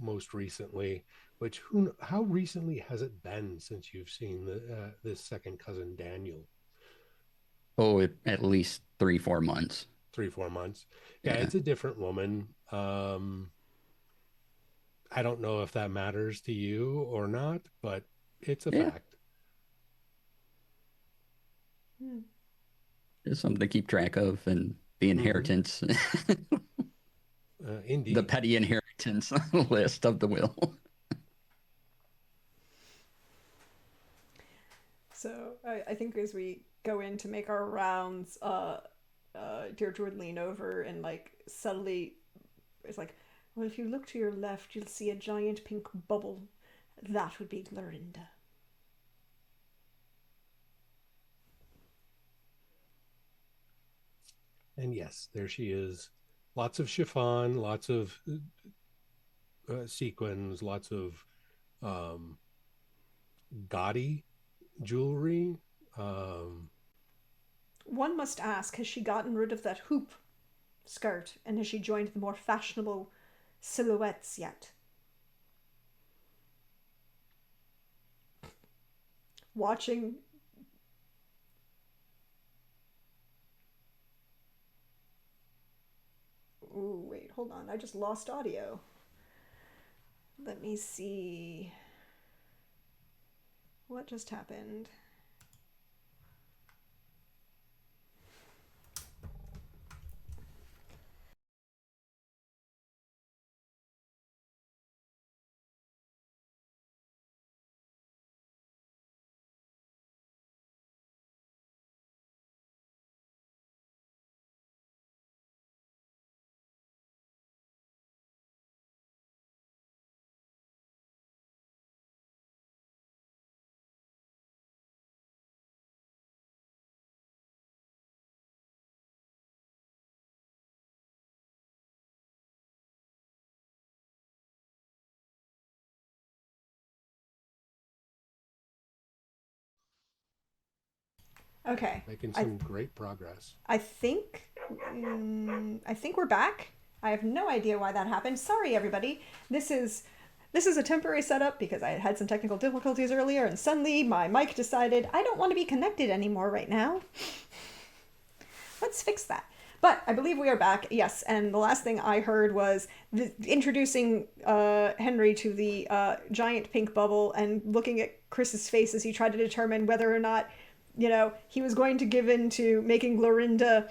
most recently. Which how recently has it been since you've seen this second cousin Daniel? Oh, at least 3, 4 months. 3 4 months. Yeah, Yeah. it's a different woman. I don't know if that matters to you or not, but it's a Yeah. fact. Hmm. It's something to keep track of, and the Mm-hmm. inheritance, the Indeed. petty inheritance list of the will. So I think as we go in to make our rounds, Deirdre would lean over and like subtly, it's like, well, if you look to your left, you'll see a giant pink bubble. That would be Glorinda. And yes, there she is. Lots of chiffon, lots of sequins, lots of um, gaudy jewelry. Um, One must ask, has she gotten rid of that hoop skirt and has she joined the more fashionable silhouettes yet? Watching. Ooh, wait, hold on. I just lost audio. Let me see. What just happened? Okay. Making I some great progress. I think I think we're back. I have no idea why that happened. Sorry, everybody. This is a temporary setup because I had some technical difficulties earlier, and suddenly my mic decided I don't want to be connected anymore right now. Let's fix that. But I believe we are back. Yes, and the last thing I heard was introducing Henry to the giant pink bubble and looking at Chris's face as he tried to determine whether or not, he was going to give in to making Glorinda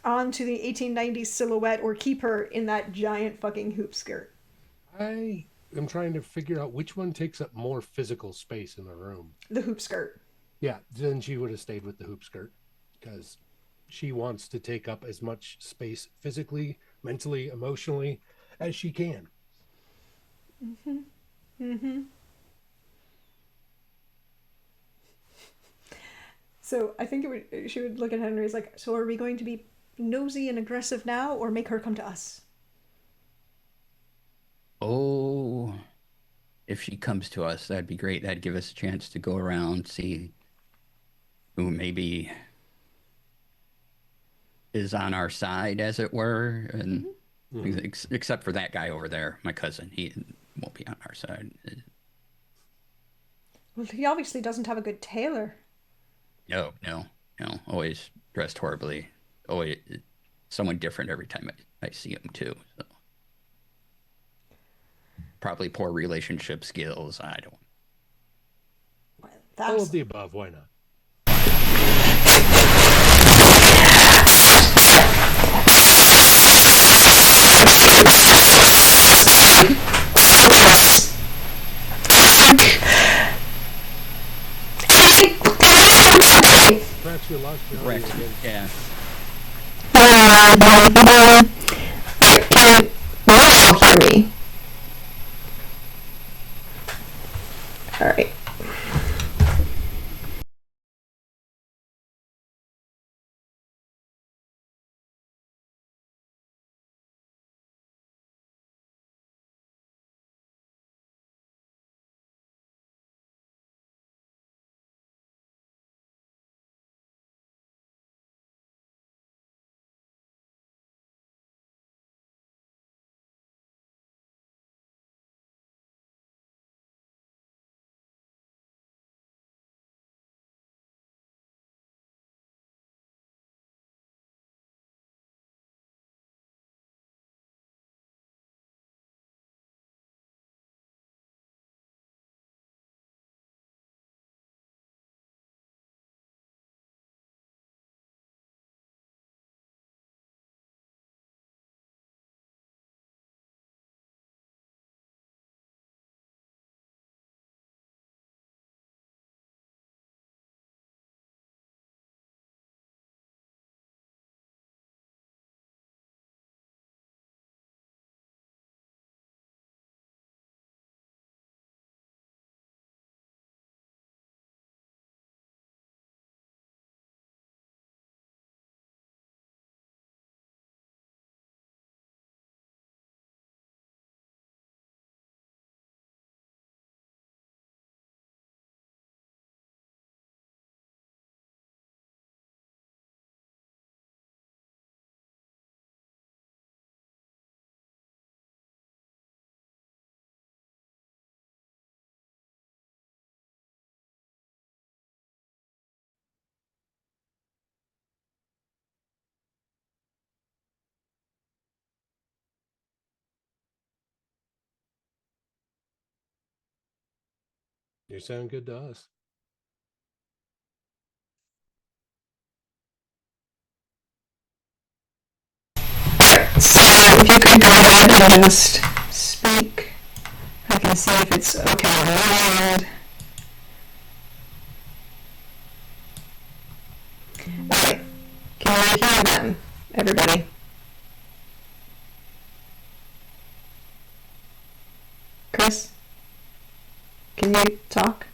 onto the 1890s silhouette or keep her in that giant fucking hoop skirt. I am trying to figure out which one takes up more physical space in the room. The hoop skirt. Yeah, then she would have stayed with the hoop skirt because she wants to take up as much space physically, mentally, emotionally as she can. Mm-hmm. Mm-hmm. So I think she would look at Henry as like, so are we going to be nosy and aggressive now or make her come to us? Oh, if she comes to us, that'd be great. That'd give us a chance to go around, see who maybe is on our side, as it were, and Mm-hmm. Mm-hmm. except for that guy over there, my cousin, he won't be on our side. Well, he obviously doesn't have a good tailor. No, no, no. Always dressed horribly. Always someone different every time I see him too. So probably poor relationship skills. I don't. Well, All that's of the above. Why not? Perhaps you lost your audio Correct. again. Yeah. can you hear me? All right. You sound good to us. So if you could go ahead and just speak, I can see if it's okay on my end. Okay, can you hear them, everybody? Chris, can you talk?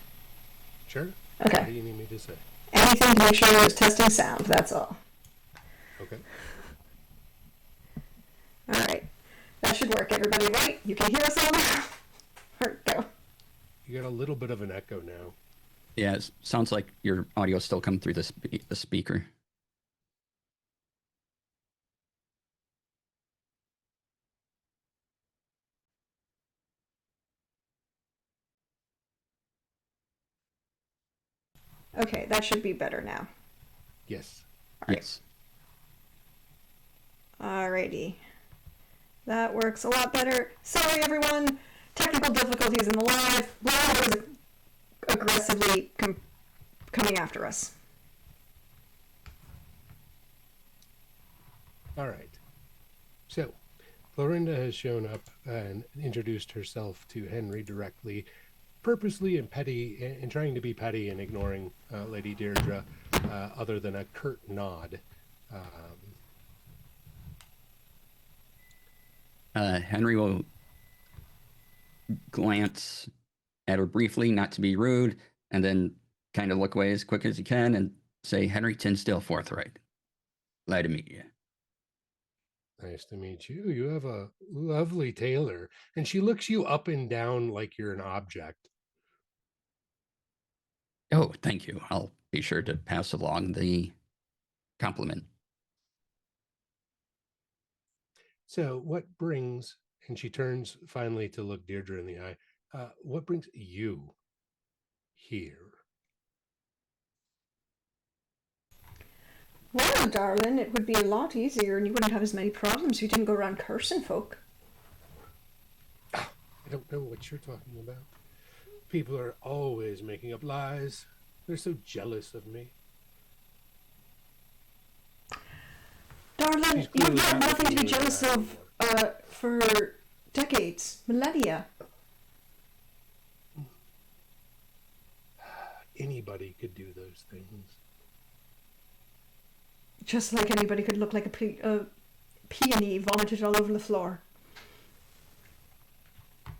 Sure. Okay. What do you need me to say? Anything to make sure it's testing sound, that's all. Okay. All right, that should work, everybody, right? You can hear us all now? Or go. You got a little bit of an echo now. Yeah, it sounds like your audio still come through the speaker. Okay, that should be better now. Yes. Yes. Alrighty. That works a lot better. Sorry, everyone. Technical difficulties in the live. Live is aggressively coming after us. All right. So, Clorinda has shown up and introduced herself to Henry directly, purposely and petty, and trying to be petty and ignoring Lady Deirdre, other than a curt nod. Henry will glance at her briefly, not to be rude, and then kind of look away as quick as he can and say, Henry Tinsdale Forthright. Glad to meet you. Nice to meet you. You have a lovely tailor. And she looks you up and down like you're an object. Oh, thank you. I'll be sure to pass along the compliment. So, what brings, and she turns finally to look Deirdre in the eye, what brings you here? Well, darling, it would be a lot easier and you wouldn't have as many problems if you didn't go around cursing folk. I don't know what you're talking about. People are always making up lies. They're so jealous of me. Darling, you've had nothing to be jealous of for decades, millennia. Anybody could do those things. Just like anybody could look like a peony vomited all over the floor.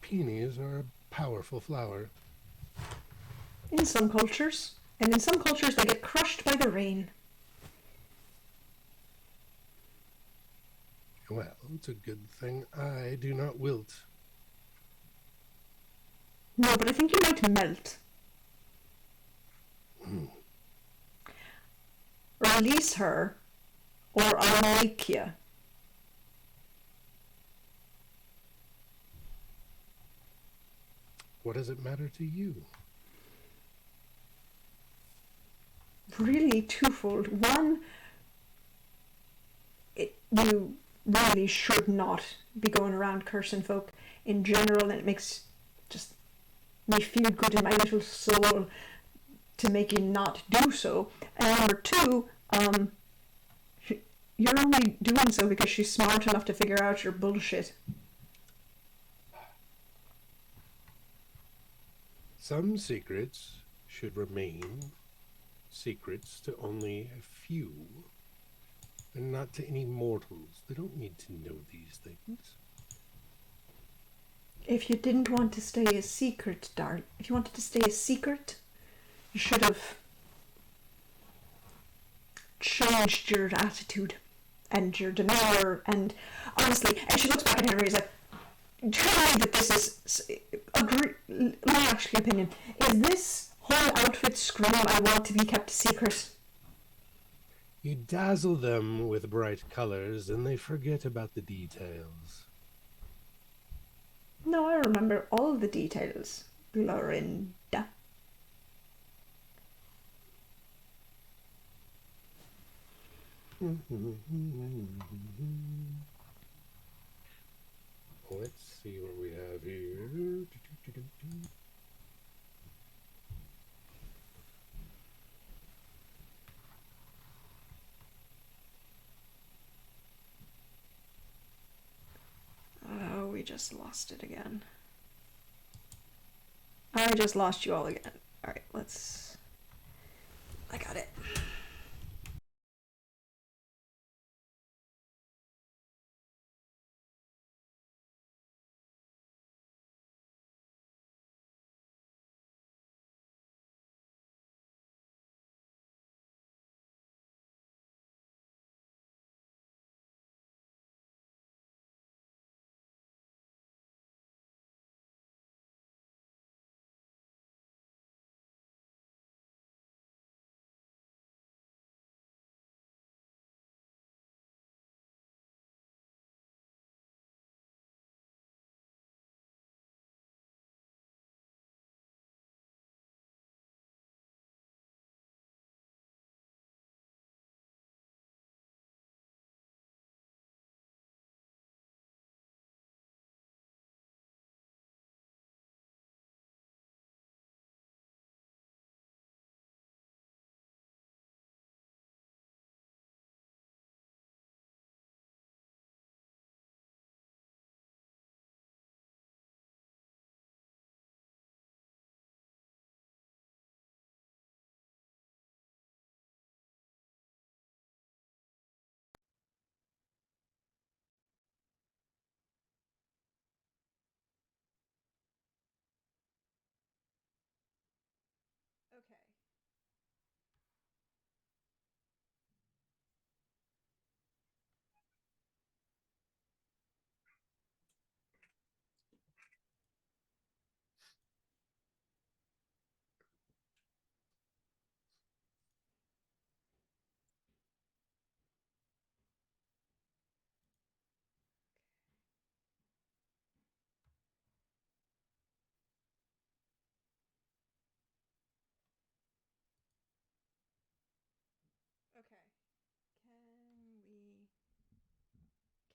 Peonies are a powerful flower. In some cultures. And in some cultures they get crushed by the rain. Well, it's a good thing I do not wilt. No, but I think you might melt. Release her, or I'll make you. What does it matter to you? Really twofold. One, you really should not be going around cursing folk in general, and it makes just me feel good in my little soul to make you not do so. And number two, you're only doing so because she's smart enough to figure out your bullshit. Some secrets should remain secrets to only a few, and not to any mortals. They don't need to know these things. If you didn't want to stay a secret, darling, if you wanted to stay a secret, you should have changed your attitude and your demeanor. And honestly, and she looks back at Henry and is like, tell me that this is my actual opinion. Is this whole outfit scream I want to be kept secret? You dazzle them with bright colors, and they forget about the details. No, I remember all the details, Glorinda. Let's see what we have here. just lost it again. I just lost you all again. All right, let's... I got it. Okay. Okay.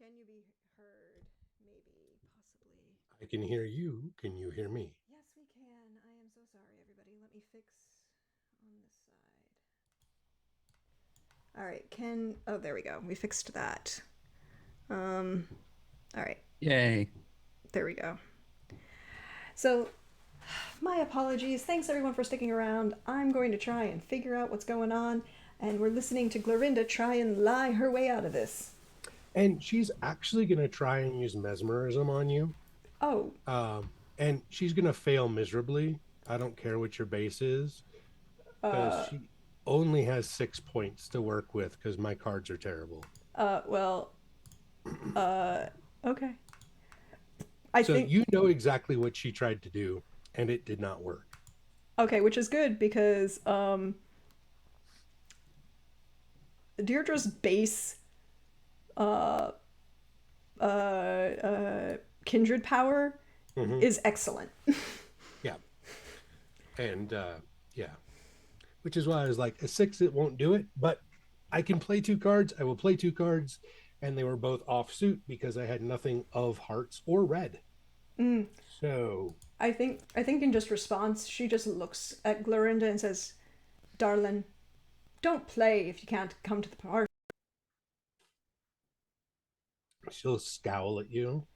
Can you be heard? Maybe, possibly. I can hear you. Can you hear me? Yes, we can. I am so sorry, everybody. Let me fix on this side. All right. Oh, there we go. We fixed that. All right. Yay. There we go. So, my apologies. Thanks everyone for sticking around. I'm going to try and figure out what's going on, and we're listening to Glorinda try and lie her way out of this. And she's actually going to try and use mesmerism on you. Oh. And she's going to fail miserably. I don't care what your base is. Because she only has 6 points to work with because my cards are terrible. Okay. So you know exactly what she tried to do, and it did not work. Okay, which is good because Deirdre's base kindred power is excellent. Yeah. And yeah. Which is why I was like, a 6, it won't do it, but I can play 2 cards. I will play 2 cards. And they were both off suit because I had nothing of hearts or red. So I think in just response, she just looks at Glorinda and says, "Darling, don't play if you can't come to the party." she'll scowl at you.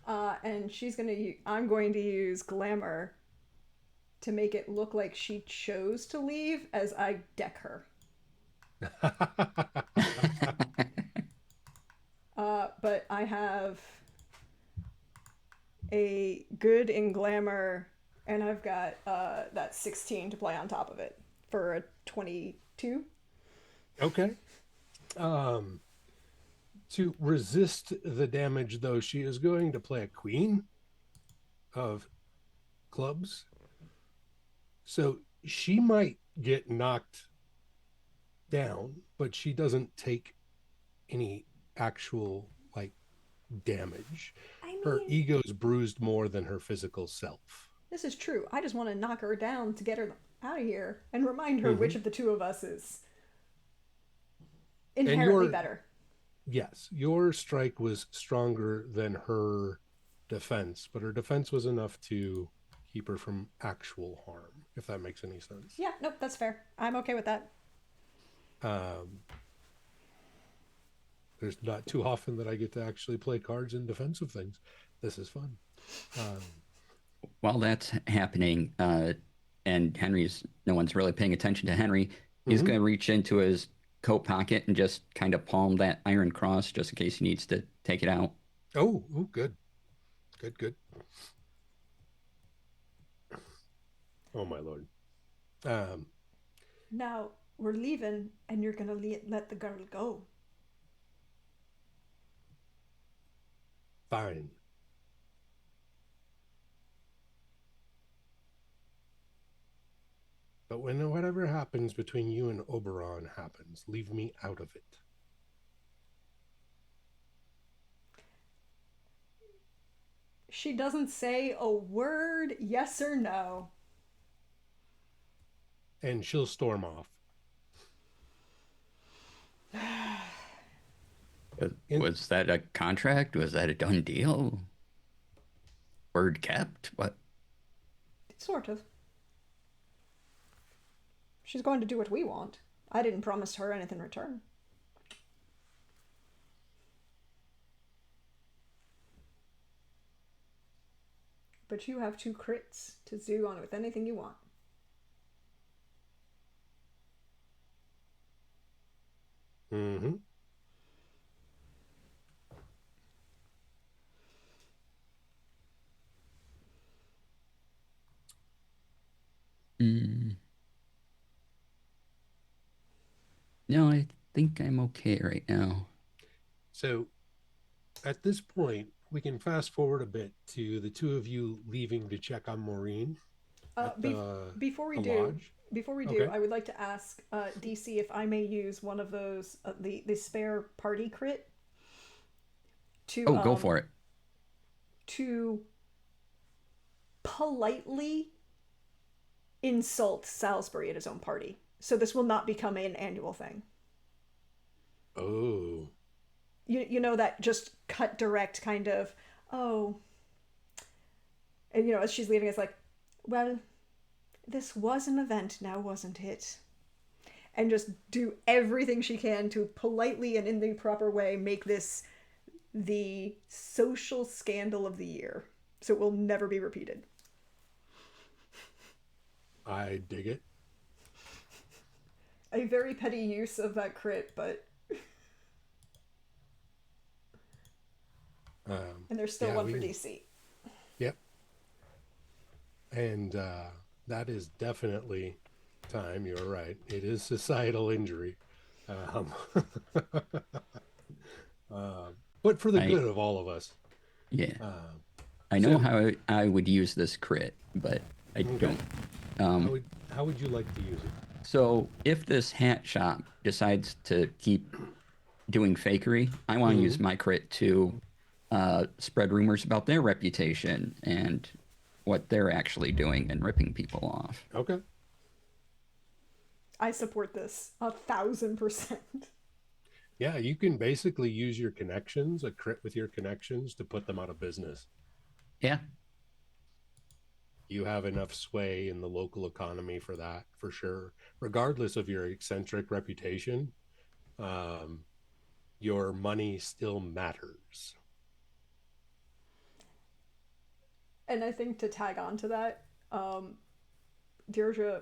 And I'm going to use glamour to make it look like she chose to leave as I deck her. But I have a good in glamour, and I've got that 16 to play on top of it for a 22. Okay. To resist the damage, though, she is going to play a queen of clubs. So she might get knocked down, but she doesn't take any actual like damage. Her ego's bruised more than her physical self. This is true. I just want to knock her down to get her out of here and remind her which of the two of us is inherently better. Yes, your strike was stronger than her defense, but her defense was enough to keep her from actual harm, if that makes any sense. Yeah, nope, that's fair. I'm okay with that. There's not too often that I get to actually play cards in defense of things This is fun. Um, While that's happening, and no one's really paying attention to Henry, he's Mhm. going to reach into his coat pocket and just kind of palm that iron cross just in case he needs to take it out. Oh, ooh, good. Good, good. Oh, my Lord. Um, Now we're leaving, and you're gonna let the girl go. fine. But when whatever happens between you and Oberon happens, leave me out of it. She doesn't say a word, yes or no. And she'll storm off. In, Was that a contract? Was that a done deal? Word kept? What? Sort of. She's going to do what we want. I didn't promise her anything in return. But you have 2 crits to do on with anything you want. mm-hmm. Mm. No, I think I'm okay right now. So at this point, we can fast forward a bit to the two of you leaving to check on Maureen at Before we the do, lodge. I would like to ask DC if I may use one of those the spare party crit to Oh, go for it. to politely insult Salisbury at his own party. So this will not become an annual thing. Oh. You know that just cut direct kind of, oh, and as she's leaving, it's like, well, this was an event now, wasn't it? And just do everything she can to politely and in the proper way make this the social scandal of the year, so it will never be repeated. I dig it. A very petty use of that crit, but and there's still one for DC. Yep. And that is definitely time. You're right. It is societal injury. Um, but for the good of all of us. Yeah. I know how I would use this crit, but I don't. How would you like to use it? So if this hat shop decides to keep doing fakery, I want to use my crit to spread rumors about their reputation and what they're actually doing and ripping people off. Okay. I support this 1,000%. Yeah, you can basically use your connections, a crit with your connections, to put them out of business. Yeah. You have enough sway in the local economy for that, for sure. Regardless of your eccentric reputation, your money still matters. And I think to tag on to that, Deirdre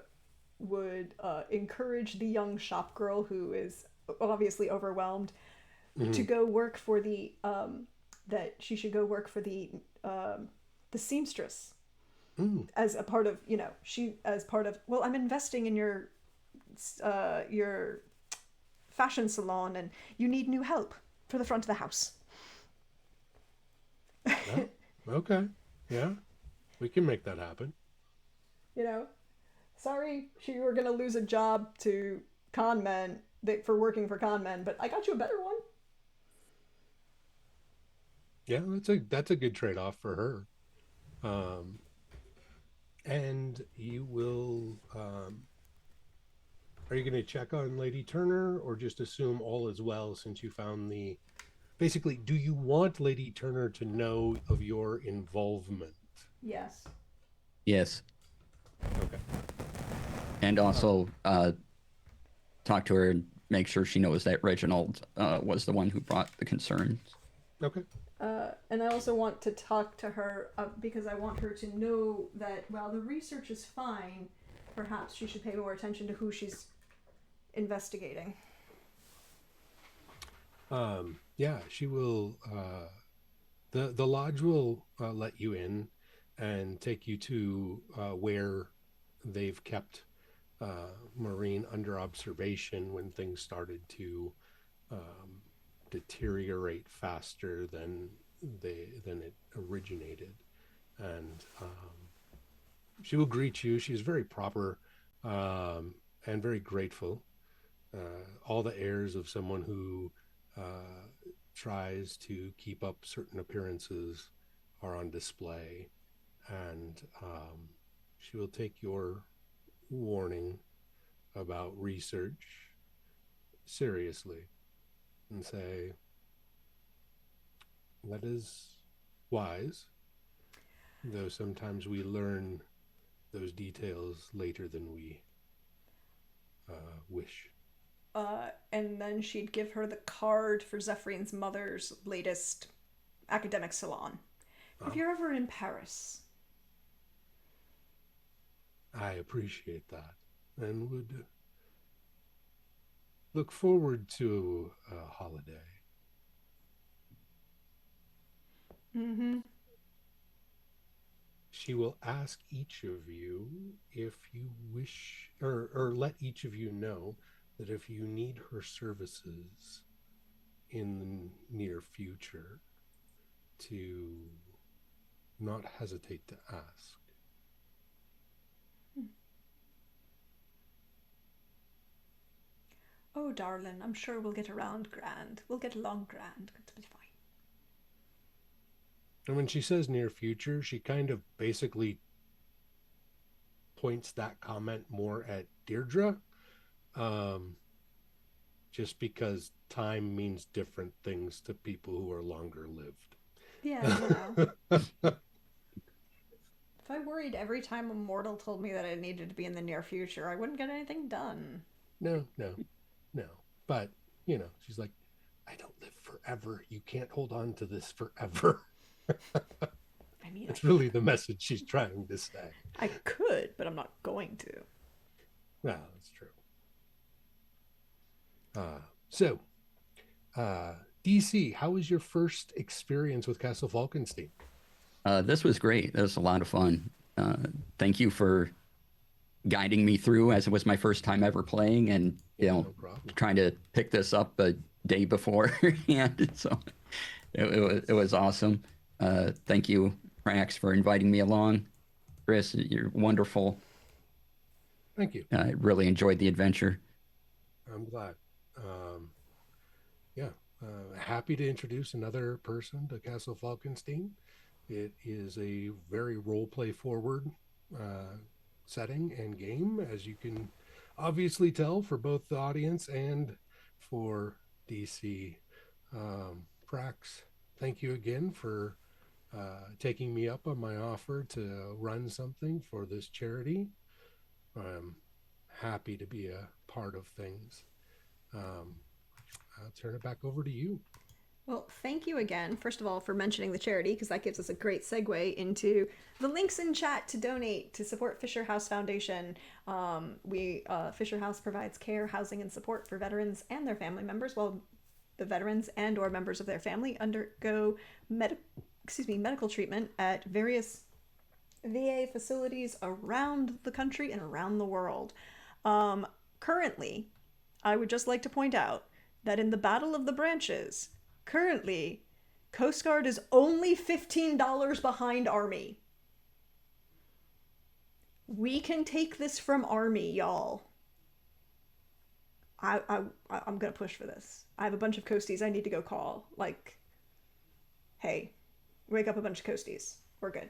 would encourage the young shop girl who is obviously overwhelmed to go work for the that she should go work for the seamstress as a part of well, I'm investing in your fashion salon and you need new help for the front of the house. Oh, okay. Yeah, we can make that happen. Sorry you were going to lose a job to con men for working for con men, but I got you a better one. Yeah, that's a good trade-off for her. And you will are you going to check on Lady Turner or just assume all is well since you found the basically, do you want Lady Turner to know of your involvement? Yes. Yes. Okay. And also talk to her and make sure she knows that Reginald was the one who brought the concerns. Okay. And I also want to talk to her because I want her to know that while the research is fine, perhaps she should pay more attention to who she's investigating. Yeah, she will. The lodge will let you in and take you to where they've kept Maureen under observation when things started to um, deteriorate faster than it originated, and she will greet you. She's very proper and very grateful. All the airs of someone who tries to keep up certain appearances are on display, and she will take your warning about research seriously and say, that is wise, though sometimes we learn those details later than we wish. And then she'd give her the card for Zephyrine's mother's latest academic salon. If you're ever in Paris. I appreciate that and would look forward to a holiday. Mm-hmm. She will ask each of you if you wish, or let each of you know that if you need her services in the near future, to not hesitate to ask. Oh, darling, I'm sure we'll get around grand. We'll get along grand. It'll be fine. And when she says near future, she kind of basically points that comment more at Deirdre, just because time means different things to people who are longer lived. Yeah, you know. If I worried every time a mortal told me that I needed to be in the near future, I wouldn't get anything done. No. But, she's like, I don't live forever. You can't hold on to this forever. I mean, That's really the message she's trying to say. I could, but I'm not going to. Well, that's true. So, DC, how was your first experience with Castle Falkenstein? This was great. This was a lot of fun. Thank you for guiding me through, as it was my first time ever playing, and No problem. trying to pick this up a day beforehand. So it was awesome. Thank you, Rax, for inviting me along. Chris, you're wonderful. Thank you. I really enjoyed the adventure. I'm glad. Happy to introduce another person to Castle Falkenstein. It is a very role play forward setting and game, as you can obviously tell, for both the audience and for DC. Prax, thank you again for taking me up on my offer to run something for this charity. I'm happy to be a part of things. I'll turn it back over to you. Well, thank you again, first of all, for mentioning the charity, because that gives us a great segue into the links in chat to donate to support Fisher House Foundation. Fisher House provides care, housing, and support for veterans and their family members, while the veterans and or members of their family undergo medical treatment at various VA facilities around the country and around the world. Currently, I would just like to point out that in the Battle of the Branches, currently, Coast Guard is only $15 behind Army. We can take this from Army, y'all. I'm gonna push for this. I have a bunch of coasties I need to go call. Like, hey, wake up a bunch of coasties. We're good.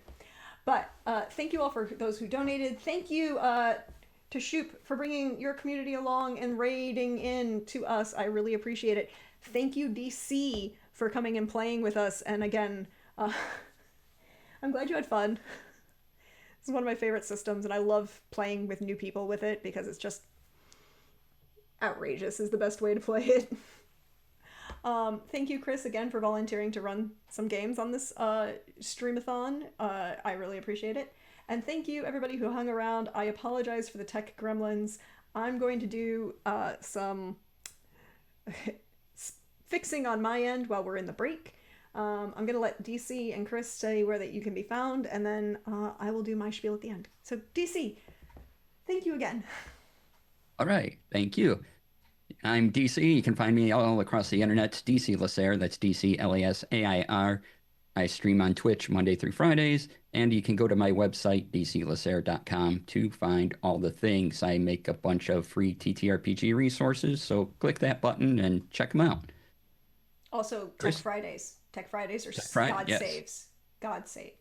But thank you all for those who donated. Thank you to Shoop for bringing your community along and raiding in to us. I really appreciate it. Thank you, DC, for coming and playing with us. And again, I'm glad you had fun. This is one of my favorite systems, and I love playing with new people with it because it's just outrageous is the best way to play it. Thank you, Chris, again for volunteering to run some games on this streamathon. I really appreciate it. And thank you, everybody who hung around. I apologize for the tech gremlins. I'm going to do some fixing on my end while we're in the break. I'm going to let DC and Chris say where that you can be found, and then I will do my spiel at the end. So, DC, thank you again. All right. Thank you. I'm DC. You can find me all across the internet. DC Lasair. That's DCLASAIR. I stream on Twitch Monday through Fridays, and you can go to my website, dclasair.com, to find all the things. I make a bunch of free TTRPG resources, so click that button and check them out. Also, Chris? Tech Fridays. Tech Fridays are God yes. saves. God save.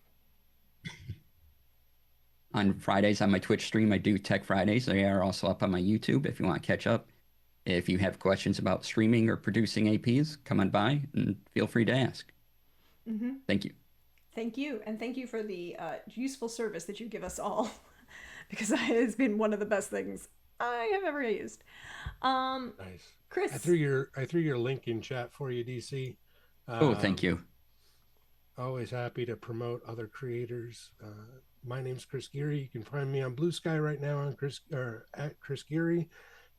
On Fridays on my Twitch stream, I do Tech Fridays. They are also up on my YouTube if you want to catch up. If you have questions about streaming or producing APs, come on by and feel free to ask. Mm-hmm. Thank you. Thank you. And thank you for the useful service that you give us all, because it has been one of the best things I have ever used. Nice. Chris. I threw your link in chat for you, DC. Thank you. Always happy to promote other creators. My name's Chris Geary. You can find me on Blue Sky right now on at Chris Geary.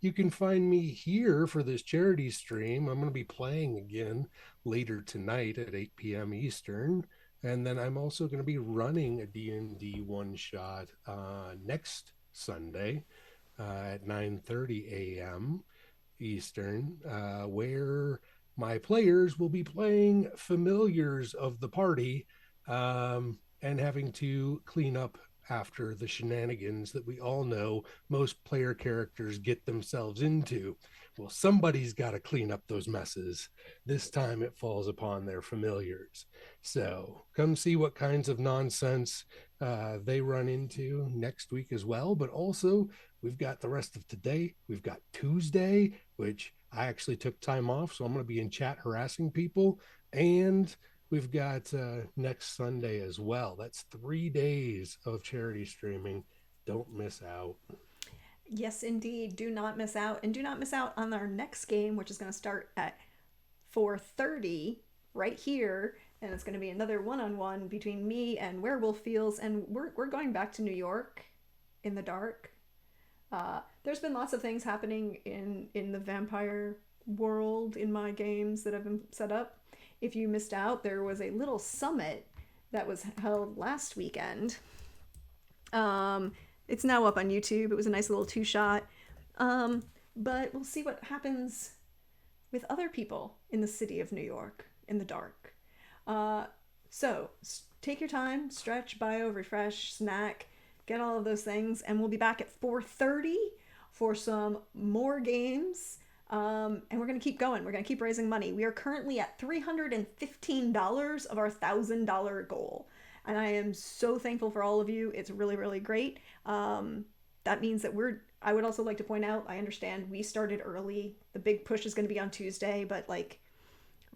You can find me here for this charity stream. I'm going to be playing again later tonight at 8 p.m. Eastern. And then I'm also going to be running a D&D one-shot next Sunday at 9:30 a.m. Eastern, where my players will be playing familiars of the party and having to clean up after the shenanigans that we all know most player characters get themselves into. Well, somebody's got to clean up those messes. This time it falls upon their familiars. So come see what kinds of nonsense they run into next week as well. But also, we've got the rest of today. We've got Tuesday, which I actually took time off, so I'm going to be in chat harassing people. And we've got next Sunday as well. That's 3 days of charity streaming. Don't miss out. Yes, indeed. Do not miss out. And do not miss out on our next game, which is going to start at 4:30 right here. And it's going to be another one-on-one between me and Werewolf Fields. And we're going back to New York in the dark. There's been lots of things happening in the vampire world in my games that have been set up. If you missed out, there was a little summit that was held last weekend. It's now up on YouTube. It was a nice little two-shot. But we'll see what happens with other people in the city of New York in the dark. So take your time, stretch, bio, refresh, snack, get all of those things, and we'll be back at 4:30 for some more games. And we're going to keep going. We're going to keep raising money. We are currently at $315 of our $1,000 goal. And I am so thankful for all of you. It's really, really great. That means that I would also like to point out, I understand we started early. The big push is going to be on Tuesday, but like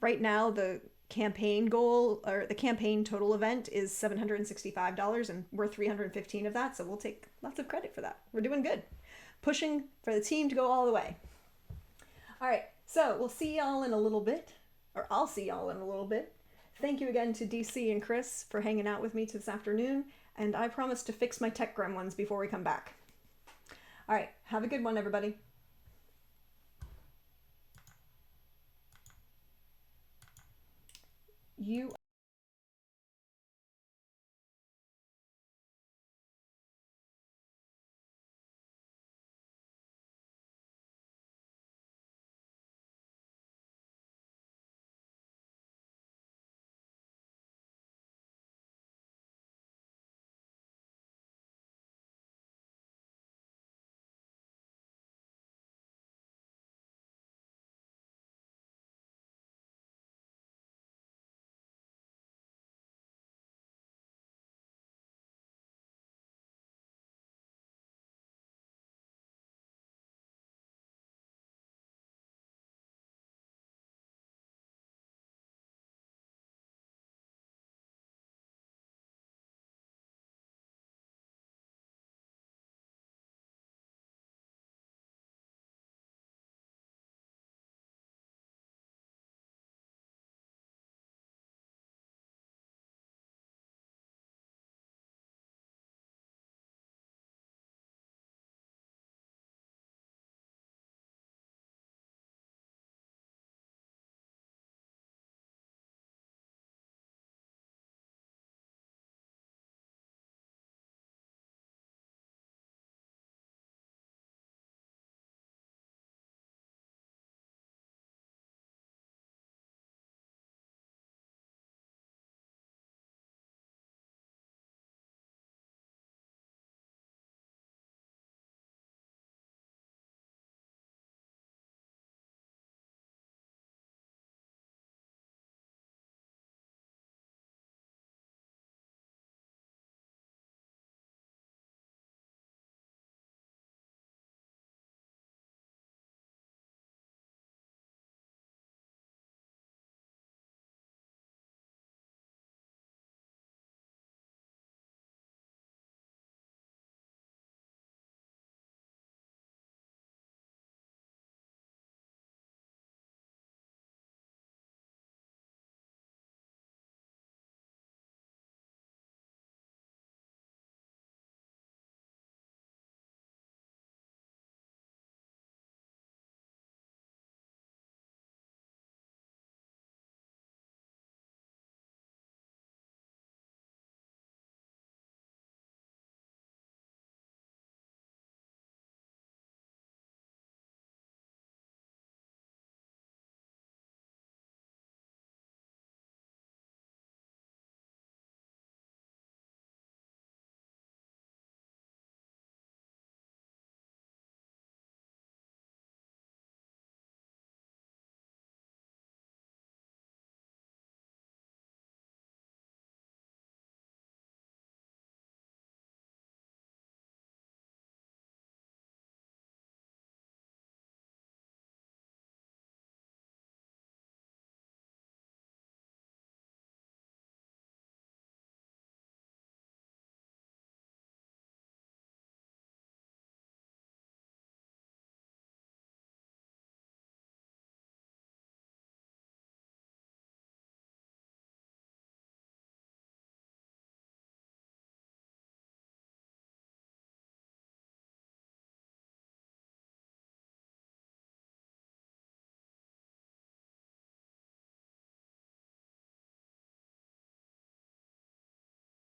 right now the campaign goal or the campaign total event is $765 and we're 315 of that. So we'll take lots of credit for that. We're doing good. Pushing for the team to go all the way. All right, so we'll see y'all in a little bit, or I'll see y'all in a little bit. Thank you again to DC and Chris for hanging out with me this afternoon, and I promise to fix my tech gremlins before we come back. All right, have a good one, everybody. You